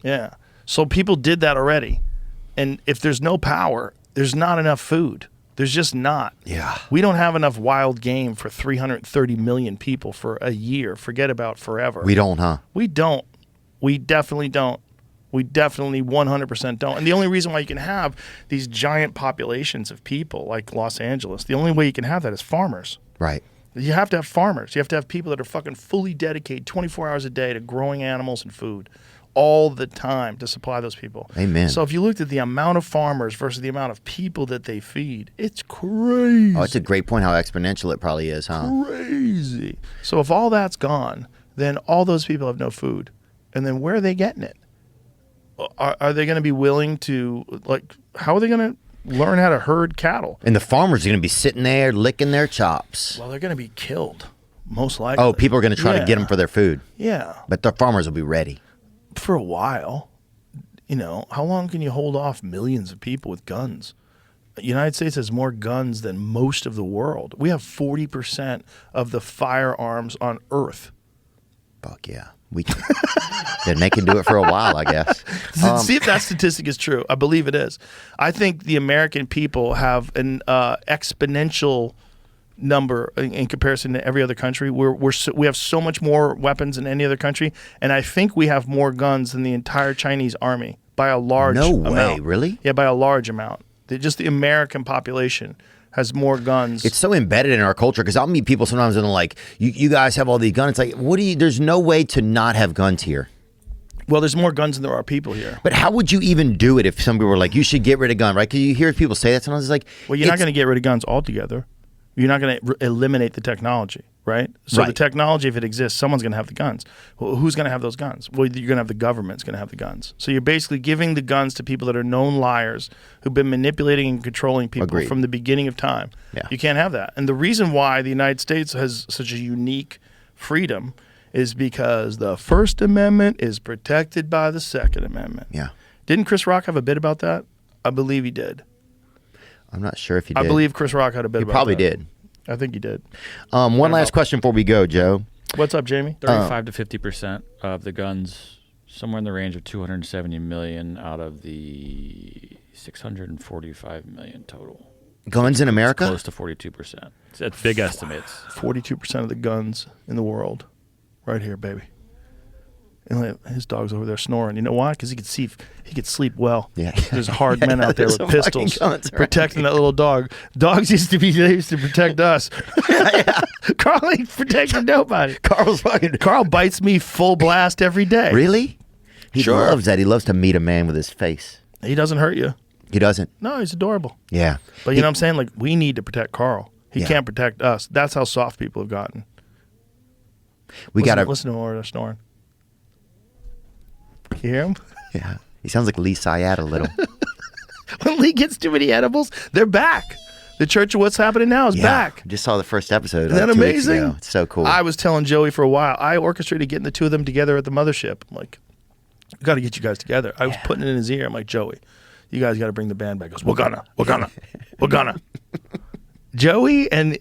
Yeah. So people did that already. And if there's no power, there's not enough food. There's just not. Yeah. We don't have enough wild game for 330 million people for a year. Forget about forever. We don't, huh? We don't. We definitely don't. We definitely 100% don't. And the only reason why you can have these giant populations of people like Los Angeles, the only way you can have that is farmers. Right. You have to have farmers. You have to have people that are fucking fully dedicated 24 hours a day to growing animals and food all the time to supply those people. Amen. So if you looked at the amount of farmers versus the amount of people that they feed, it's crazy. Oh, it's a great point how exponential it probably is, huh? Crazy. So if all that's gone, then all those people have no food. And then where are they getting it? Are they going to be willing to, like, how are they going to learn how to herd cattle? And the farmers are going to be sitting there licking their chops. Well, they're going to be killed, most likely. Oh, people are going to try to get them for their food. Yeah. But the farmers will be ready. For a while. You know, how long can you hold off millions of people with guns? The United States has more guns than most of the world. We have 40% of the firearms on Earth. Fuck yeah. We can. Then they can do it for a while, I guess. See if that statistic is true. I believe it is. I think the American people have an exponential number in comparison to every other country. We have so much more weapons than any other country, and I think we have more guns than the entire Chinese army by a large amount. No way, really? Yeah, by a large amount. Just the American population has more guns. It's so embedded in our culture because I'll meet people sometimes and they're like, you guys have all these guns. It's like, there's no way to not have guns here. Well, there's more guns than there are people here. But how would you even do it if somebody were like, you should get rid of guns, right? Because you hear people say that sometimes. It's like, well, you're not going to get rid of guns altogether. You're not going to eliminate the technology, right? So the technology, if it exists, someone's going to have the guns. Well, who's going to have those guns? Well, you're going to have the government's going to have the guns. So you're basically giving the guns to people that are known liars who've been manipulating and controlling people from the beginning of time. Yeah. You can't have that. And the reason why the United States has such a unique freedom is because the First Amendment is protected by the Second Amendment. Yeah. Didn't Chris Rock have a bit about that? I believe he did. I'm not sure if he did. I believe Chris Rock had a bit about that. He probably did. I think he did. One last question before we go, Joe. What's up, Jamie? 35 to 50% of the guns, somewhere in the range of 270 million out of the 645 million total. Guns in America? It's close to 42%. It's big estimates. 42% of the guns in the world, right here, baby. And like, his dog's over there snoring. You know why? Because he could sleep well. Yeah. There's hard men out there There's with some pistols fucking guns around protecting that little dog. Dogs used to protect us. Carl ain't protecting nobody. Carl bites me full blast every day. Really? He Sure. loves that. He loves to meet a man with his face. He doesn't hurt you. He doesn't. No, he's adorable. Yeah. But you know what I'm saying? Like, we need to protect Carl. He Yeah. can't protect us. That's how soft people have gotten. We got to. Listen to him over there snoring. You hear him? Yeah. He sounds like Lee Syatt a little. When Lee gets too many edibles, they're back. The Church of What's Happening Now is back. Just saw the first episode. Isn't that 2 weeks amazing? ago. It's so cool. I was telling Joey for a while. I orchestrated getting the two of them together at the mothership. I'm like, I got to get you guys together. I was putting it in his ear. I'm like, Joey, you guys got to bring the band back. He goes, we're gonna. Joey and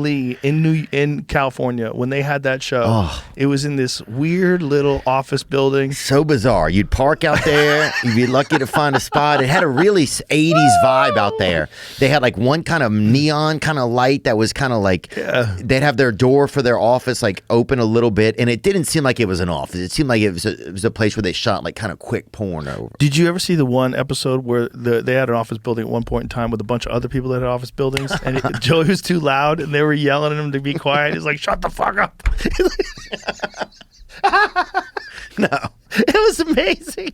Lee in California, when they had that show, it was in this weird little office building. So bizarre. You'd park out there. You'd be lucky to find a spot. It had a really 80s vibe out there. They had like one kind of neon kind of light that was kind of like, they'd have their door for their office like open a little bit. And it didn't seem like it was an office. It seemed like it was a place where they shot like kind of quick porn over. Did you ever see the one episode where they had an office building at one point in time with a bunch of other people that had office buildings? And Joey was too loud and they were yelling at him to be quiet. He's like, shut the fuck up. No. It was amazing.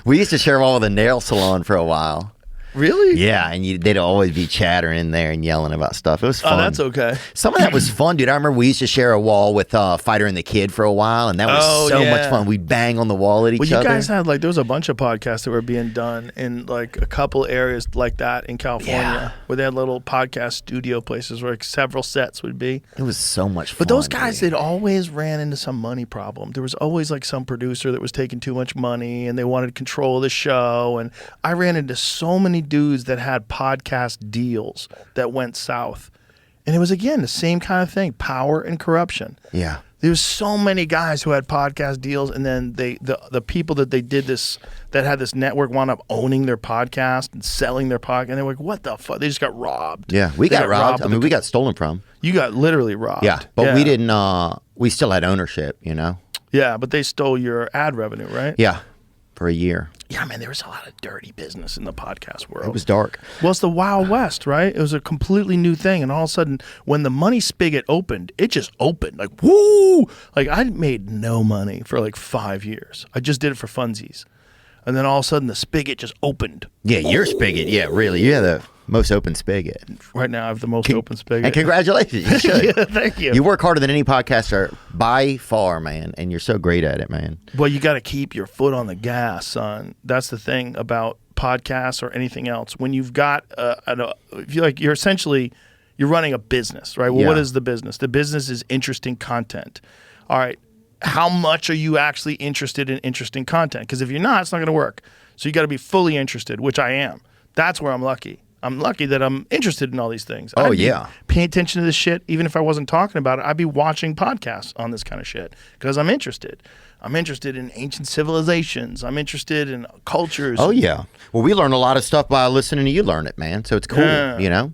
We used to share all the nail salon for a while. Really? Yeah, and they'd always be chattering in there and yelling about stuff. It was fun. Oh, that's okay. Some of that was fun, dude. I remember we used to share a wall with Fighter and the Kid for a while, and that was much fun. We'd bang on the wall at each other. You guys had there was a bunch of podcasts that were being done in like a couple areas like that in California, where they had little podcast studio places where like several sets would be. It was so much fun. But those guys, they'd always ran into some money problem. There was always like some producer that was taking too much money, and they wanted control of the show. And I ran into so many dudes that had podcast deals that went south. And it was, again, the same kind of thing, power and corruption. Yeah. There was so many guys who had podcast deals, and then the people that they did this, that had this network, wound up owning their podcast and selling their podcast. And they were like, what the fuck? They just got robbed. Yeah, we got robbed. I mean, we got stolen from. You got literally robbed. Yeah, but we didn't, we still had ownership, you know? Yeah, but they stole your ad revenue, right? Yeah, for a year. Yeah, man, there was a lot of dirty business in the podcast world. It was dark. Well, it's the Wild West, right? It was a completely new thing. And all of a sudden, when the money spigot opened, it just opened. Like, woo! Like, I made no money for like 5 years. I just did it for funsies. And then all of a sudden, the spigot just opened. Yeah, your spigot. Yeah, really. You have the most open spigot. Right now, I have the most open spigot. And congratulations. You should. Yeah, thank you. You work harder than any podcaster by far, man. And you're so great at it, man. Well, you got to keep your foot on the gas, son. That's the thing about podcasts or anything else. When you've got, if you like, you're essentially, you're running a business, right? Well, Yeah. what is the business? The business is interesting content. All right. How much are you actually interested in interesting content? Because if you're not, it's not going to work. So you got to be fully interested, which I am. That's where I'm lucky. I'm lucky that I'm interested in all these things. Oh, I'd be yeah. paying attention to this shit. Even if I wasn't talking about it, I'd be watching podcasts on this kind of shit because I'm interested. I'm interested in ancient civilizations. I'm interested in cultures. Oh, yeah. Well, we learn a lot of stuff by listening to you learn it, man. So it's cool, you know?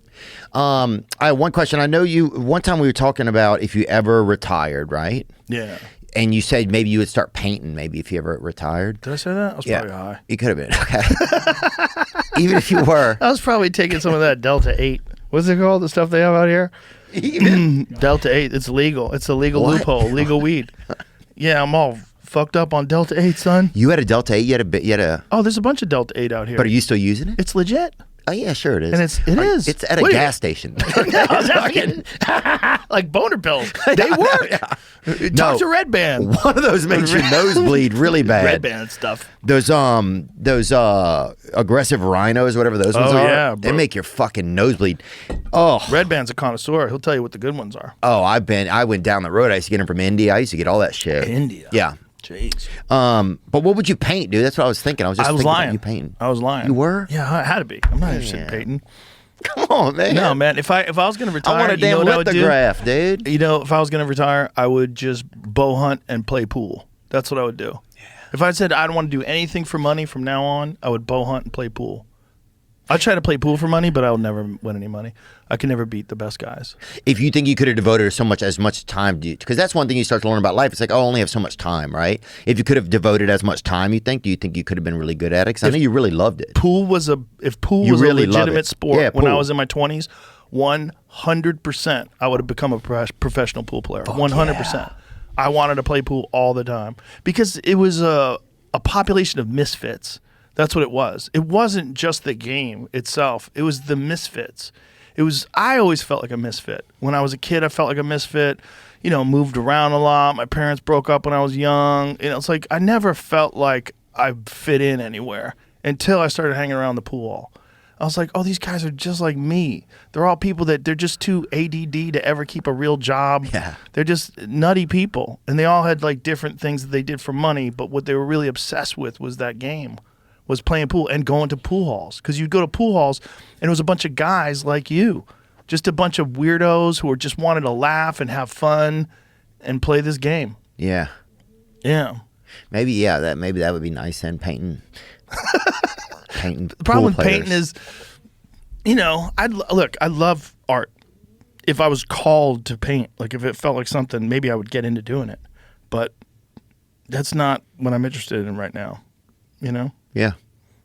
I have one question. I know one time we were talking about if you ever retired, right? Yeah. And you said maybe you would start painting maybe if you ever retired. Did I say that? I was probably high. You could have been. Okay. Even if you were. I was probably taking some of that Delta 8. What's it called? The stuff they have out here? Delta 8. It's legal. It's a legal loophole. Legal weed. Yeah, I'm all fucked up on Delta 8, son. You had a Delta 8? You had a... Oh, there's a bunch of Delta 8 out here. But are you still using it? It's legit. Oh, yeah, sure it is. And it is. It's at a gas station. Like boner pills. They work. Talk to Red Band. One of those makes your nose bleed really bad. Red Band stuff. Those aggressive rhinos, whatever those ones are. Yeah, they bro. make your fucking nose bleed. Oh. Red Band's a connoisseur. He'll tell you what the good ones are. Oh, I went down the road. I used to get them from India. I used to get all that shit. India. Yeah. Jeez. But what would you paint, dude? That's what I was thinking. I was thinking lying. about you painting. I was lying. You were? Yeah, I had to be. I'm not interested in painting. Come on, man. No, man. If I was gonna retire, I want a you know damn what I would do? lithograph, dude. You know, if I was gonna retire, I would just bow hunt and play pool. That's what I would do. Yeah. If I said I don't want to do anything for money from now on, I would bow hunt and play pool. I try to play pool for money, but I'll never win any money. I can never beat the best guys. If you think you could have devoted as much time, because that's one thing you start to learn about life. It's like, oh, I only have so much time, right? If you could have devoted as much time, do you think you could have been really good at it? Because I know you really loved it. If pool was a legitimate sport when I was in my 20s, 100% I would have become a professional pool player. 100%. Yeah. I wanted to play pool all the time because it was a population of misfits. That's what it was. It wasn't just the game itself. It was the misfits. I always felt like a misfit. When I was a kid, I felt like a misfit. Moved around a lot. My parents broke up when I was young. It's like I never felt like I fit in anywhere until I started hanging around the pool hall. I was like, oh, these guys are just like me. They're all people that they're just too ADD to ever keep a real job. Yeah. They're just nutty people. And they all had like different things that they did for money, but what they were really obsessed with was that game. Was playing pool and going to pool halls. Because you'd go to pool halls and it was a bunch of guys like you. Just a bunch of weirdos who just wanted to laugh and have fun and play this game. Yeah. Yeah. Maybe that would be nice then, painting. The problem with painting is, I love art. If I was called to paint, like if it felt like something, maybe I would get into doing it. But that's not what I'm interested in right now, Yeah.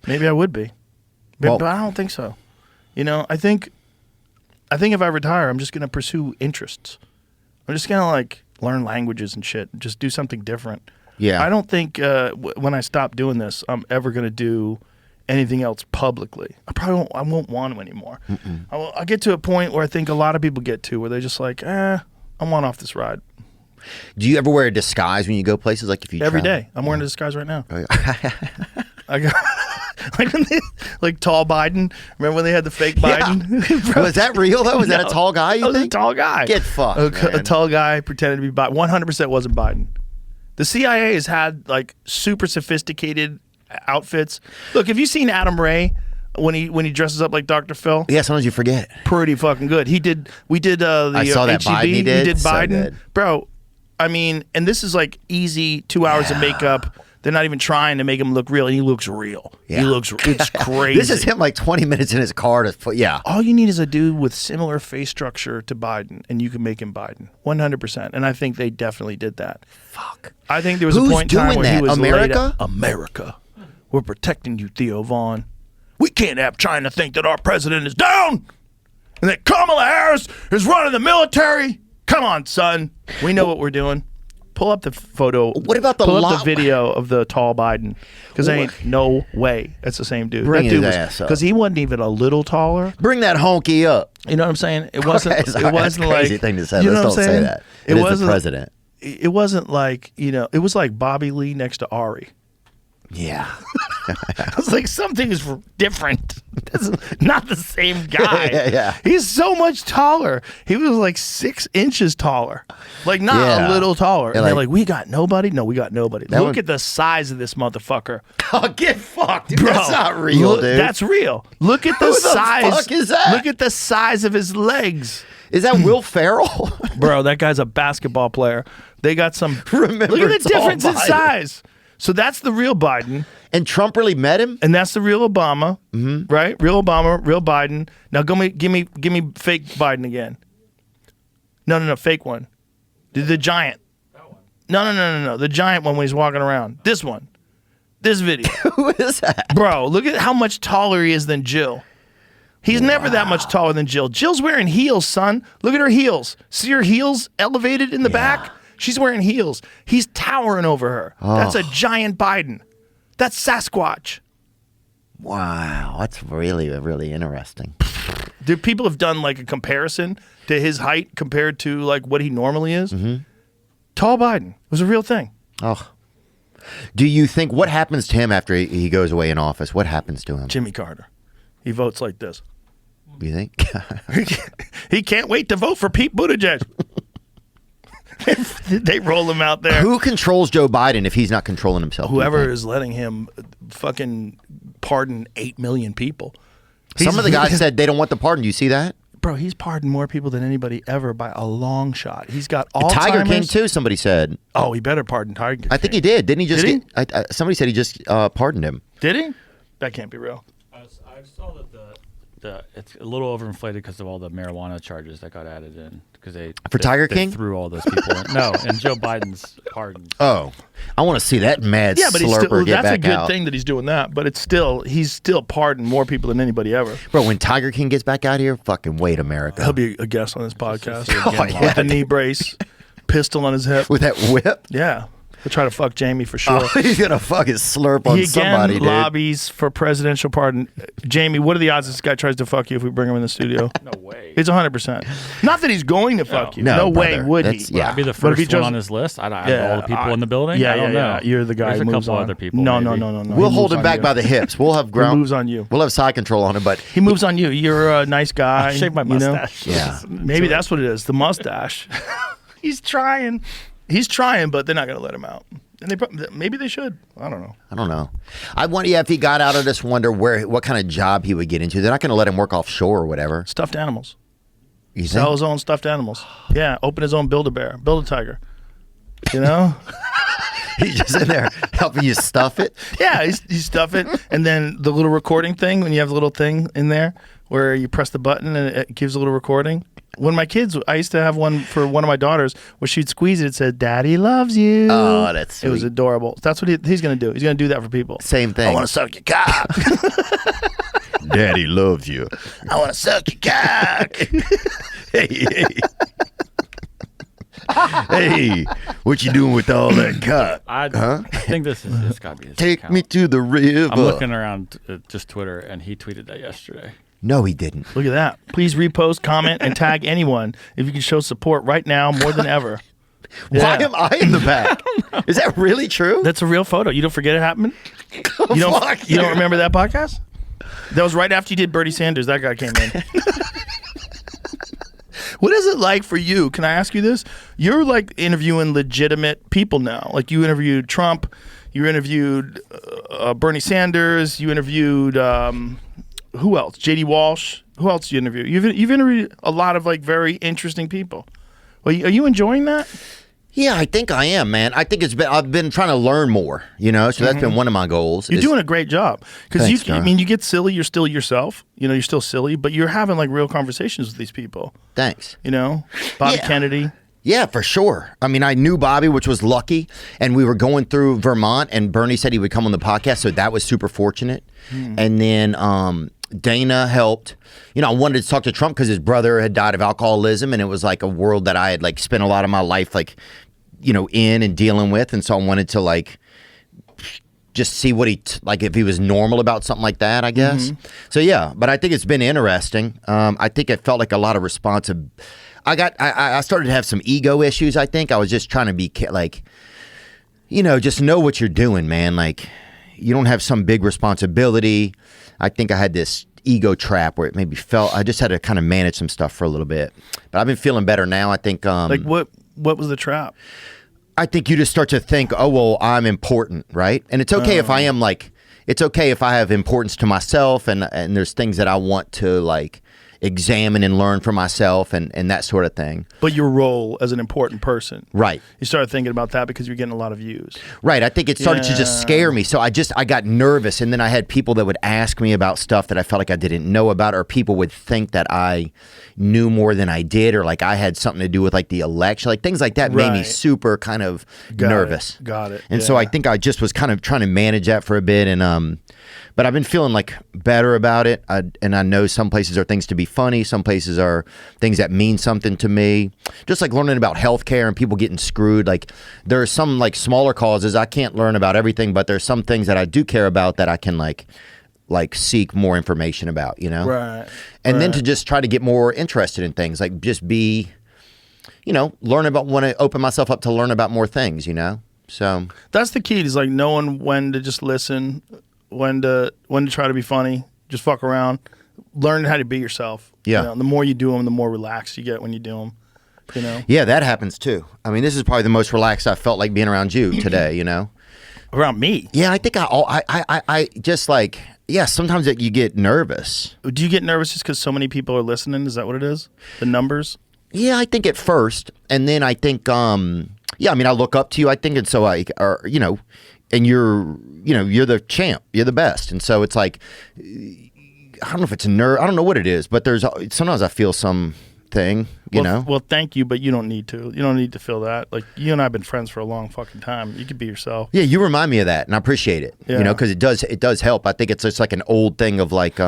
Maybe I would be, but I don't think so. I think if I retire, I'm just gonna pursue interests. I'm just gonna like learn languages and shit. Just do something different. Yeah. I don't think when I stop doing this, I'm ever gonna do anything else publicly. I won't want to anymore. I'll get to a point where I think a lot of people get to, where they're just like, I want off this ride. Do you ever wear a disguise when you go places? Like if you every travel? day, I'm wearing a disguise right now. I got like tall Biden. Remember when they had the fake Biden? Was that real though? Was that a tall guy? I was a tall guy. Get fucked. A tall guy pretended to be Biden. 100% wasn't Biden. The CIA has had like super sophisticated outfits. Look, have you seen Adam Ray when he dresses up like Dr. Phil? Yeah, sometimes you forget. Pretty fucking good. We did the I saw that HEB. Biden he did. So Biden. good. Bro, I mean, and this is like easy 2 hours of makeup. They're not even trying to make him look real, and he looks real. Yeah. It's crazy. This is him like 20 minutes in his car yeah. All you need is a dude with similar face structure to Biden, and you can make him Biden. 100%. And I think they definitely did that. Fuck. I think there was Who's a point in time doing where he that? was America? America. We're protecting you, Theo Vaughn. We can't have China think that our president is down and that Kamala Harris is running the military. Come on, son. We know what we're doing. Pull up the photo. What about Pull up the video of the tall Biden? Because there ain't no way it's the same dude. Bring that dude his ass up. Because he wasn't even a little taller. Bring that honky up. You know what I'm saying? It wasn't. That's It wasn't a crazy like. thing to say. You know Let's what I'm don't say saying? that. It is the president. It wasn't like It was like Bobby Lee next to Ari. Yeah. I was like, something is different. This is not the same guy. Yeah. He's so much taller. He was like 6 inches taller. Like, not a little taller. Yeah, And they're like- like, we got nobody? No, we got nobody. That Look one- at the size of this motherfucker. Oh, get fucked. Dude, Bro, that's not real, look, dude. That's real. Look at the Who the size. fuck is that? Look at the size of his legs. Is that Will Ferrell? Bro, that guy's a basketball player. They got some. Remember look at the tall difference in Biden. size. So that's the real Biden. And Trump really met him? And that's the real Obama, right? Real Obama, real Biden. Now give me fake Biden again. No, fake one. The giant. No. The giant one when he's walking around. This one. This video. Who is that? Bro, look at how much taller he is than Jill. He's never that much taller than Jill. Jill's wearing heels, son. Look at her heels. See her heels elevated in the back? She's wearing heels. He's towering over her. That's a giant Biden. That's Sasquatch. Wow. That's really, really interesting. Dude, people have done like a comparison to his height compared to like what he normally is. Tall Biden was a real thing. Oh. Do you think, what happens to him after he goes away in office? What happens to him? Jimmy Carter. He votes like this. You think? He can't wait to vote for Pete Buttigieg. They roll him out there. Who controls Joe Biden if he's not controlling himself? Whoever is letting him fucking pardon 8 million people. Some of the guys said they don't want the pardon. Do you see that? Bro, he's pardoned more people than anybody ever by a long shot. He's got Alzheimer's. Tiger King too, somebody said. Oh, he better pardon Tiger King. I think he did. Didn't he just Did he? somebody said he just pardoned him. Did he? That can't be real. I I saw that it's a little overinflated because of all the marijuana charges that got added in because they Tiger King threw all those people in. No, and Joe Biden's pardons. Oh, I want to see that mad Yeah, but he's slurper still, get that's a back good out. thing that he's doing that. But he's still pardoned more people than anybody ever. Bro, when Tiger King gets back out here, fucking wait, America. He'll be a guest on this podcast Oh, yeah. with a knee brace, pistol on his hip. With that whip? Yeah, he'll try to fuck Jamie for sure. Oh, he's going to fucking slurp on He somebody, again dude. lobbies for presidential pardon. Jamie, what are the odds this guy tries to fuck you if we bring him in the studio? No way. It's 100%. Not that he's going to fuck you. No, No way brother. would he. That's- yeah. I'd be the But if he first one just- on his list. I don't Yeah, have all the people in the building. Yeah, I don't know. You're the guy There's who a moves couple on. other people. No. maybe. We'll He hold moves him on back you. by the hips. We'll have ground. moves on you. We'll have side control on him, but He moves on you. You're a nice guy. I shaved my you know? mustache. Yeah. Maybe that's what it is. The mustache. He's trying. He's trying, but they're not going to let him out. And maybe they should. I don't know. I don't know. I wonder if he got out of this, wonder what kind of job he would get into. They're not going to let him work offshore or whatever. Stuffed animals. You think? Sell his own stuffed animals. Yeah. Open his own Build-A-Bear. Build-A-Tiger. You know? He's just in there helping you stuff it. Yeah, you stuff it, and then the little recording thing, when you have the little thing in there where you press the button and it gives a little recording. When my kids, I used to have one for one of my daughters where she'd squeeze it, it said, "Daddy loves you." Oh, that's It was sweet. adorable. That's what he's going to do. He's going to do that for people. Same thing. I want to suck your cock. Daddy loves you. I want to suck your cock. Hey. Hey, what you doing with all that cock? I think this got to be his Take account. me to the river. I'm looking around just Twitter, and he tweeted that yesterday. No, he didn't. Look at that. Please repost, comment, and tag anyone if you can show support right now more than ever. Why Yeah. am I in the back? Is that really true? That's a real photo. You don't forget it happened? Fuck You don't remember that podcast? That was right after you did Bernie Sanders. That guy came in. What is it like for you? Can I ask you this? You're like interviewing legitimate people now. Like you interviewed Trump, you interviewed Bernie Sanders, you interviewed who else? J.D. Walsh. Who else you interviewed? You've interviewed a lot of like very interesting people. Well, are you enjoying that? Yeah, I think I am, man. I think I've been trying to learn more, you know, so that's been one of my goals. You're doing a great job because Thanks, I John. mean, you get silly. You're still yourself. You know, you're still silly, but you're having like real conversations with these people. Thanks. You know, Bobby Yeah. Kennedy. Yeah, for sure. I mean, I knew Bobby, which was lucky, and we were going through Vermont, and Bernie said he would come on the podcast, so that was super fortunate. And then Dana helped. You know, I wanted to talk to Trump because his brother had died of alcoholism, and it was like a world that I had like spent a lot of my life like, you know, in and dealing with, and so I wanted to like just see what like if he was normal about something like that, I guess. So yeah, but I think it's been interesting. I think it felt like a lot of responsibility. I started to have some ego issues. I think I was just trying to be like, you know, just know what you're doing, man. Like, you don't have some big responsibility. I think I had this ego trap where it maybe felt I just had to kind of manage some stuff for a little bit. But I've been feeling better now. I think Like what was the trap? I think you just start to think, oh well, I'm important, right? And it's okay if I am like, it's okay if I have importance to myself, and there's things that I want to like examine and learn for myself, and that sort of thing. But your role as an important person. Right. You started thinking about that because you're getting a lot of views. Right. I think it started to just Yeah. scare me. So I got nervous, and then I had people that would ask me about stuff that I felt like I didn't know about, or people would think that I knew more than I did, or like I had something to do with like the election, like things like that made me Right. super kind of nervous. Got it. And so I think I just was kind of trying to manage that for a bit, and but I've been feeling like better about it. And I know some places are things to be funny, some places are things that mean something to me. Just like learning about healthcare and people getting screwed. Like there are some like smaller causes I can't learn about everything, but there's some things that I do care about that I can like seek more information about, you know? Right. And then to just try to get more interested in things, like just be, you know, want to open myself up to learn about more things, you know? So That's the key. Is like knowing when to just listen, when to try to be funny, just fuck around, learn how to be yourself. Yeah. You know, the more you do them, the more relaxed you get when you do them. You know. yeah, that happens too. I mean, this is probably the most relaxed I felt like being around you today, you know? Around me. Yeah, I think I just like, yeah, sometimes that you get nervous. Do you get nervous just because so many people are listening? Is that what it is? The numbers? Yeah, I think at first. And then I think, yeah, I mean, I look up to you, I think. And so you know, and you're the champ, you're the best. And so it's like, I don't know if it's a nerve. I don't know what it is, but sometimes I feel something, you know? Well, thank you, but you don't need to. You don't need to feel that. Like, you and I have been friends for a long fucking time. You could be yourself. Yeah, you remind me of that, and I appreciate it. Yeah. You know, because it does help. I think it's just like an old thing of like,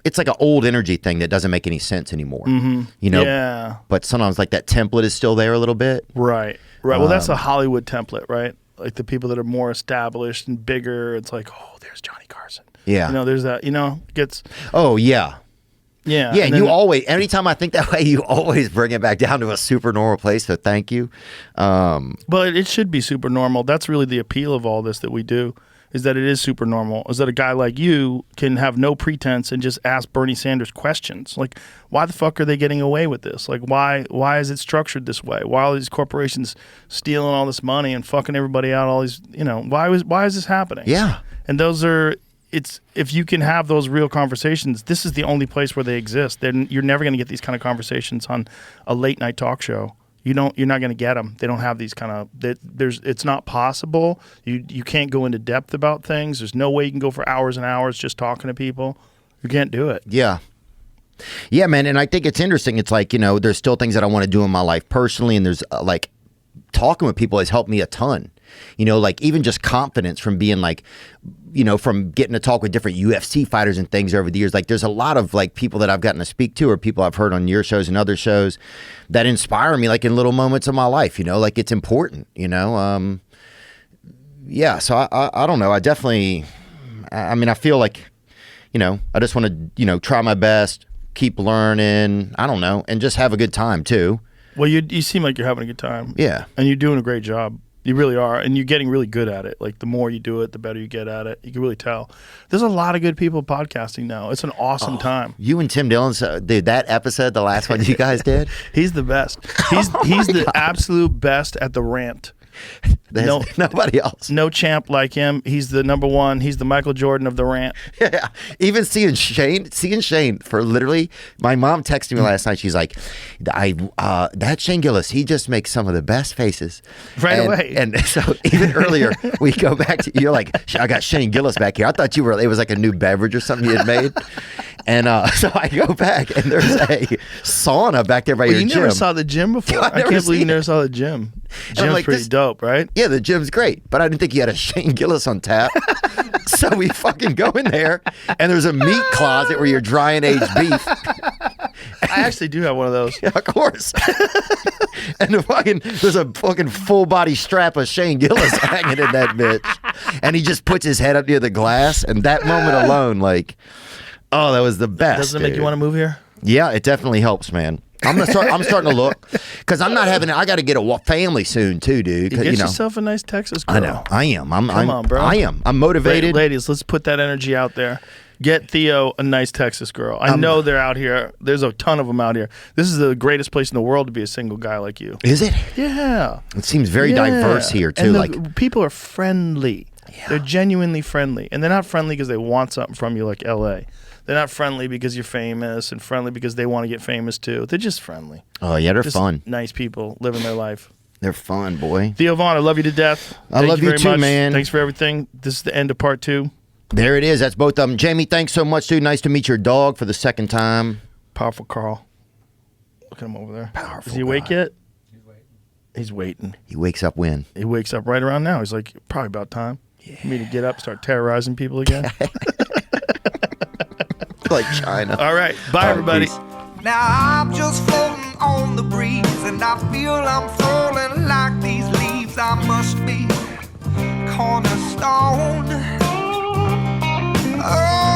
it's like an old energy thing that doesn't make any sense anymore. You know? Yeah. But sometimes like that template is still there a little bit. Right. Well, that's a Hollywood template, right? Like the people that are more established and bigger. It's like, oh, there's Johnny Carson. Yeah. You know, there's that, you know, gets. Oh, yeah. Yeah. Yeah, and you always, anytime I think that way, you always bring it back down to a super normal place, so thank you. But it should be super normal. That's really the appeal of all this that we do, is that it is super normal, is that a guy like you can have no pretense and just ask Bernie Sanders questions. Like, why the fuck are they getting away with this? Like, why is it structured this way? Why are these corporations stealing all this money and fucking everybody out, all these, you know, why is this happening? Yeah. And those are... if you can have those real conversations, this is the only place where they exist. You're never going to get these kind of conversations on a late night talk show. You're not going to get them. They don't have these kind of. It's not possible. You can't go into depth about things. There's no way you can go for hours and hours just talking to people. You can't do it. Yeah. Yeah, man. And I think it's interesting. It's like, you know, there's still things that I want to do in my life personally, and there's like talking with people has helped me a ton. You know, like even just confidence from being like, you know, from getting to talk with different UFC fighters and things over the years. Like there's a lot of like people that I've gotten to speak to or people I've heard on your shows and other shows that inspire me like in little moments of my life, you know, like it's important, you know? Yeah. So I don't know. I definitely, I mean, I feel like, you know, I just want to, you know, try my best, keep learning, I don't know, and just have a good time too. Well, you seem like you're having a good time. Yeah. And you're doing a great job. You really are. And you're getting really good at it. Like, the more you do it, the better you get at it. You can really tell. There's a lot of good people podcasting now. It's an awesome time. You and Tim Dillon, dude, that episode, the last one you guys did? He's the best. He's the absolute best at the rant. There's nobody else. No champ like him. He's the number one. He's the Michael Jordan of the rant. Yeah. Even seeing Shane for literally, my mom texted me last night. She's like, that Shane Gillis, he just makes some of the best faces. Right away. And so even earlier, we go back to, you're like, I got Shane Gillis back here. I thought it was like a new beverage or something you had made. And so I go back and there's a sauna back there by your gym. You never saw the gym before. I can't believe you never saw the gym. Gym's like, pretty dope, right? Yeah, the gym's great, but I didn't think you had a Shane Gillis on tap. So we fucking go in there, and there's a meat closet where you're drying aged beef. I actually do have one of those. Yeah, of course. And there's a fucking full body strap of Shane Gillis hanging in that bitch, and he just puts his head up near the glass, and that moment alone, like, oh, that was the best. Doesn't it make you want to move here? Yeah, it definitely helps, man. I'm starting to look because I'm not having. I got to get a family soon too, dude. Get yourself a nice Texas girl. I know. I am. Come on, bro. I am. I'm motivated. Ladies, let's put that energy out there. Get Theo a nice Texas girl. I know they're out here. There's a ton of them out here. This is the greatest place in the world to be a single guy like you. Is it? Yeah. It seems very diverse here too. And people are friendly. Yeah. They're genuinely friendly, and they're not friendly because they want something from you, like L.A. They're not friendly because you're famous and friendly because they want to get famous too. They're just friendly. Oh, yeah, they're just fun. Nice people living their life. They're fun, boy. Theo Vaughn, I love you to death. I love you too, much. man. Thanks for everything. This is the end of part 2. There it is. That's both of them. Jamie, thanks so much, dude. Nice to meet your dog for the second time. Powerful Carl. Look at him over there. Powerful. Is he awake yet? He's waiting. He wakes up when? He wakes up right around now. He's like, probably about time for me to get up, start terrorizing people again. Like China. All right. Bye, everybody. Peace. Now I'm just floating on the breeze, and I feel I'm falling like these leaves. I must be cornerstone. Oh.